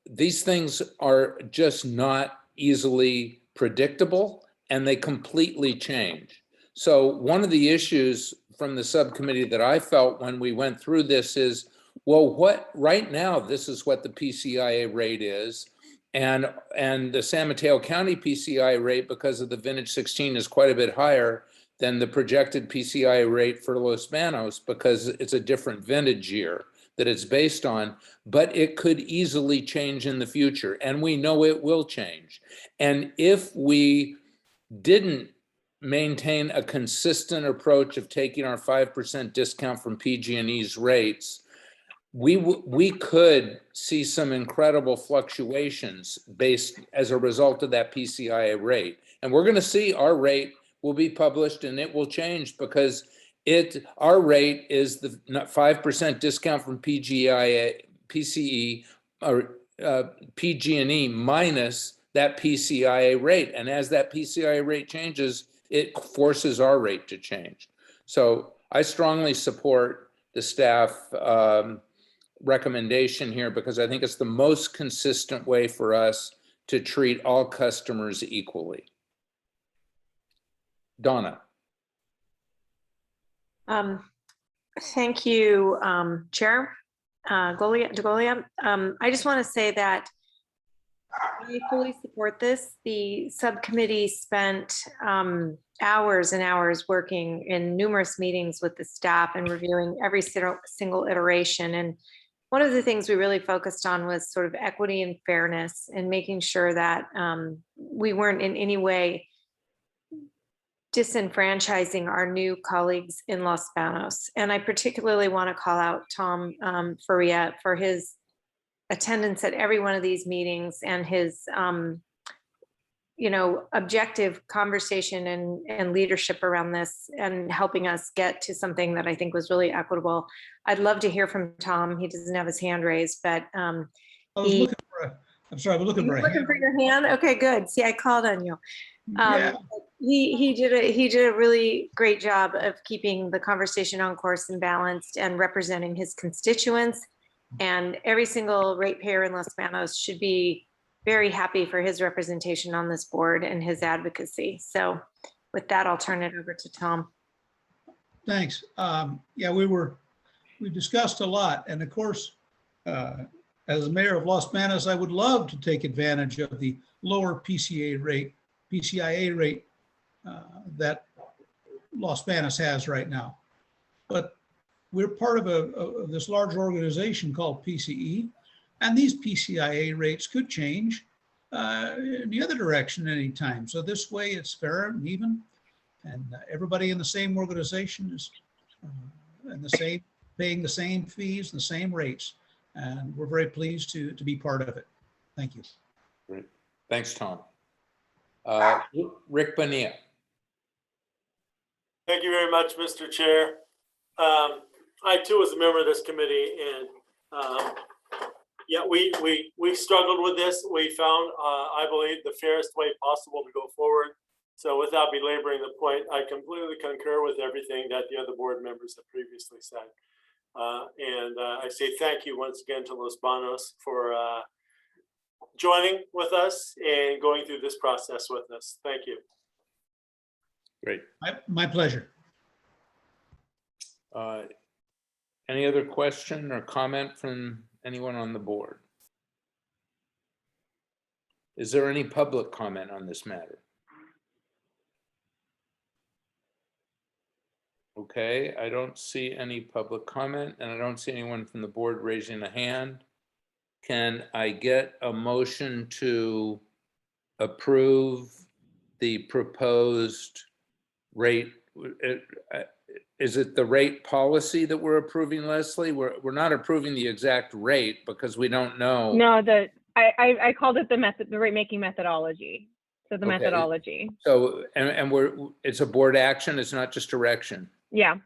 these things are just not easily predictable, and they completely change. So one of the issues from the subcommittee that I felt when we went through this is, well, right now, this is what the PCIA rate is. And the San Mateo County PCIA rate, because of the vintage 16, is quite a bit higher than the projected PCIA rate for Los Banos, because it's a different vintage year that it's based on, but it could easily change in the future. And we know it will change. And if we didn't maintain a consistent approach of taking our 5% discount from PG&E's rates, we could see some incredible fluctuations based as a result of that PCIA rate. And we're going to see our rate will be published and it will change because our rate is the 5% discount from PCE or PG&E minus that PCIA rate. And as that PCIA rate changes, it forces our rate to change. So I strongly support the staff recommendation here because I think it's the most consistent way for us to treat all customers equally. Donna. Thank you, Chair DeGolia. I just want to say that I fully support this. The subcommittee spent hours and hours working in numerous meetings with the staff and reviewing every single iteration. And one of the things we really focused on was sort of equity and fairness and making sure that we weren't in any way disenfranchising our new colleagues in Los Banos. And I particularly want to call out Tom Faria for his attendance at every one of these meetings and his objective conversation and leadership around this and helping us get to something that I think was really equitable. I'd love to hear from Tom. He doesn't have his hand raised, but I'm sorry, I was looking for a hand. Looking for your hand? Okay, good. See, I called on you. Yeah. He did a really great job of keeping the conversation on course and balanced and representing his constituents. And every single ratepayer in Los Banos should be very happy for his representation on this board and his advocacy. So with that, I'll turn it over to Tom. Thanks. Yeah, we discussed a lot. And of course, as the mayor of Los Banos, I would love to take advantage of the lower PCIA rate that Los Banos has right now. But we're part of this large organization called PCE, and these PCIA rates could change in the other direction anytime. So this way it's fair and even, and everybody in the same organization is paying the same fees, the same rates. And we're very pleased to be part of it. Thank you. Great. Thanks, Tom. Rick Bonilla. Thank you very much, Mr. Chair. I too was a member of this committee, and yeah, we struggled with this. We found, I believe, the fairest way possible to go forward. So without belaboring the point, I completely concur with everything that the other board members have previously said. And I say thank you once again to Los Banos for joining with us and going through this process with us. Thank you. Great. My pleasure. Any other question or comment from anyone on the board? Is there any public comment on this matter? Okay, I don't see any public comment and I don't see anyone from the board raising a hand. Can I get a motion to approve the proposed rate? Is it the rate policy that we're approving, Leslie? We're not approving the exact rate because we don't know. No, I called it the rate making methodology. So the methodology. So and it's a board action. It's not just direction. Yeah.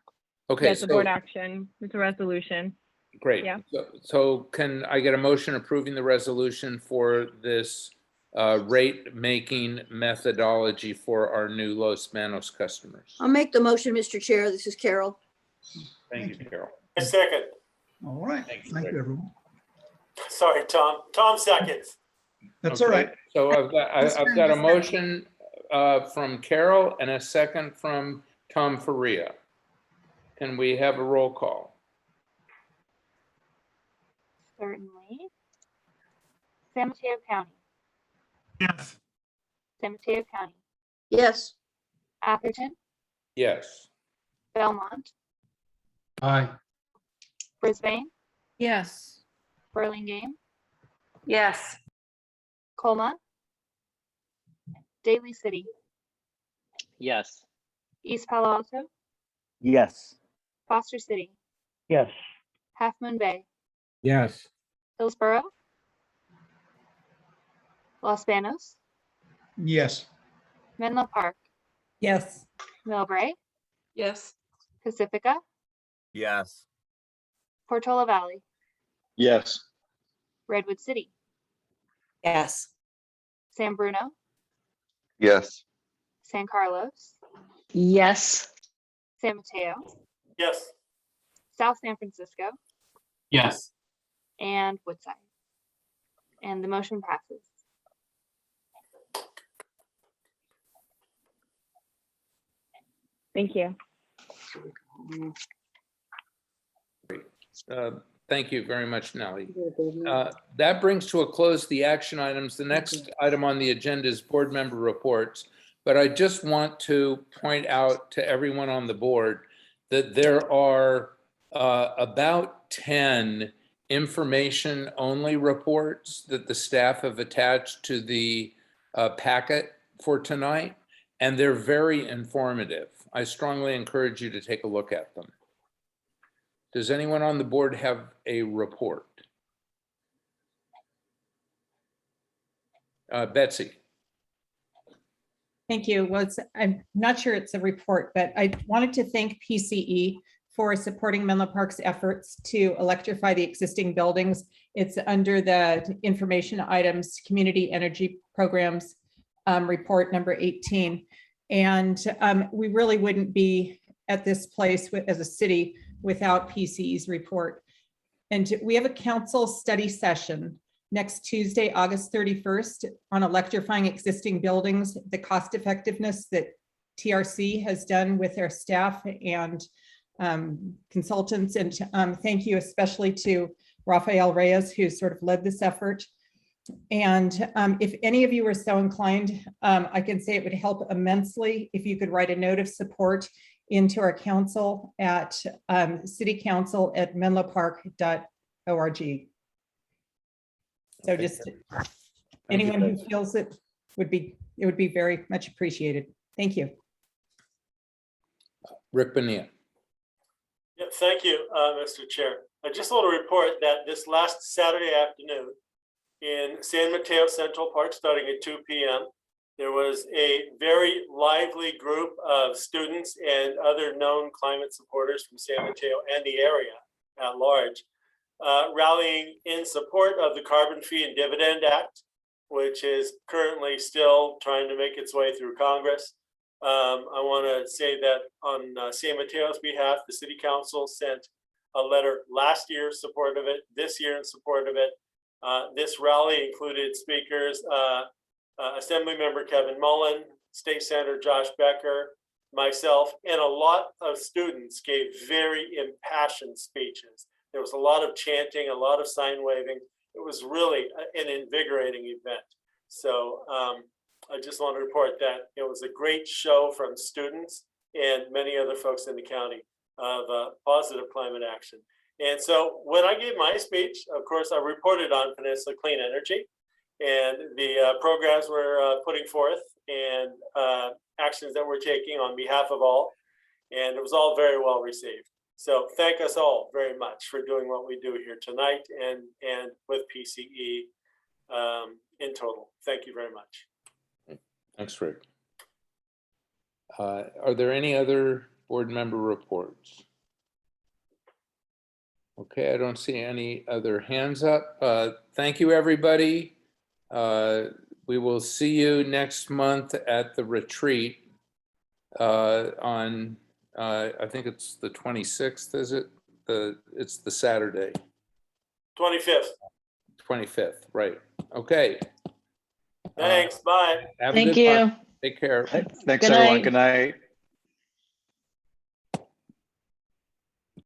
Okay. Yeah, it's a board action. It's a resolution. Great. Yeah. So can I get a motion approving the resolution for this rate making methodology for our new Los Banos customers? I'll make the motion, Mr. Chair. This is Carol. Thank you, Carol. A second. All right. Thank you, everyone. Sorry, Tom. Tom seconds. That's all right. So I've got a motion from Carol and a second from Tom Faria. Can we have a roll call? Certainly. San Mateo County. Yes. San Mateo County. Yes. Atherton. Yes. Belmont. Aye. Brisbane. Yes. Burlingame. Yes. Colma. Daly City. Yes. East Palo Alto. Yes. Foster City. Yes. Half Moon Bay. Yes. Hillsborough, Los Banos, Yes. Menlo Park, Yes. Millbrae, Yes. Pacifica, Yes. Portola Valley, Yes. Redwood City, Yes. San Bruno, Yes. San Carlos, Yes. San Mateo, Yes. South San Francisco, Yes. and Woodside. And the motion passes. Thank you. Thank you very much, Nellie. That brings to a close the action items. The next item on the agenda is board member reports. But I just want to point out to everyone on the board that there are about 10 information-only reports that the staff have attached to the packet for tonight, and they're very informative. I strongly encourage you to take a look at them. Does anyone on the board have a report? Betsy. Thank you. I'm not sure it's a report, but I wanted to thank PCE for supporting Menlo Park's efforts to electrify the existing buildings. It's under the information items, community energy programs, report number 18. And we really wouldn't be at this place as a city without PCE's report. And we have a council study session next Tuesday, August 31st, on electrifying existing buildings, the cost effectiveness that TRC has done with their staff and consultants. And thank you especially to Rafael Reyes, who sort of led this effort. And if any of you are so inclined, I can say it would help immensely if you could write a note of support into our council at citycouncil@menlopark.org. So just anyone who feels it would be very much appreciated. Thank you. Rick Bonilla. Yeah, thank you, Mr. Chair. I just want to report that this last Saturday afternoon in San Mateo Central Park, starting at 2 p.m., there was a very lively group of students and other known climate supporters from San Mateo and the area at large, rallying in support of the Carbon Fee and Dividend Act, which is currently still trying to make its way through Congress. I want to say that on San Mateo's behalf, the City Council sent a letter last year in support of it, this year in support of it. This rally included speakers, Assemblymember Kevin Mullen, State Senator Josh Becker, myself, and a lot of students gave very impassioned speeches. There was a lot of chanting, a lot of sign waving. It was really an invigorating event. So I just want to report that it was a great show from students and many other folks in the county of positive climate action. And so when I gave my speech, of course, I reported on Peninsula Clean Energy and the programs we're putting forth and actions that we're taking on behalf of all. And it was all very well received. So thank us all very much for doing what we do here tonight and with PCE in total. Thank you very much. Thanks, Rick. Are there any other board member reports? Okay, I don't see any other hands up. Thank you, everybody. We will see you next month at the retreat on, I think it's the 26th, is it? It's the Saturday. 25th. 25th, right. Okay. Thanks, bye. Have a Thank good you. one. Take care. Thanks, Good everyone. night. Good night.